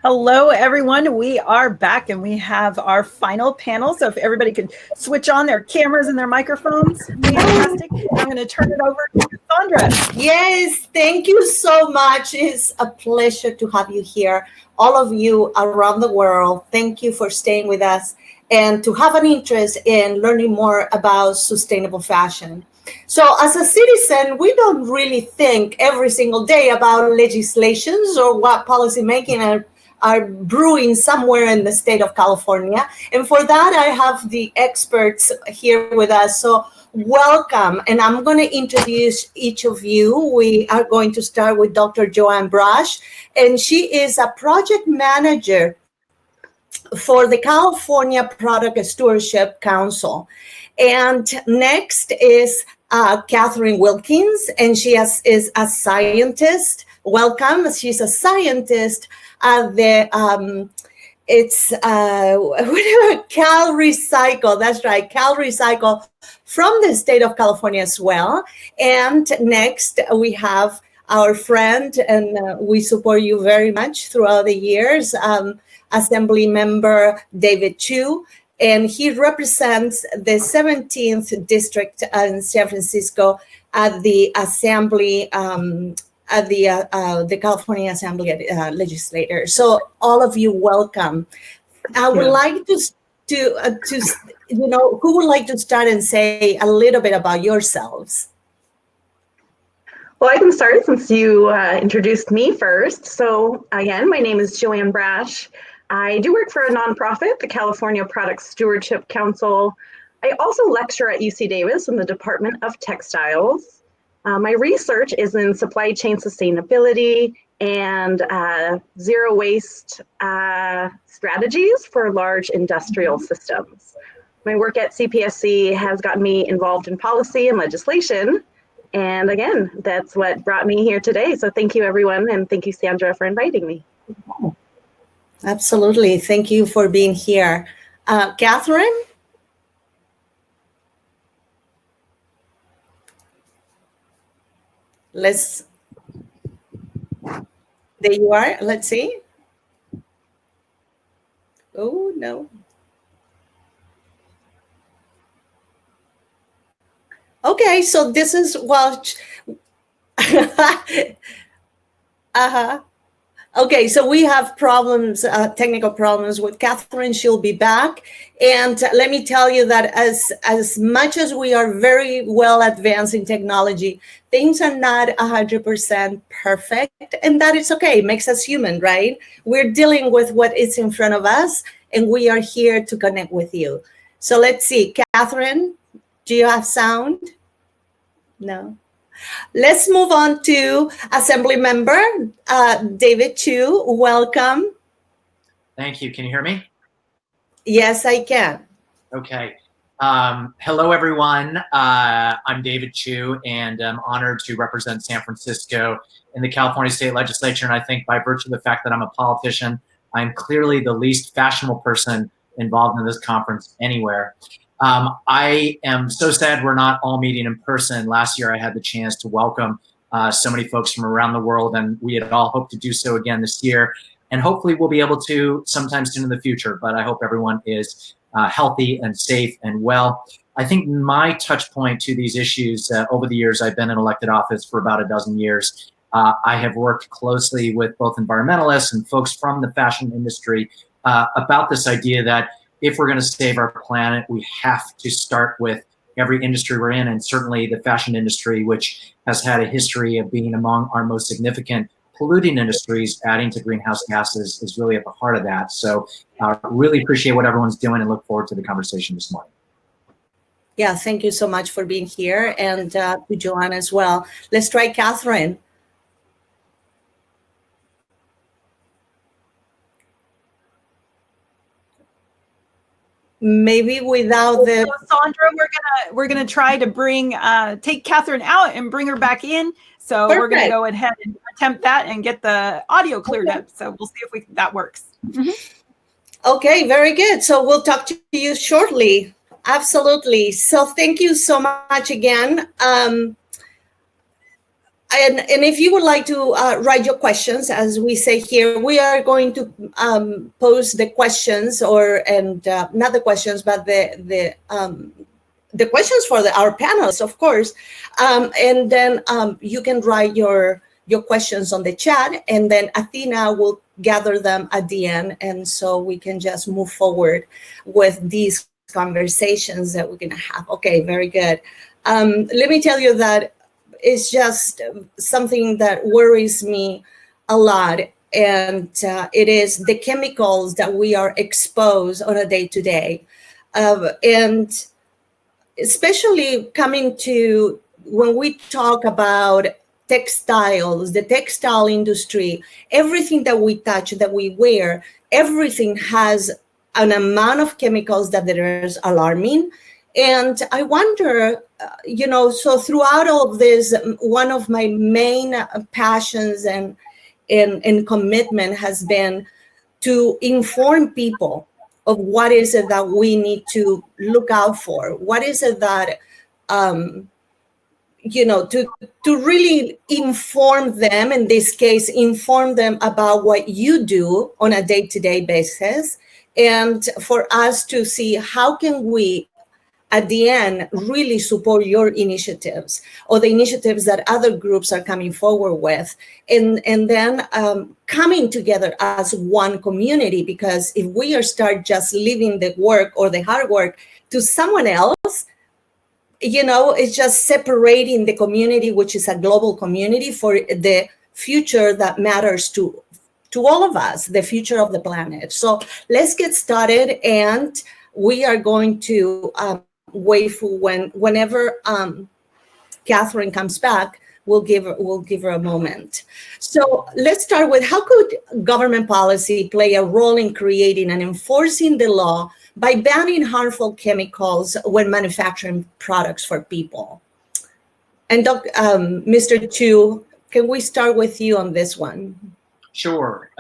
Speaker 3: Hello, everyone. We are back and we have our final panel. So if everybody could switch on their cameras and their microphones, fantastic. I'm going to turn it over to Sandra.
Speaker 19: Yes, thank you so much. It's a pleasure to have you here. All of you around the world, thank you for staying with us and to have an interest in learning more about sustainable fashion. So as a citizen, we don't really think every single day about legislations or what policymaking are brewing somewhere in the state of California. And for that, I have the experts here with us. So welcome. And I'm going to introduce each of you. We are going to start with Dr. Joanne Brush, and she is a project manager for the California Product Stewardship Council. And next is Catherine Wilkins, and she is a scientist. Welcome. She's a scientist at the Cal Recycle. That's right, Cal Recycle from the state of California as well. And next we have our friend, and we support you very much throughout the years, Assembly Member David Chu. and he represents the 17th district in San Francisco at the Assembly, at the California Assembly legislators. So all of you, welcome. I would like to who would like to start and say a little bit about yourselves?
Speaker 6: Well, I can start since you introduced me first. So again, my name is Joanne Brash. I do work for a nonprofit, the California Product Stewardship Council. I also lecture at UC Davis in the Department of Textiles. My research is in supply chain sustainability and zero waste strategies for large industrial systems. My work at CPSC has gotten me involved in policy and legislation. And again, that's what brought me here today. So thank you, everyone. And thank you, Sandra, for inviting me.
Speaker 19: Absolutely. Thank you for being here. Catherine? There you are. Let's see. Oh, no. Okay, so this is, well, Okay, so we have problems, technical problems with Catherine. She'll be back. And let me tell you that as much as we are very well advanced in technology, things are not 100% perfect. And that is okay. It makes us human, right? We're dealing with what is in front of us, and we are here to connect with you. So let's see. Catherine, do you have sound? No. Let's move on to Assembly Member David Chu. Welcome.
Speaker 7: Thank you. Can you hear me?
Speaker 19: Yes, I can.
Speaker 7: Okay. Hello, everyone. I'm David Chu, and I'm honored to represent San Francisco in the California State Legislature. And I think by virtue of the fact that I'm a politician, I'm clearly the least fashionable person involved in this conference anywhere. I am so sad we're not all meeting in person. Last year, I had the chance to welcome so many folks from around the world, and we had all hoped to do so again this year. And hopefully we'll be able to sometime soon in the future, but I hope everyone is healthy and safe and well. I think my touch point to these issues over the years, I've been in elected office for about a dozen years. I have worked closely with both environmentalists and folks from the fashion industry about this idea that if we're going to save our planet, we have to start with every industry we're in, and certainly the fashion industry, which has had a history of being among our most significant polluting industries, adding to greenhouse gases, is really at the heart of that. So really appreciate what everyone's doing and look forward to the conversation this morning.
Speaker 19: Yeah, thank you so much for being here, and to Joanne as well. Let's try Catherine. Maybe without the
Speaker 3: Sandra, we're gonna try to take Catherine out and bring her back in. So
Speaker 19: Perfect.
Speaker 3: We're gonna go ahead and attempt that and get the audio cleared up. So we'll see if that works. Mm-hmm.
Speaker 19: Okay, very good. So we'll talk to you shortly. Absolutely. So thank you so much again. And if you would like to write your questions, as we say here, we are going to pose the questions, not the questions, but the questions for our panelists, of course. And then you can write your questions on the chat, and then Athena will gather them at the end, and so we can just move forward with these conversations that we're going to have. Okay, very good. Let me tell you that it's just something that worries me a lot, and it is the chemicals that we are exposed on a day-to-day. And especially coming to when we talk about textiles, the textile industry, everything that we touch, that we wear, everything has an amount of chemicals that is alarming. And I wonder, so throughout all of this, one of my main passions and commitment has been to inform people of what is it that we need to look out for. What is it that, to really inform them, in this case, inform them about what you do on a day-to-day basis, and for us to see how can we at the end really support your initiatives or the initiatives that other groups are coming forward with, and then coming together as one community. Because if we start just leaving the work or the hard work to someone else, it's just separating the community, which is a global community, for the future that matters to all of us, the future of the planet. So let's get started, and we are going to wait for whenever Catherine comes back. We'll give her a moment. So let's start with, how could government policy play a role in creating and enforcing the law by banning harmful chemicals when manufacturing products for people? And Mr. Chu, can we start with you on this one?
Speaker 7: Sure.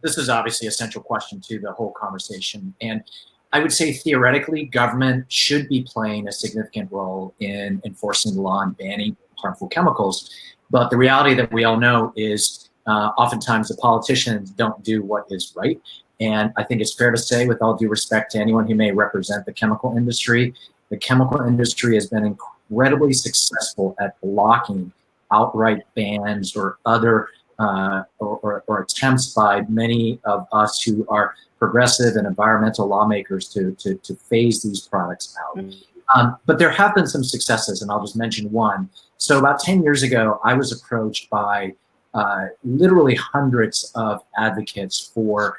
Speaker 7: This is obviously a central question to the whole conversation. And I would say theoretically, government should be playing a significant role in enforcing the law and banning harmful chemicals. But the reality that we all know is oftentimes the politicians don't do what is right. And I think it's fair to say, with all due respect to anyone who may represent the chemical industry has been incredibly successful at blocking outright bans or other or attempts by many of us who are progressive and environmental lawmakers to phase these products out. But there have been some successes, and I'll just mention one. So about 10 years ago, I was approached by literally hundreds of advocates for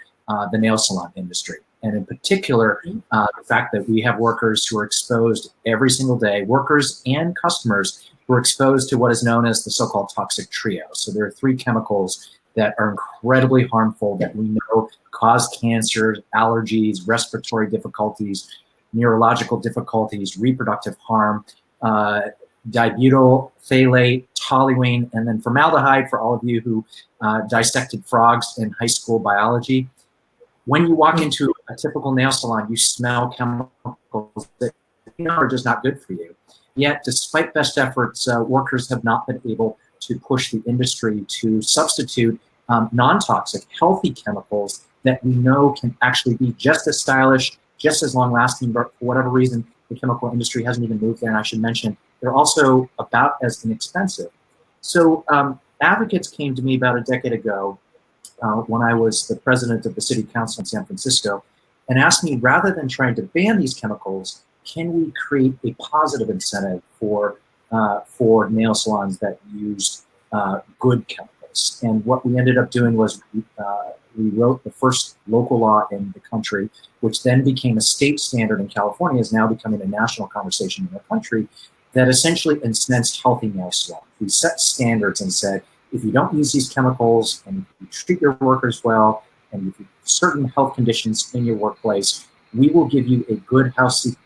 Speaker 7: the nail salon industry. And in particular, the fact that we have workers who are exposed every single day, workers and customers who are exposed to what is known as the so-called toxic trio. So there are 3 chemicals that are incredibly harmful that we know cause cancer, allergies, respiratory difficulties, neurological difficulties, reproductive harm, dibutyl phthalate, toluene, and then formaldehyde for all of you who dissected frogs in high school biology. When you walk into a typical nail salon, you smell chemicals that are just not good for you. Yet, despite best efforts, workers have not been able to push the industry to substitute non-toxic, healthy chemicals that we know can actually be just as stylish, just as long-lasting, but for whatever reason, the chemical industry hasn't even moved there. And I should mention, they're also about as inexpensive. So advocates came to me about a decade ago when I was the president of the city council in San Francisco and asked me, rather than trying to ban these chemicals, can we create a positive incentive for nail salons that use good chemicals? And what we ended up doing was we wrote the first local law in the country, which then became a state standard in California, is now becoming a national conversation in the country, that essentially incensed healthy nail salons. We set standards and said, if you don't use these chemicals and you treat your workers well, and if you have certain health conditions in your workplace, we will give you a good housekeeping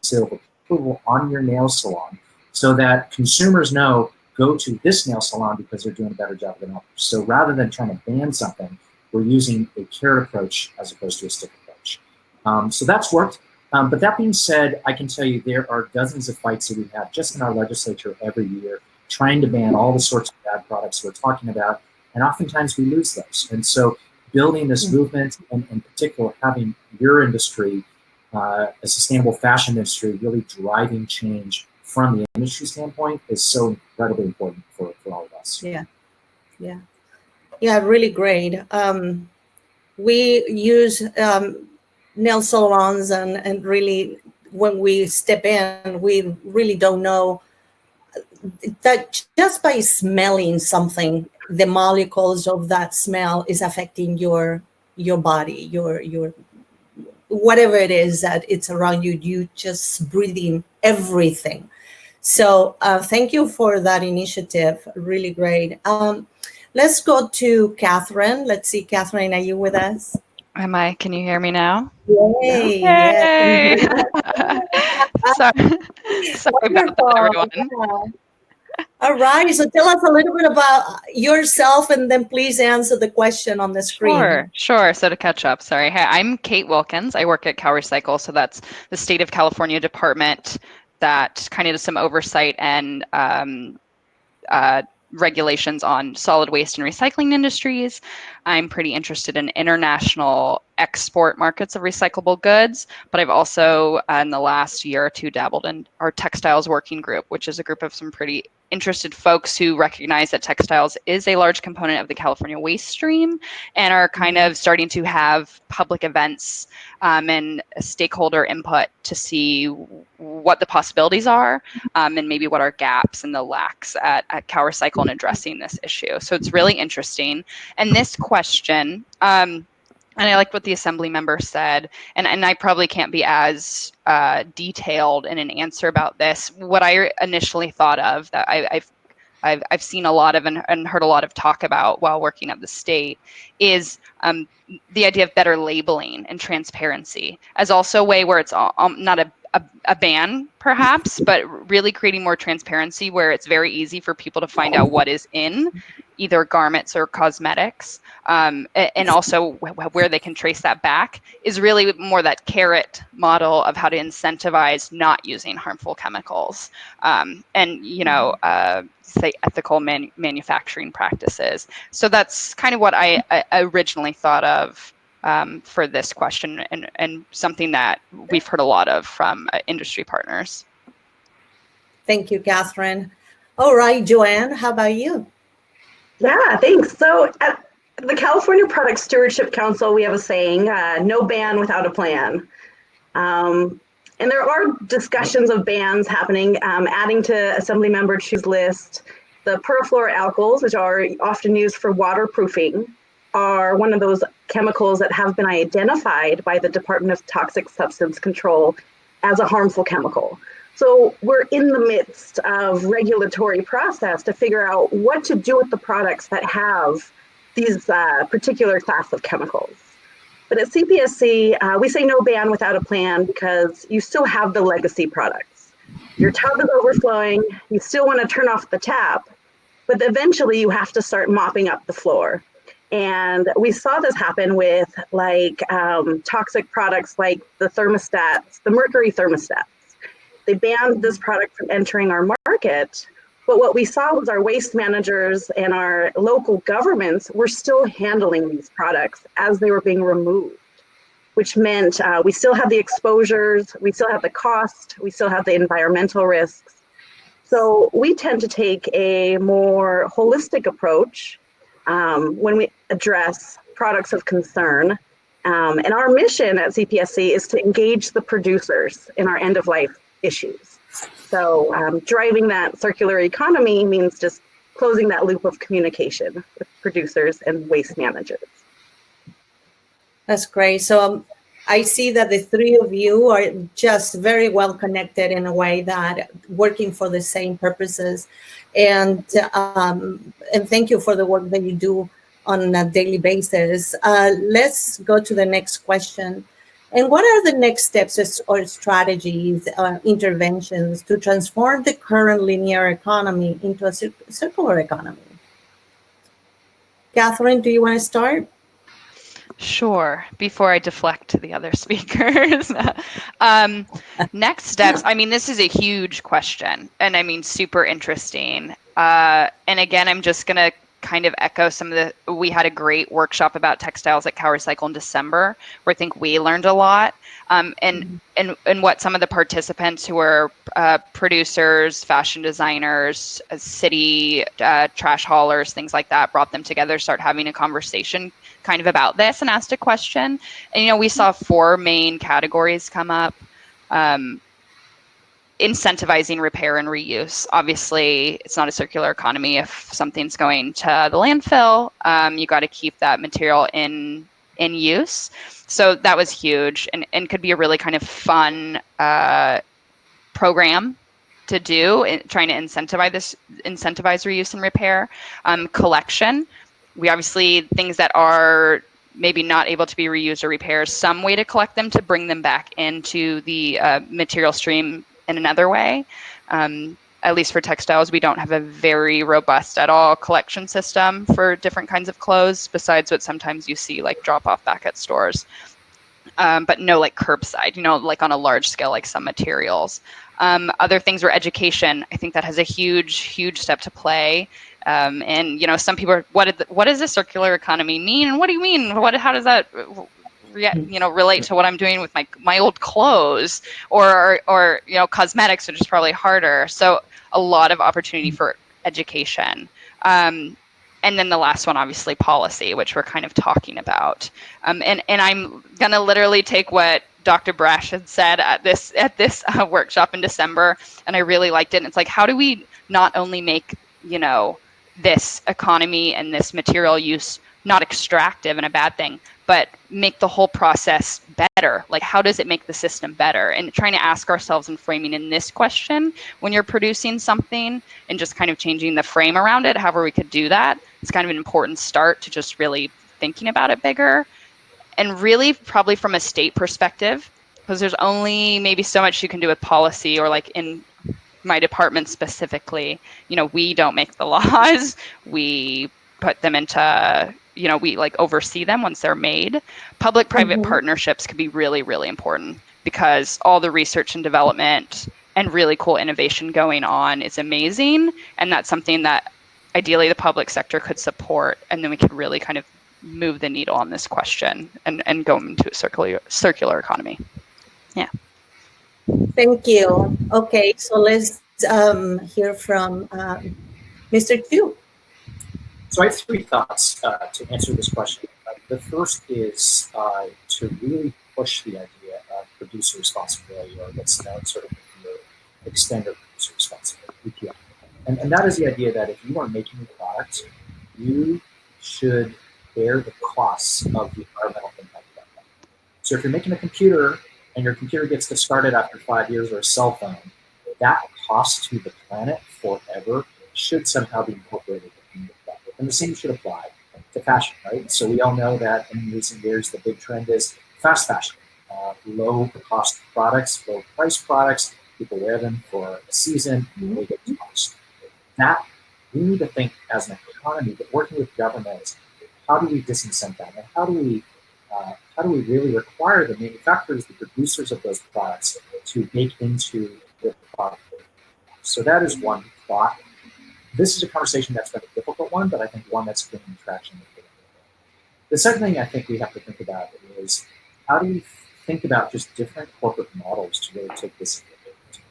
Speaker 7: seal of approval on your nail salon, so that consumers know, go to this nail salon because they're doing a better job than others. So rather than trying to ban something, we're using a carrot approach as opposed to a stick approach. So that's worked. But that being said, I can tell you there are dozens of fights that we have just in our legislature every year, trying to ban all the sorts of bad products we're talking about, and oftentimes we lose those. And so building this movement, and in particular having your industry, a sustainable fashion industry, really driving change from the industry standpoint is so incredibly important for all of us.
Speaker 19: Yeah, really great. We use nail salons, and really when we step in, we really don't know that just by smelling something, the molecules of that smell is affecting your body, your whatever it is that it's around you, you just breathing everything. So thank you for that initiative. Really great. Let's go to Catherine. Let's see, Catherine, are you with us?
Speaker 4: Am I? Can you hear me now?
Speaker 19: Yay!
Speaker 4: Yay.
Speaker 19: Yes.
Speaker 4: Sorry about that, everyone.
Speaker 19: All right. So tell us a little bit about yourself, and then please answer the question on the screen.
Speaker 4: Sure. So to catch up, sorry. Hi, I'm Kate Wilkins. I work at CalRecycle. So that's the state of California department that kind of does some oversight and regulations on solid waste and recycling industries. I'm pretty interested in international export markets of recyclable goods, but I've also in the last year or two dabbled in our textiles working group, which is a group of some pretty interested folks who recognize that textiles is a large component of the California waste stream and are kind of starting to have public events and stakeholder input to see what the possibilities are and maybe what are gaps and the lacks at CalRecycle in addressing this issue. So it's really interesting. And this question, and I like what the assembly member said, and I probably can't be as detailed in an answer about this. What I initially thought of that I've seen a lot of and heard a lot of talk about while working at the state is the idea of better labeling and transparency as also a way where it's not a ban perhaps, but really creating more transparency where it's very easy for people to find out what is in either garments or cosmetics, and also where they can trace that back is really more that carrot model of how to incentivize not using harmful chemicals, and say ethical manufacturing practices. So that's kind of what I originally thought of for this question, and something that we've heard a lot of from industry partners.
Speaker 19: Thank you, Catherine. All right, Joanne, how about you?
Speaker 6: Yeah, thanks. So at the California Product Stewardship Council, we have a saying, no ban without a plan. And there are discussions of bans happening, adding to Assemblymember Chu's list. The perfluoroalkyls, which are often used for waterproofing, are one of those chemicals that have been identified by the Department of Toxic Substance Control as a harmful chemical. So we're in the midst of regulatory process to figure out what to do with the products that have these particular class of chemicals. But at CPSC, we say no ban without a plan because you still have the legacy products. Your tub is overflowing, you still want to turn off the tap, but eventually you have to start mopping up the floor. And we saw this happen with toxic products like the thermostats, the mercury thermostats. They banned this product from entering our market, but what we saw was our waste managers and our local governments were still handling these products as they were being removed, which meant we still have the exposures, we still have the cost, we still have the environmental risks. So we tend to take a more holistic approach when we address products of concern. And our mission at CPSC is to engage the producers in our end-of-life issues. So driving that circular economy means just closing that loop of communication with producers and waste managers.
Speaker 19: That's great. So I see that the three of you are just very well connected in a way that working for the same purposes. And thank you for the work that you do on a daily basis. Let's go to the next question. And what are the next steps or strategies, interventions to transform the current linear economy into a circular economy? Catherine, do you want to start?
Speaker 4: Sure. Before I deflect to the other speakers. Next steps. I mean, this is a huge question, and I mean, super interesting. And again, I'm just going to kind of echo some of we had a great workshop about textiles at CalRecycle in December, where I think we learned a lot. And what some of the participants who were producers, fashion designers, city trash haulers, things like that, brought them together, start having a conversation kind of about this and asked a question. And, we saw 4 main categories come up. Incentivizing repair and reuse. Obviously, it's not a circular economy if something's going to the landfill. You got to keep that material in use. So that was huge, and could be a really kind of fun program to do, trying to incentivize reuse and repair. Collection. We obviously, things that are maybe not able to be reused or repaired, some way to collect them to bring them back into the material stream in another way. At least for textiles, we don't have a very robust at all collection system for different kinds of clothes, besides what sometimes you see like drop off back at stores. But no like curbside, like on a large scale, like some materials. Other things were education. I think that has a huge step to play. And some people are, what does a circular economy mean? And what do you mean? How does that relate to what I'm doing with my old clothes or cosmetics, which is probably harder. So a lot of opportunity for education. And then the last one, obviously, policy, which we're kind of talking about. And I'm going to literally take what Dr. Brash had said at this workshop in December, and I really liked it. And it's like, how do we not only make, this economy and this material use not extractive and a bad thing, but make the whole process better? Like, how does it make the system better? And trying to ask ourselves and framing in this question when you're producing something and just kind of changing the frame around it, however we could do that, it's kind of an important start to just really thinking about it bigger. And really probably from a state perspective, because there's only maybe so much you can do with policy, or like in my department specifically, we don't make the laws. We put them into, we oversee them once they're made. Public-private partnerships could be really, really important, because all the research and development and really cool innovation going on is amazing. And that's something that ideally the public sector could support. And then we could really kind of move the needle on this question and go into a circular economy. Yeah.
Speaker 19: Thank you. Okay, so let's hear from Mr. Chu.
Speaker 7: So I have three thoughts to answer this question. The first is to really push the idea of producer responsibility, or what's known sort of the extended producer responsibility, EPR. And that is the idea that if you are making a product, you should bear the costs of the environmental impact of that product. So if you're making a computer and your computer gets discarded after 5 years, or a cell phone, that cost to the planet forever should somehow be incorporated in the product. And the same should apply to fashion, right? So we all know that in recent years, the big trend is fast fashion, low cost products, low price products. People wear them for a season, and they get tossed. That we need to think as an economy, but working with governments, how do we disincent that? And how do we really require the manufacturers, the producers of those products, to bake into the product? So that is one thought. This is a conversation that's been a difficult one, but I think one that's gaining traction. The second thing I think we have to think about is, how do we think about just different corporate models to really take this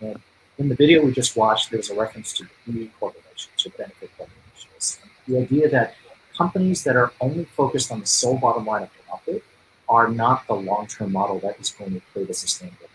Speaker 7: into? And in the video we just watched, there's a reference to B corporations, or benefit corporations. The idea that companies that are only focused on the sole bottom line of profit are not the long-term model that is going to create a sustainable.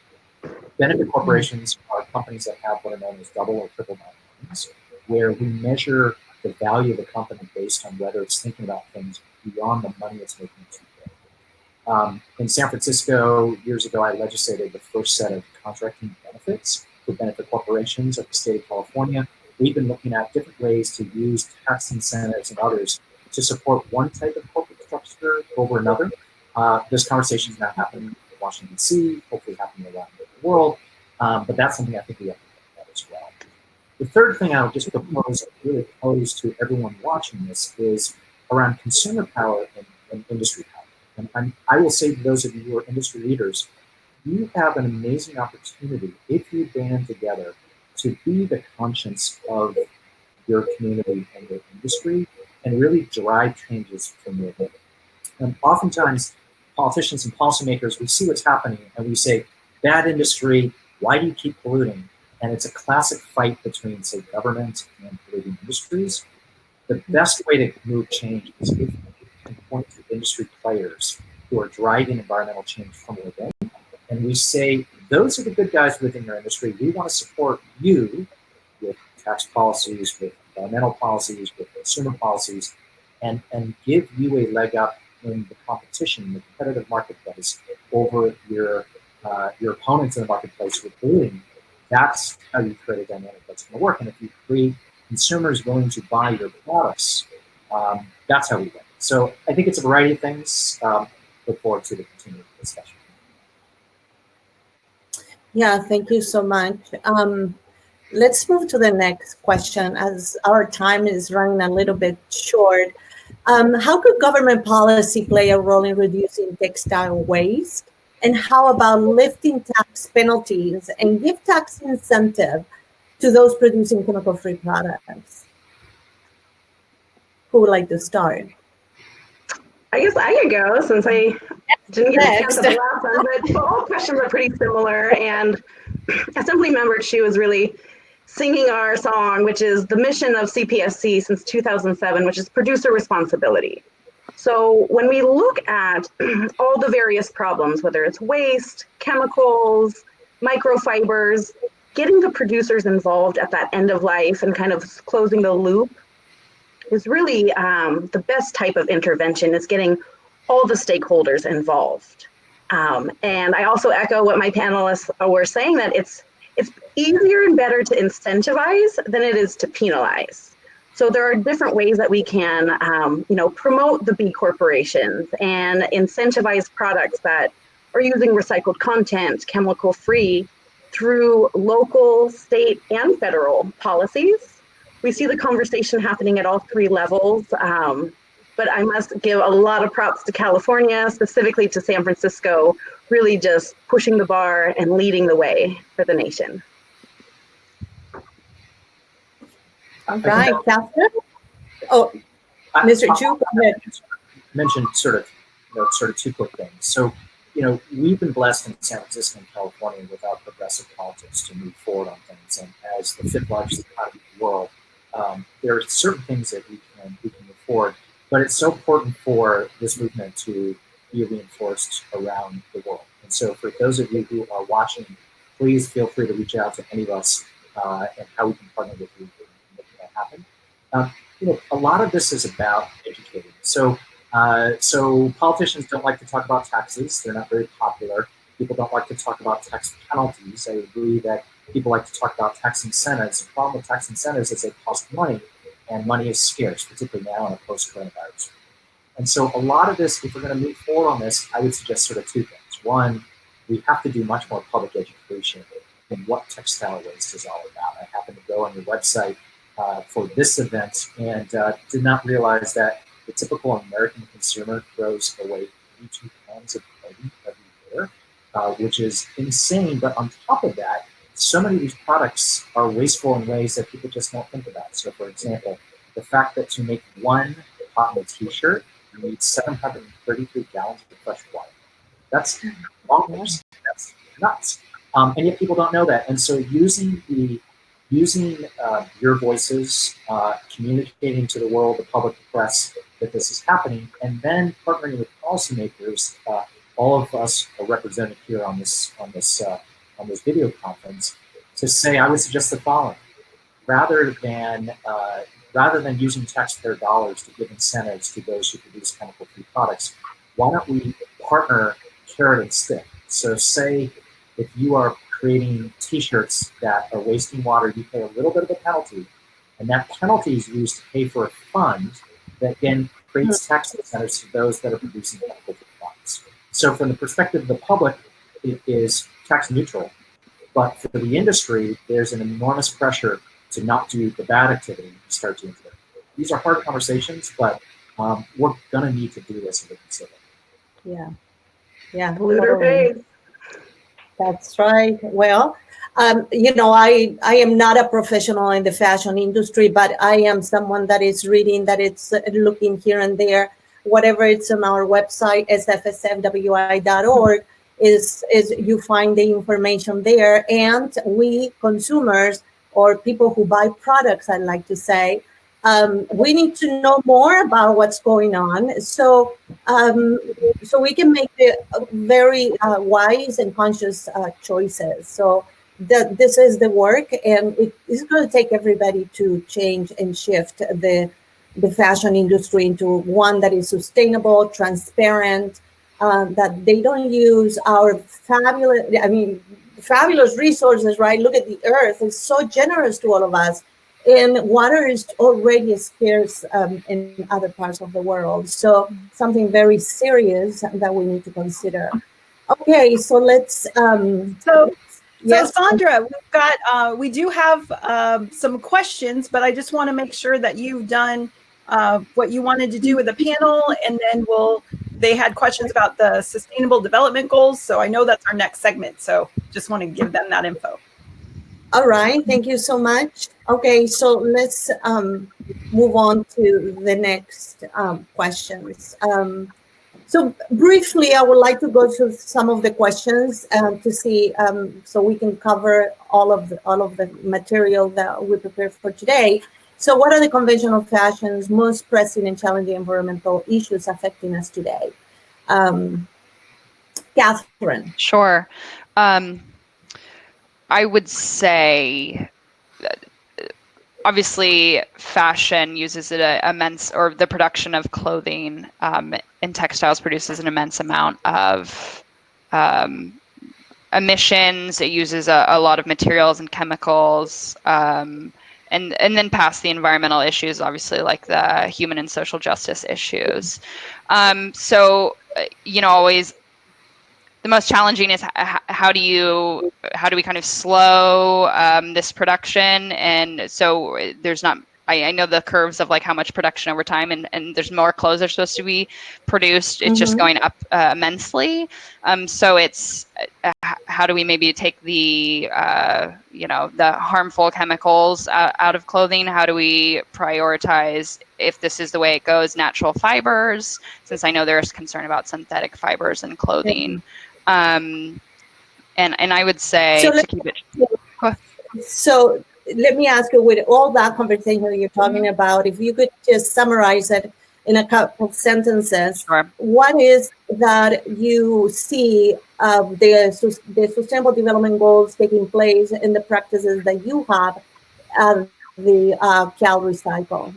Speaker 7: Benefit corporations are companies that have what are known as double or triple bottom lines, where we measure the value of the company based on whether it's thinking about things beyond the money it's making today. In San Francisco, years ago, I legislated the first set of contracting benefits for benefit corporations of the state of California. We've been looking at different ways to use tax incentives and others to support one type of corporate structure over another. This conversation is now happening in Washington, D.C., hopefully happening around the world, but that's something I think we have to think about as well. The third thing I would just propose, really pose to everyone watching this, is around consumer power and industry power. And I will say to those of you who are industry leaders, you have an amazing opportunity, if you band together, to be the conscience of your community and your industry and really drive changes from within. And oftentimes, politicians and policymakers, we see what's happening and we say, bad industry, why do you keep polluting? And it's a classic fight between, say, government and polluting industries. The best way to move change is if you can point to industry players who are driving environmental change from within. And we say, those are the good guys within your industry. We want to support you with tax policies, with environmental policies, with consumer policies, and give you a leg up in the competition, in the competitive marketplace, over your opponents in the marketplace who are polluting. That's how you create a dynamic that's going to work. And if you create consumers willing to buy your products, that's how we win. So I think it's a variety of things. Look forward to the continued discussion.
Speaker 19: Yeah, thank you so much. Let's move to the next question, as our time is running a little bit short. How could government policy play a role in reducing textile waste? And how about lifting tax penalties and give tax incentive to those producing chemical-free products? Who would like to start?
Speaker 6: I guess I could go since I didn't get a chance at the last one, but all questions are pretty similar. And Assembly Member Chu is really singing our song, which is the mission of CPSC since 2007, which is producer responsibility. So when we look at all the various problems, whether it's waste, chemicals, microfibers, getting the producers involved at that end of life and kind of closing the loop is really the best type of intervention, is getting all the stakeholders involved. And I also echo what my panelists were saying, that it's easier and better to incentivize than it is to penalize. So there are different ways that we can promote the B corporations and incentivize products that are using recycled content, chemical free, through local, state, and federal policies. We see the conversation happening at all three levels, but I must give a lot of props to California, specifically to San Francisco, really just pushing the bar and leading the way for the nation.
Speaker 19: All right, Catherine. Oh, Mr. Chu, go ahead.
Speaker 7: Mentioned sort of two quick things. So, we've been blessed in San Francisco and California with our progressive politics to move forward on things, and as the fifth largest economy in the world, there are certain things that we can move forward, but it's so important for this movement to be reinforced around the world. And so for those of you who are watching, please feel free to reach out to any of us and how we can partner with you in making that happen. A lot of this is about educating. So politicians don't like to talk about taxes. They're not very popular. People don't like to talk about tax penalties. I agree that people like to talk about tax incentives. The problem with tax incentives is they cost money, and money is scarce, particularly now in a post-coronavirus. And so a lot of this, if we're going to move forward on this, I would suggest sort of two things. One, we have to do much more public education in what textile waste is all about. I happened to go on your website for this event and did not realize that the typical American consumer throws away 82 pounds of clothing every year, which is insane. But on top of that, so many of these products are wasteful in ways that people just don't think about. So for example, the fact that to make one cotton t-shirt, you need 733 gallons of fresh water. That's bonkers. That's nuts. And yet people don't know that. And so using your voices, communicating to the world, the public, the press, that this is happening, and then partnering with policymakers. All of us are represented here on this video conference to say, I would suggest the following: rather than using taxpayer dollars to give incentives to those who produce chemical-free products, why don't we partner carrot and stick? So say if you are creating t-shirts that are wasting water, you pay a little bit of a penalty, and that penalty is used to pay for a fund that then creates tax incentives to those that are producing chemical-free products. So from the perspective of the public, it is tax neutral, but for the industry, there's an enormous pressure to not do the bad activity and start doing good. These are hard conversations, but we're gonna need to do this if we consider it.
Speaker 19: Yeah.
Speaker 6: Polluter pays.
Speaker 19: That's right. Well, I am not a professional in the fashion industry, but I am someone that is reading, that it's looking here and there. Whatever it's on our website, sfsfwi.org, is you find the information there. And we consumers, or people who buy products, I'd like to say, we need to know more about what's going on, so we can make the very wise and conscious choices. So this is the work, and it is going to take everybody to change and shift the fashion industry into one that is sustainable, transparent, that they don't use our fabulous resources, right? Look at the earth, it's so generous to all of us. And water is already scarce in other parts of the world. So something very serious that we need to consider. Okay, so let's.
Speaker 3: So Sandra, we do have some questions, but I just want to make sure that you've done what you wanted to do with the panel, and then they had questions about the Sustainable Development Goals. So I know that's our next segment. So just want to give them that info.
Speaker 19: All right, thank you so much. Okay, so let's move on to the next questions. So briefly, I would like to go through some of the questions to see, so we can cover all of the material that we prepared for today. So what are the conventional fashion's most pressing and challenging environmental issues affecting us today? Catherine.
Speaker 4: Sure. I would say, obviously, fashion uses an immense, or the production of clothing and textiles produces an immense amount of emissions. It uses a lot of materials and chemicals, and then past the environmental issues, obviously, like the human and social justice issues. So, always the most challenging is how do we kind of slow this production? And so there's not, I know the curves of like how much production over time, and there's more clothes are supposed to be produced. It's just going up immensely. So it's how do we maybe take the the harmful chemicals out of clothing? How do we prioritize, if this is the way it goes, natural fibers? Since I know there's concern about synthetic fibers in clothing. And I would say to keep it.
Speaker 19: So let me ask you, with all that conversation that you're talking about, if you could just summarize it in a couple of sentences, what is that you see the Sustainable Development Goals taking place in the practices that you have at the Cal Recycle?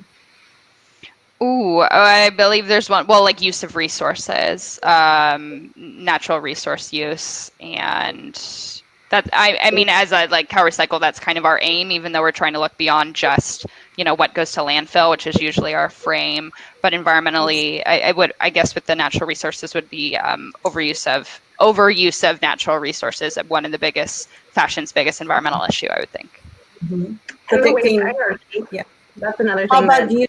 Speaker 4: Ooh, I believe there's one. Well, like use of resources, natural resource use, and that I mean, as a like Cal Recycle, that's kind of our aim. Even though we're trying to look beyond just what goes to landfill, which is usually our frame. But environmentally, I guess with the natural resources would be overuse of natural resources. One of the biggest fashion's biggest environmental issue, I would think.
Speaker 6: And the waste hierarchy.
Speaker 19: Yeah,
Speaker 6: that's another thing.
Speaker 19: How about you?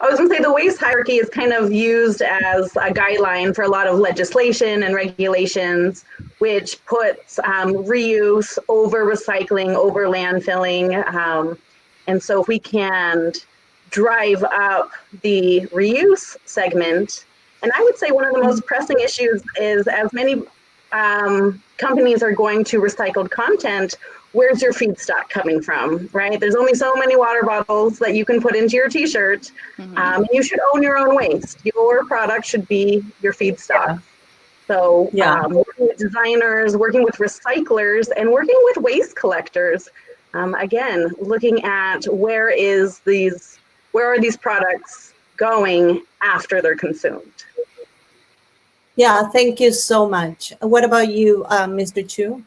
Speaker 6: I was going to say the waste hierarchy is kind of used as a guideline for a lot of legislation and regulations, which puts reuse over recycling, over landfilling. And so if we can drive up the reuse segment, and I would say one of the most pressing issues is, as many companies are going to recycled content, where's your feedstock coming from, right? There's only so many water bottles that you can put into your t-shirt. You should own your own waste. Your product should be your feedstock. So working with designers, working with recyclers, and working with waste collectors. Again, looking at where are these products going after they're consumed.
Speaker 19: Yeah, thank you so much. What about you, Mr. Chu?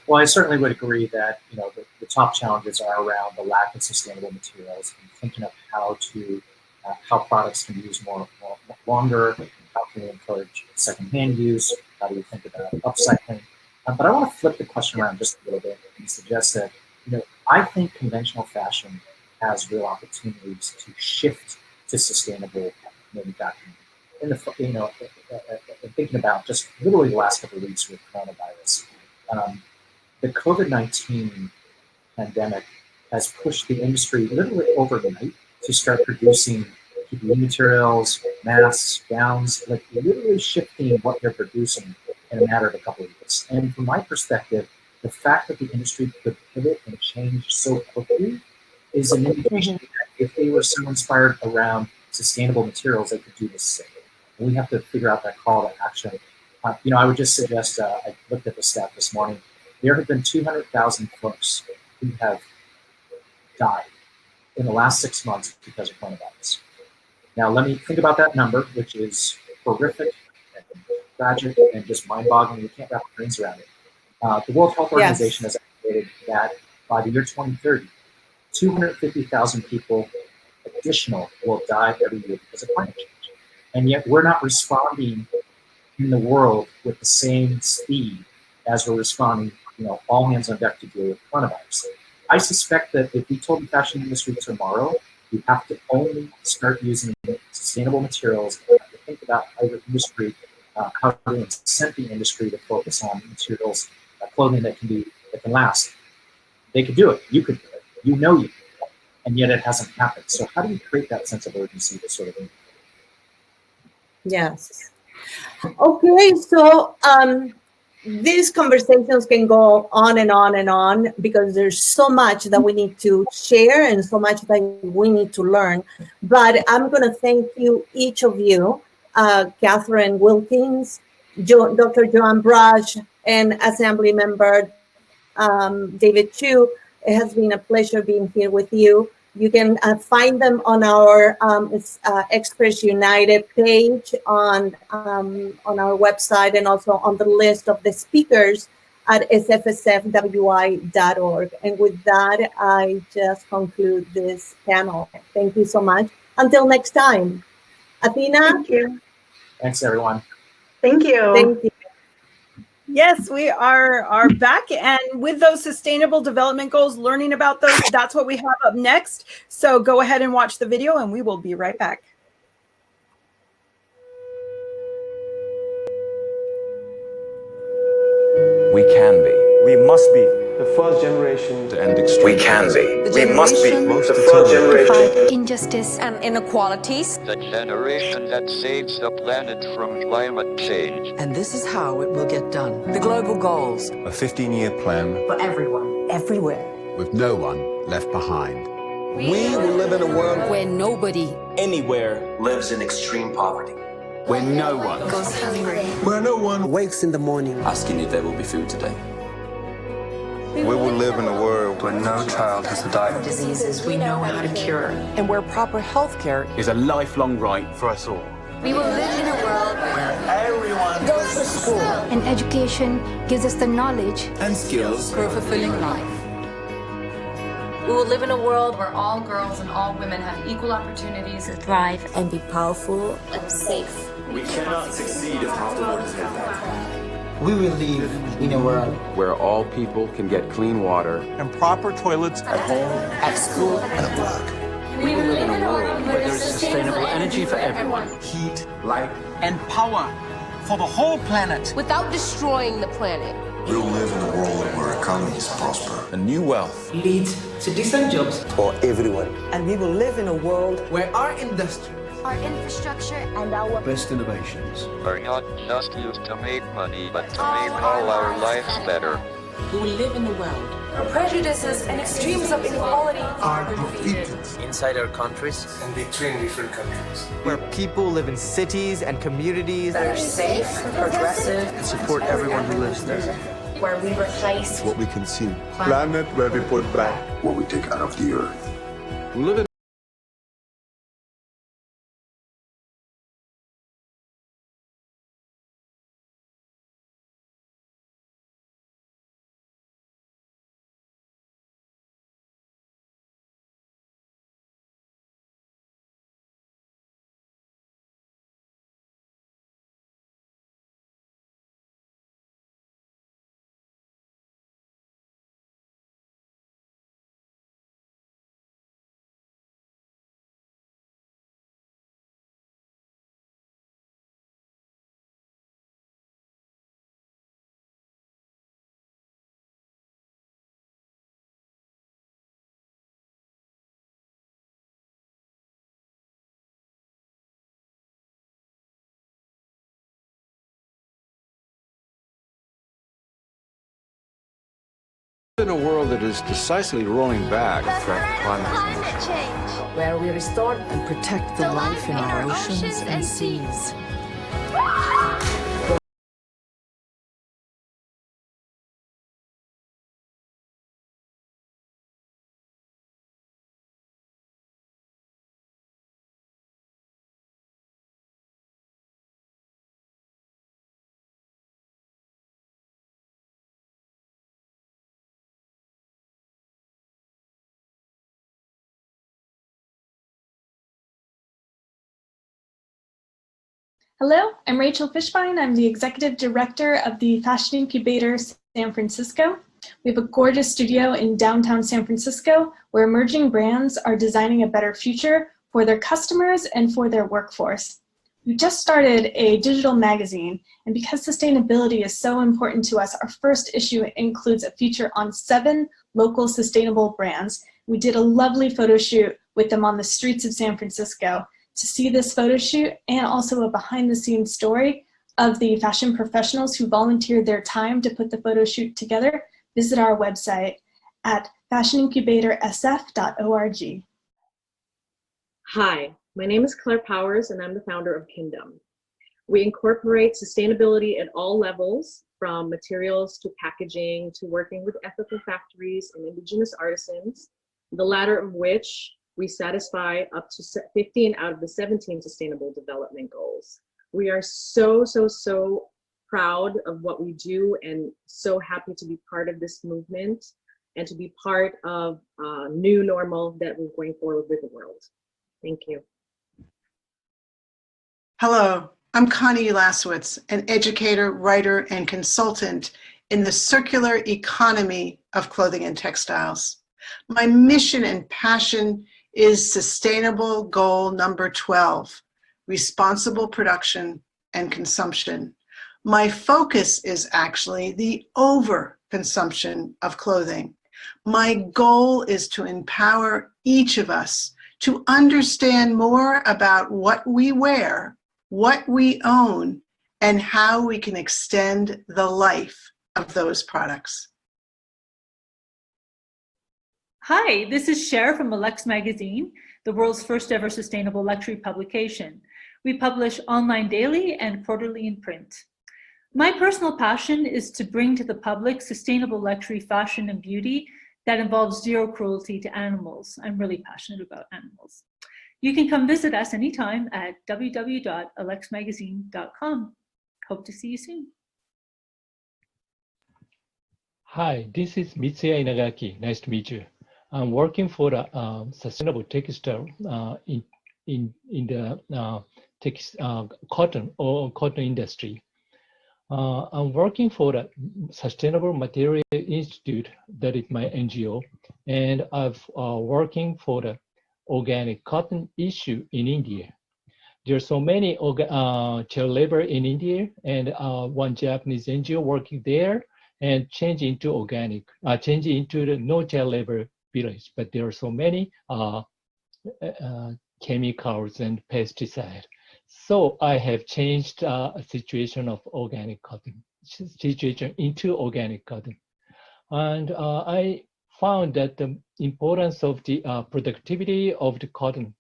Speaker 7: Well, I certainly would agree that the top challenges are around the lack of sustainable materials and thinking of how products can be used more longer, how can we encourage secondhand use, how do we think about upcycling. But I want to flip the question around just a little bit and suggest that I think conventional fashion has real opportunities to shift to sustainable manufacturing. Thinking about just literally the last couple of weeks with coronavirus. The COVID-19 pandemic has pushed the industry literally overnight to start producing PPE materials, masks, gowns, like literally shifting what they're producing in a matter of a couple of weeks. And from my perspective, the fact that the industry could pivot and change so quickly is an indication that if they were so inspired around sustainable materials, they could do the same. And we have to figure out that call to action. I would just suggest, I looked at the stat this morning, there have been 200,000 folks who have died in the last 6 months because of coronavirus. Now, let me think about that number, which is horrific and tragic and just mind-boggling. We can't wrap our brains around it. The World Health Organization has estimated that by the year 2030, 250,000 people additional will die every year because of climate change. And yet we're not responding in the world with the same speed as we're responding, all hands on deck to deal with coronavirus. I suspect that if we told the fashion industry tomorrow, we have to only start using sustainable materials, we have to think about how the industry, how to incent the industry to focus on materials, clothing that can last. They could do it. You could do it. You can do it. and yet it hasn't happened. So how do you create that sense of urgency to sort of?
Speaker 19: Yes. Okay, so these conversations can go on and on and on because there's so much that we need to share and so much that we need to learn. But I'm going to thank you, each of you, Catherine Wilkins, Dr. Joanne Brush, and Assembly Member David Chu. It has been a pleasure being here with you. You can find them on our Express United page on our website, and also on the list of the speakers at sfsfwi.org. And with that, I just conclude this panel. Thank you so much. Until next time. Athena?
Speaker 6: Thank you.
Speaker 7: Thanks, everyone.
Speaker 6: Thank you.
Speaker 19: Thank you.
Speaker 3: Yes, we are back, and with those sustainable development goals, learning about those, that's what we have up next. So go ahead and watch the video, and we will be right back.
Speaker 8: We can be.
Speaker 10: We must be the first generation
Speaker 8: To end extreme.
Speaker 10: We can be.
Speaker 8: We must be
Speaker 10: most the first generation.
Speaker 11: Fight injustice and inequalities.
Speaker 20: The generation that saves the planet from climate change.
Speaker 25: And this is how it will get done. The global goals.
Speaker 10: A 15-year plan
Speaker 25: For everyone. Everywhere.
Speaker 8: With no one left behind.
Speaker 10: We will live in a world
Speaker 25: Where nobody
Speaker 10: anywhere lives in extreme poverty.
Speaker 8: Where no one
Speaker 25: goes hungry.
Speaker 10: Where no one
Speaker 25: Wakes in the morning.
Speaker 8: asking if there will be food today.
Speaker 10: We will live in a world where no child has to die.
Speaker 25: Diseases we know how to cure. And where proper health care
Speaker 10: Is a lifelong right for us all.
Speaker 11: We will live in a world where
Speaker 10: Everyone
Speaker 25: goes to school.
Speaker 11: and education gives us the knowledge
Speaker 10: and skills
Speaker 25: For a fulfilling life.
Speaker 2: We will live in a world where all girls and all women have equal opportunities
Speaker 11: to thrive
Speaker 25: And be powerful.
Speaker 11: and safe.
Speaker 10: We cannot succeed if half the world is impact.
Speaker 25: We will live in a world
Speaker 8: Where all people can get clean water.
Speaker 10: And proper toilets at home
Speaker 25: at school
Speaker 10: and at work.
Speaker 2: We will live in a world
Speaker 25: where there's sustainable energy for everyone.
Speaker 10: Heat, light,
Speaker 25: And power for the whole planet.
Speaker 2: without destroying the planet.
Speaker 10: We will live in a world where economies prosper. And new wealth
Speaker 25: Lead to decent jobs.
Speaker 10: for everyone.
Speaker 25: And we will live in a world where our industry,
Speaker 11: Our infrastructure and our
Speaker 10: Best innovations.
Speaker 20: Are not just used to make money, but to make all our lives better.
Speaker 25: we will live in a world
Speaker 2: Where prejudices and extremes of inequality
Speaker 10: Are defeated
Speaker 25: inside our countries
Speaker 10: and between different countries.
Speaker 26: Where people live in cities and communities
Speaker 25: that are safe, progressive,
Speaker 26: and support everyone who lives there.
Speaker 11: where we replace
Speaker 10: What we consume. Planet where we put back what we take out of the earth.
Speaker 8: We live in a world that is decisively rolling back threat climate
Speaker 11: change.
Speaker 25: where we restore and protect the life in our oceans and seas.
Speaker 27: Hello, I'm Rachel Fishbein. I'm the Executive Director of the Fashion Incubator San Francisco. We have a gorgeous studio in downtown San Francisco where emerging brands are designing a better future for their customers and for their workforce. We just started a digital magazine, and because sustainability is so important to us, our first issue includes a feature on 7 local sustainable brands We did a lovely photo shoot with them on the streets of San Francisco. To see this photo shoot and also a behind-the-scenes story of the fashion professionals who volunteered their time to put the photo shoot together, visit our website at fashionincubator.sf.org.
Speaker 1: Hi, my name is Claire Powers and I'm the founder of Kingdom. We incorporate sustainability at all levels, from materials to packaging to working with ethical factories and indigenous artisans, the latter of which we satisfy up to 15 out of the 17 Sustainable Development Goals. We are so proud of what we do and so happy to be part of this movement and to be part of a new normal that we're going forward with the world. Thank you.
Speaker 9: Hello, I'm Connie Laswitz, an educator, writer, and consultant in the circular economy of clothing and textiles. My mission and passion is sustainable goal number 12, responsible production and consumption. My focus is actually the overconsumption of clothing. My goal is to empower each of us to understand more about what we wear, what we own, and how we can extend the life of those products.
Speaker 12: Hi, this is Cher from Alex Magazine, the world's first ever sustainable luxury publication. We publish online daily and quarterly in print. My personal passion is to bring to the public sustainable luxury fashion and beauty that involves zero cruelty to animals. I'm really passionate about animals. You can come visit us anytime at www.alexmagazine.com. Hope to see you soon.
Speaker 15: Hi, this is Mitsuya Inagaki. Nice to meet you. I'm working for the sustainable textile in the cotton industry. I'm working for the Sustainable Material Institute, that is my NGO, and I've working for the organic cotton issue in India. There are so many child labor in India, and one Japanese NGO working there and change into organic, change into the no child labor village. But there are so many chemicals and pesticides. So I have changed a situation of organic cotton, situation into organic cotton. And I found that the importance of the productivity of the cotton.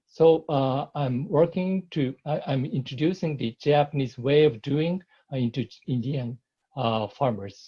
Speaker 15: So I'm introducing the Japanese way of doing into Indian farmers.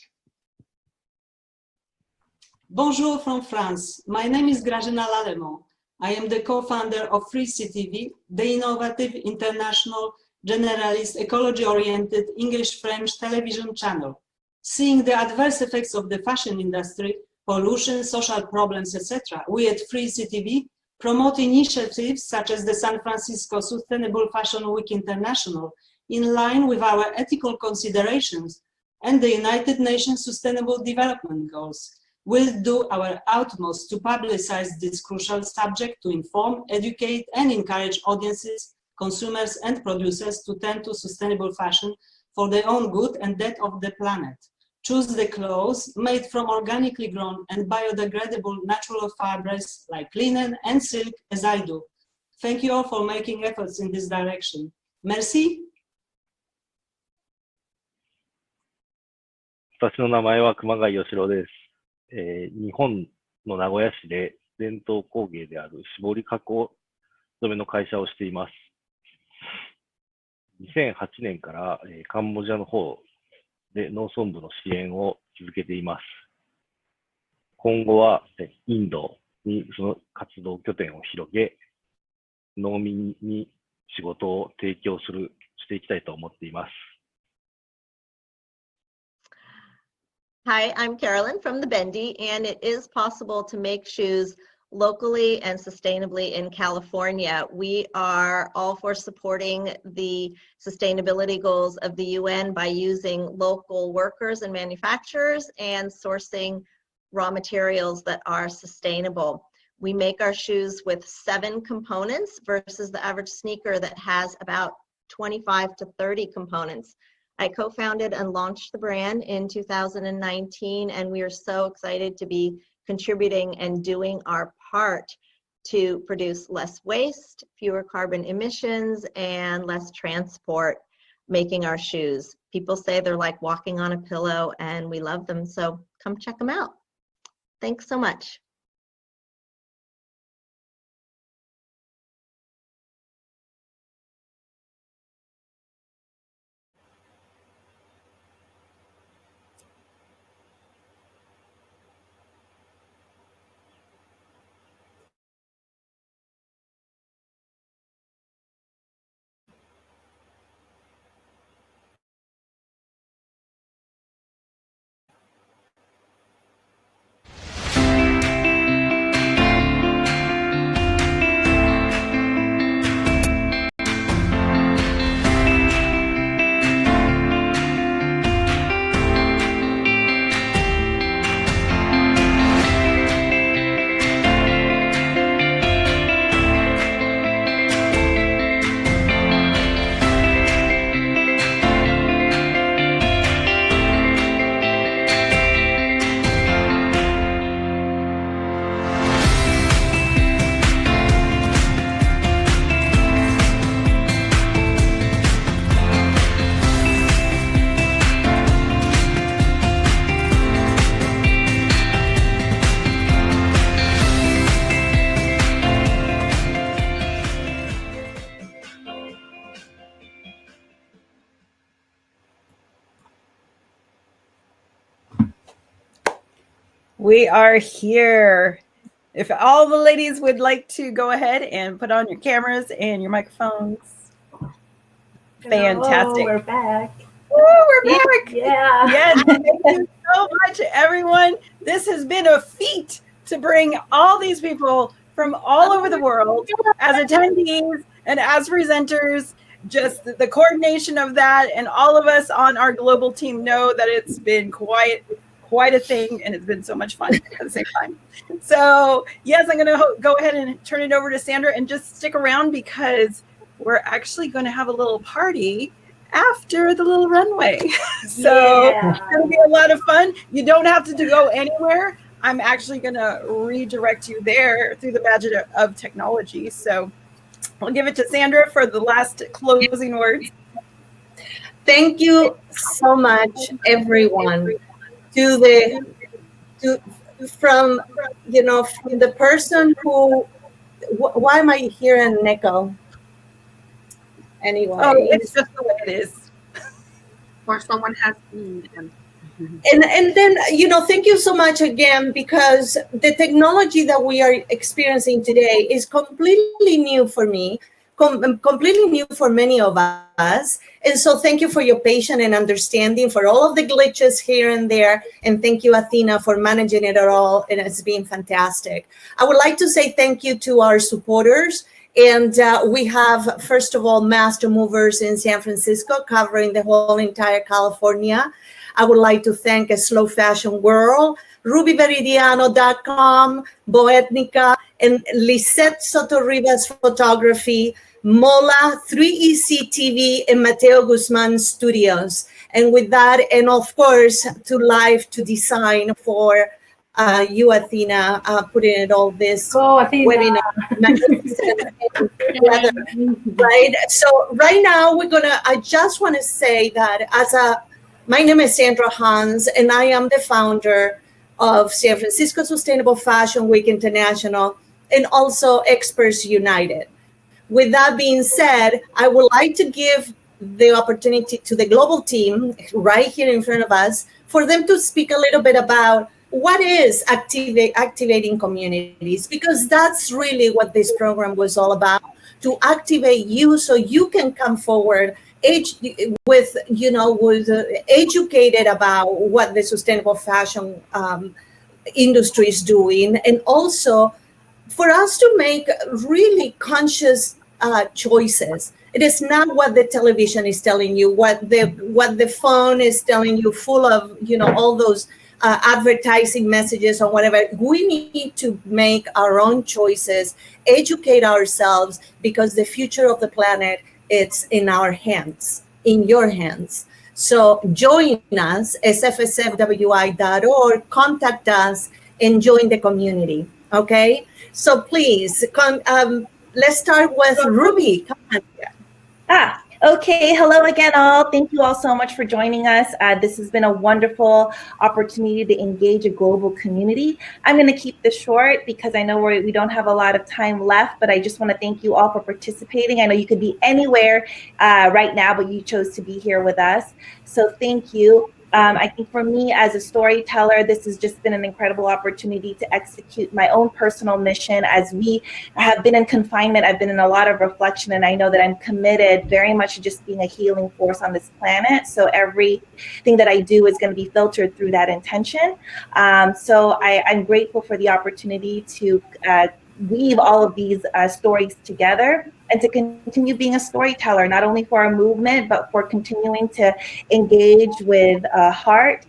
Speaker 17: Bonjour from France. My name is Grażyna Lallemont. I am the co-founder of Free CTV, the innovative international generalist ecology-oriented English-French television channel. Seeing the adverse effects of the fashion industry, pollution, social problems, etc., we at Free CTV promote initiatives such as the San Francisco Sustainable Fashion Week International in line with our ethical considerations and the United Nations Sustainable Development Goals. We'll do our utmost to publicize this crucial subject to inform, educate, and encourage audiences, consumers, and producers to turn to sustainable fashion for their own good and that of the planet. Choose the clothes made from organically grown and biodegradable natural fibers like linen and silk, as I do. Thank you all for making efforts in this direction. Merci.
Speaker 18: 私の名前は熊谷義郎です。日本の名古屋市で伝統工芸である絞り加工染めの会社をしています。2008年からカンボジアの方で農村部の支援を続けています。今後はインドにその活動拠点を広げ、農民に仕事を提供していきたいと思っています。
Speaker 21: Hi, I'm Carolyn from the Bendy, and it is possible to make shoes locally and sustainably in California. We are all for supporting the sustainability goals of the UN by using local workers and manufacturers and sourcing raw materials that are sustainable. We make our shoes with 7 components versus the average sneaker that has about 25 to 30 components. I co-founded and launched the brand in 2019, and we are so excited to be contributing and doing our part to produce less waste, fewer carbon emissions, and less transport making our shoes. People say they're like walking on a pillow, and we love them, so come check them out. Thanks so much.
Speaker 3: We are here. If all the ladies would like to go ahead and put on your cameras and your microphones. Fantastic.
Speaker 5: Oh, we're back.
Speaker 3: Woo, we're back.
Speaker 5: Yeah.
Speaker 3: Yes, thank you so much, everyone. This has been a feat to bring all these people from all over the world as attendees and as presenters. Just the coordination of that, and all of us on our global team know that it's been quite a thing, and it's been so much fun at the same time. So yes, I'm going to go ahead and turn it over to Sandra, and just stick around because we're actually going to have a little party after the little runway. So It's going to be a lot of fun. You don't have to go anywhere. I'm actually going to redirect you there through the magic of technology. So I'll give it to Sandra for the last closing words.
Speaker 19: Thank you so much, everyone. From the person who, why am I hearing an echo? Anyway.
Speaker 3: Oh, it's just the way it is.
Speaker 1: Or someone has
Speaker 19: And then, thank you so much again, because the technology that we are experiencing today is completely new for me, completely new for many of us. And so thank you for your patience and understanding for all of the glitches here and there. And thank you, Athena, for managing it all. And it's been fantastic. I would like to say thank you to our supporters. And we have, first of all, Master Movers in San Francisco covering the whole entire California. I would like to thank a Slow Fashion World, RubyVeridiano.com, Boetnica, and Lisette Soto-Rivas Photography, Mola, 3EC TV, and Mateo Guzman Studios. And with that, and of course, to Live to Design for you, Athena, putting it all this webinar. Right? So right now, I just want to say that my name is Sandra Hans, and I am the founder of San Francisco Sustainable Fashion Week International and also Experts United. With that being said, I would like to give the opportunity to the global team right here in front of us for them to speak a little bit about what is activating communities, because that's really what this program was all about, to activate you so you can come forward educated about what the sustainable fashion industry is doing, and also for us to make really conscious choices. It is not what the television is telling you, what the phone is telling you, full of all those advertising messages or whatever. We need to make our own choices, educate ourselves, because the future of the planet, it's in our hands, in your hands. So join us, sfsfwi.org, contact us, and join the community. Okay, so please come. Let's start with Ruby. Come on.
Speaker 5: Okay. Hello again, all. Thank you all so much for joining us. This has been a wonderful opportunity to engage a global community. I'm going to keep this short because I know we don't have a lot of time left, but I just want to thank you all for participating. I know you could be anywhere right now, but you chose to be here with us. So thank you. I think for me as a storyteller, this has just been an incredible opportunity to execute my own personal mission. As we have been in confinement, I've been in a lot of reflection, and I know that I'm committed very much to just being a healing force on this planet. So everything that I do is going to be filtered through that intention. So I'm grateful for the opportunity to weave all of these stories together and to continue being a storyteller, not only for our movement, but for continuing to engage with heart,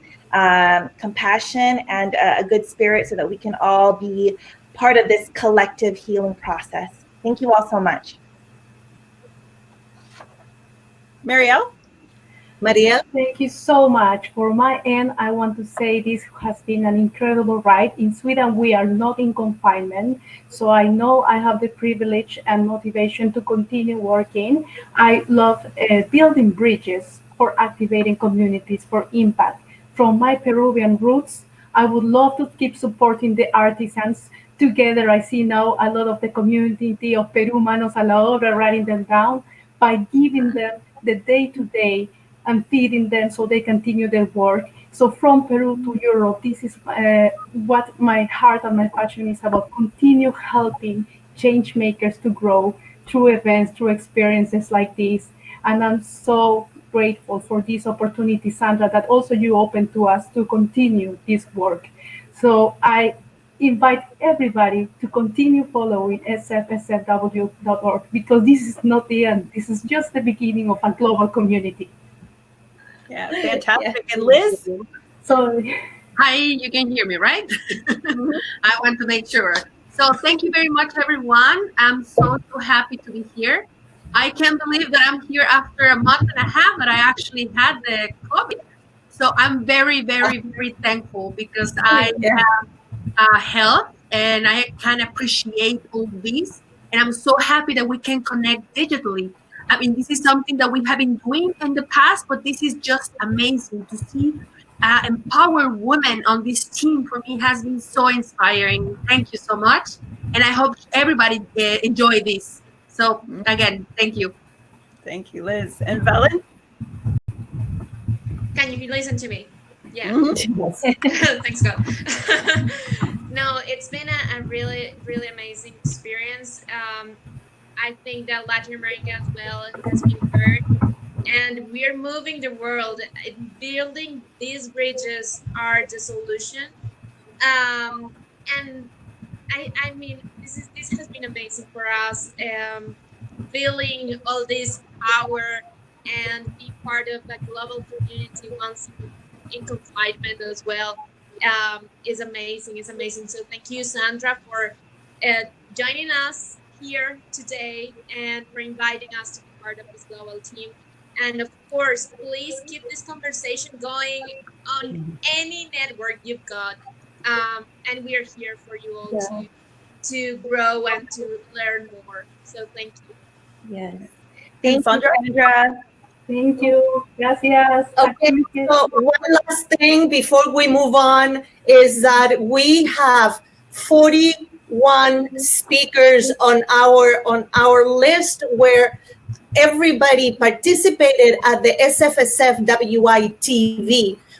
Speaker 5: compassion, and a good spirit so that we can all be part of this collective healing process. Thank you all so much.
Speaker 19: Marielle? Marielle?
Speaker 13: Thank you so much. For my end, I want to say this has been an incredible ride. In Sweden, we are not in confinement, so I know I have the privilege and motivation to continue working. I love building bridges for activating communities for impact. From my Peruvian roots, I would love to keep supporting the artisans. Together, I see now a lot of the community of Perú Manos a la Obra writing them down by giving them the day-to-day and feeding them so they continue their work. So from Peru to Europe, this is what my heart and my passion is about. Continue helping change makers to grow through events, through experiences like this. And I'm so grateful for this opportunity, Sandra, that also you opened to us to continue this work. So I invite everybody to continue following sfsfw.org because this is not the end. This is just the beginning of a global community.
Speaker 3: Yeah, fantastic. And Liz?
Speaker 14: So, hi, you can hear me, right? I want to make sure. So thank you very much, everyone. I'm so happy to be here. I can't believe that I'm here after a month and a half that I actually had the COVID. So I'm very, very, very thankful because I have health and I can appreciate all this. And I'm so happy that we can connect digitally. I mean, this is something that we have been doing in the past, but this is just amazing to see empowered women on this team. For me, has been so inspiring. Thank you so much. And I hope everybody enjoy this. So again, thank you.
Speaker 3: Thank you, Liz. And Valen?
Speaker 16: Can you listen to me? Yeah.
Speaker 3: Mm-hmm.
Speaker 16: Thanks, God. No, it's been a really, really amazing experience. I think that Latin America as well has been heard, and we're moving the world. Building these bridges are the solution. And I mean, this has been amazing for us. Feeling all this power and be part of the global community once in confinement as well is amazing. It's amazing. So thank you, Sandra, for joining us here today and for inviting us to be part of this global team. And of course, please keep this conversation going on any network you've got. And we are here for you all to grow and to learn more. So thank you.
Speaker 5: Yes.
Speaker 3: Thank you,
Speaker 13: Sandra. Thank you. Gracias.
Speaker 19: Okay, so one last thing before we move on is that we have 41 speakers on our list where everybody participated at the SFSF WI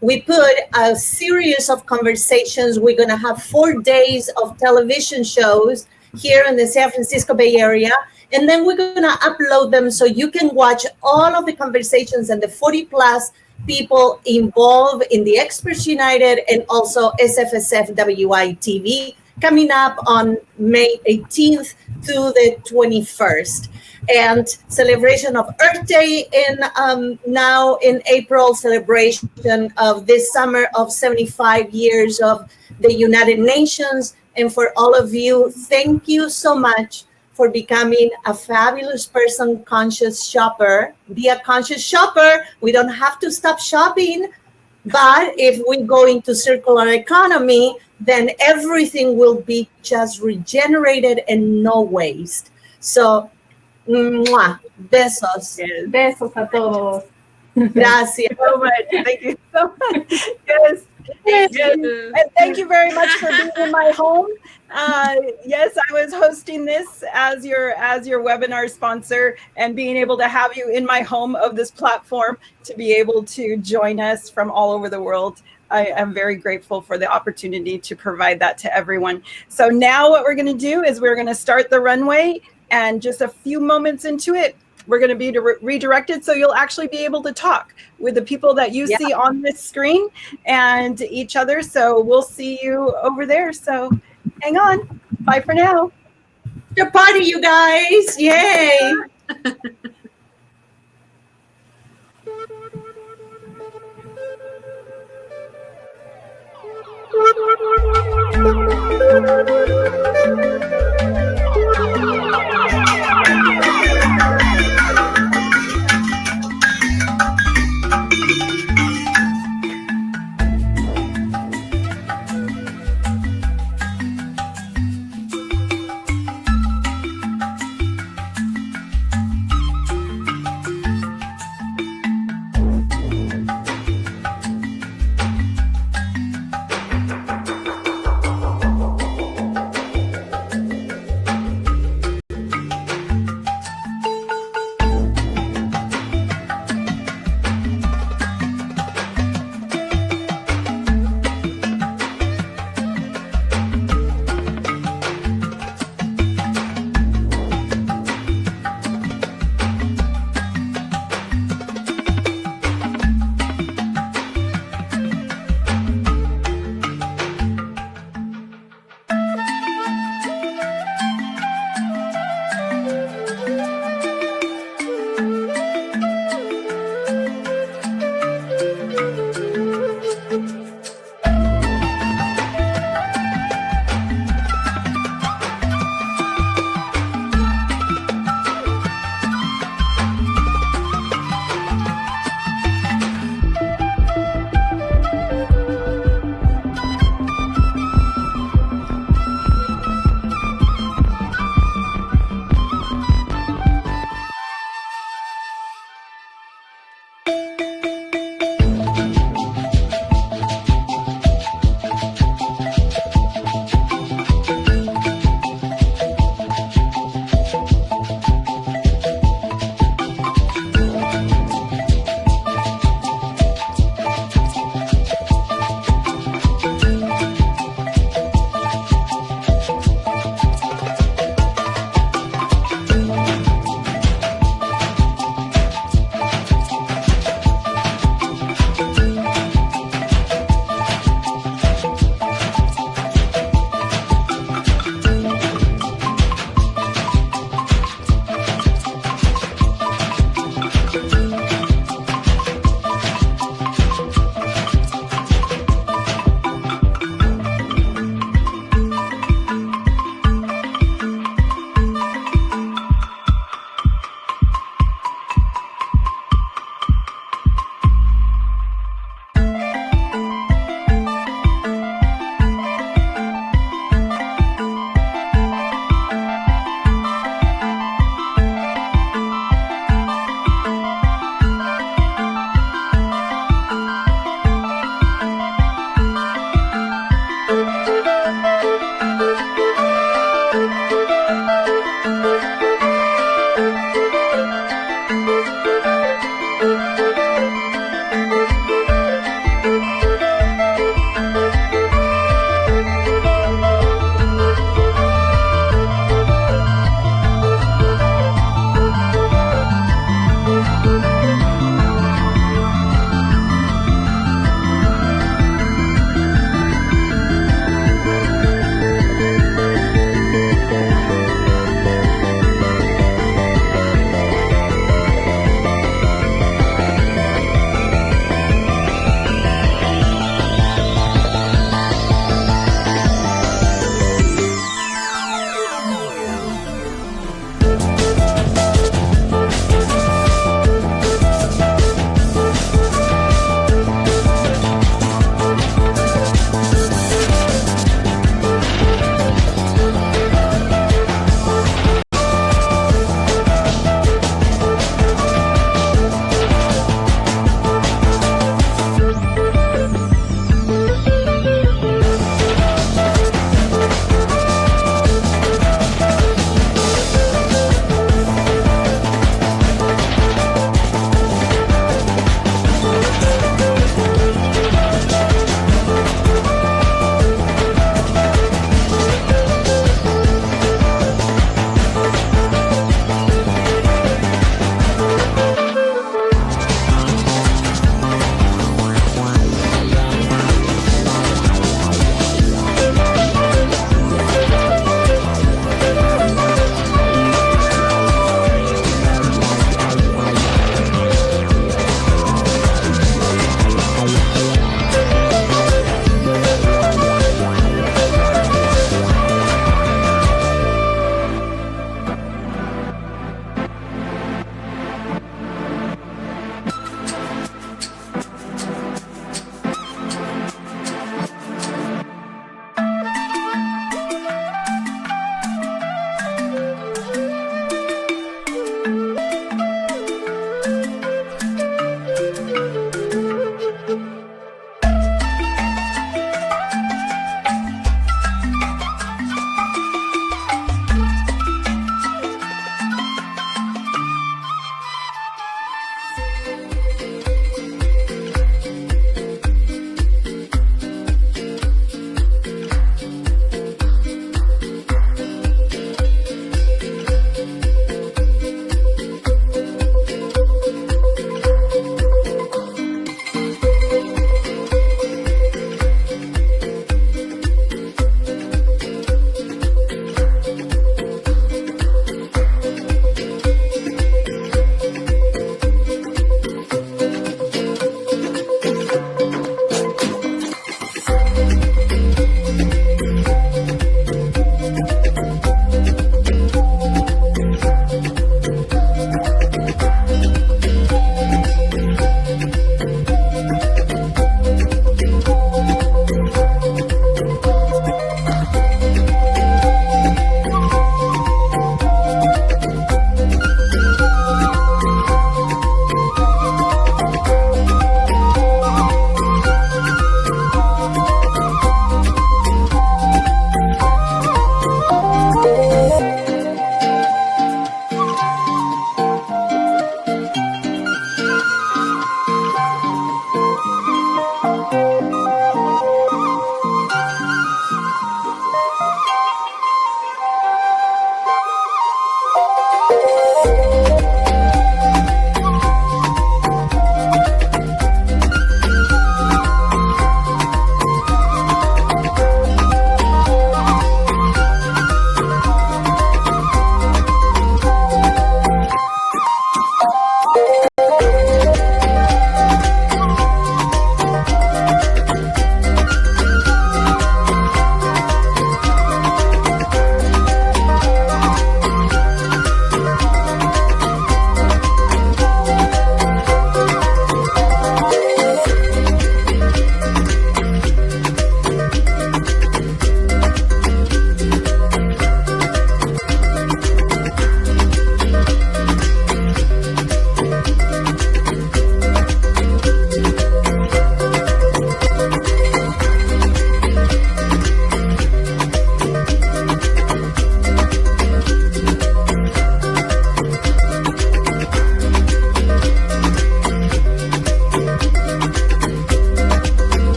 Speaker 19: We put a series of conversations. We're going to have 4 days of television shows here in the San Francisco Bay Area. And then we're going to upload them so you can watch all of the conversations and the 40 plus people involved in the Experts United and also SFSF WI coming up on May 18th to the 21st. And celebration of Earth Day now in April, celebration of this summer of 75 years of the United Nations. And for all of you, thank you so much for becoming a fabulous person, conscious shopper. Be a conscious shopper. We don't have to stop shopping. But if we go into circular economy, then everything will be just regenerated and no waste. So, ¡mua! Besos.
Speaker 3: Yes.
Speaker 13: Besos a todos.
Speaker 19: Gracias.
Speaker 3: So much. Thank you so much. Yes.
Speaker 16: Thank
Speaker 3: Yes.
Speaker 16: you.
Speaker 3: And thank you very much for being in my home. Yes, I was hosting this as your webinar sponsor, and being able to have you in my home of this platform to be able to join us from all over the world. I am very grateful for the opportunity to provide that to everyone. So now what we're going to do is we're going to start the runway, and just a few moments into it, we're going to be redirected, so you'll actually be able to talk with the people that you see on this screen and each other. So we'll see you over there. So hang on. Bye for now.
Speaker 19: The party, you guys. Yay.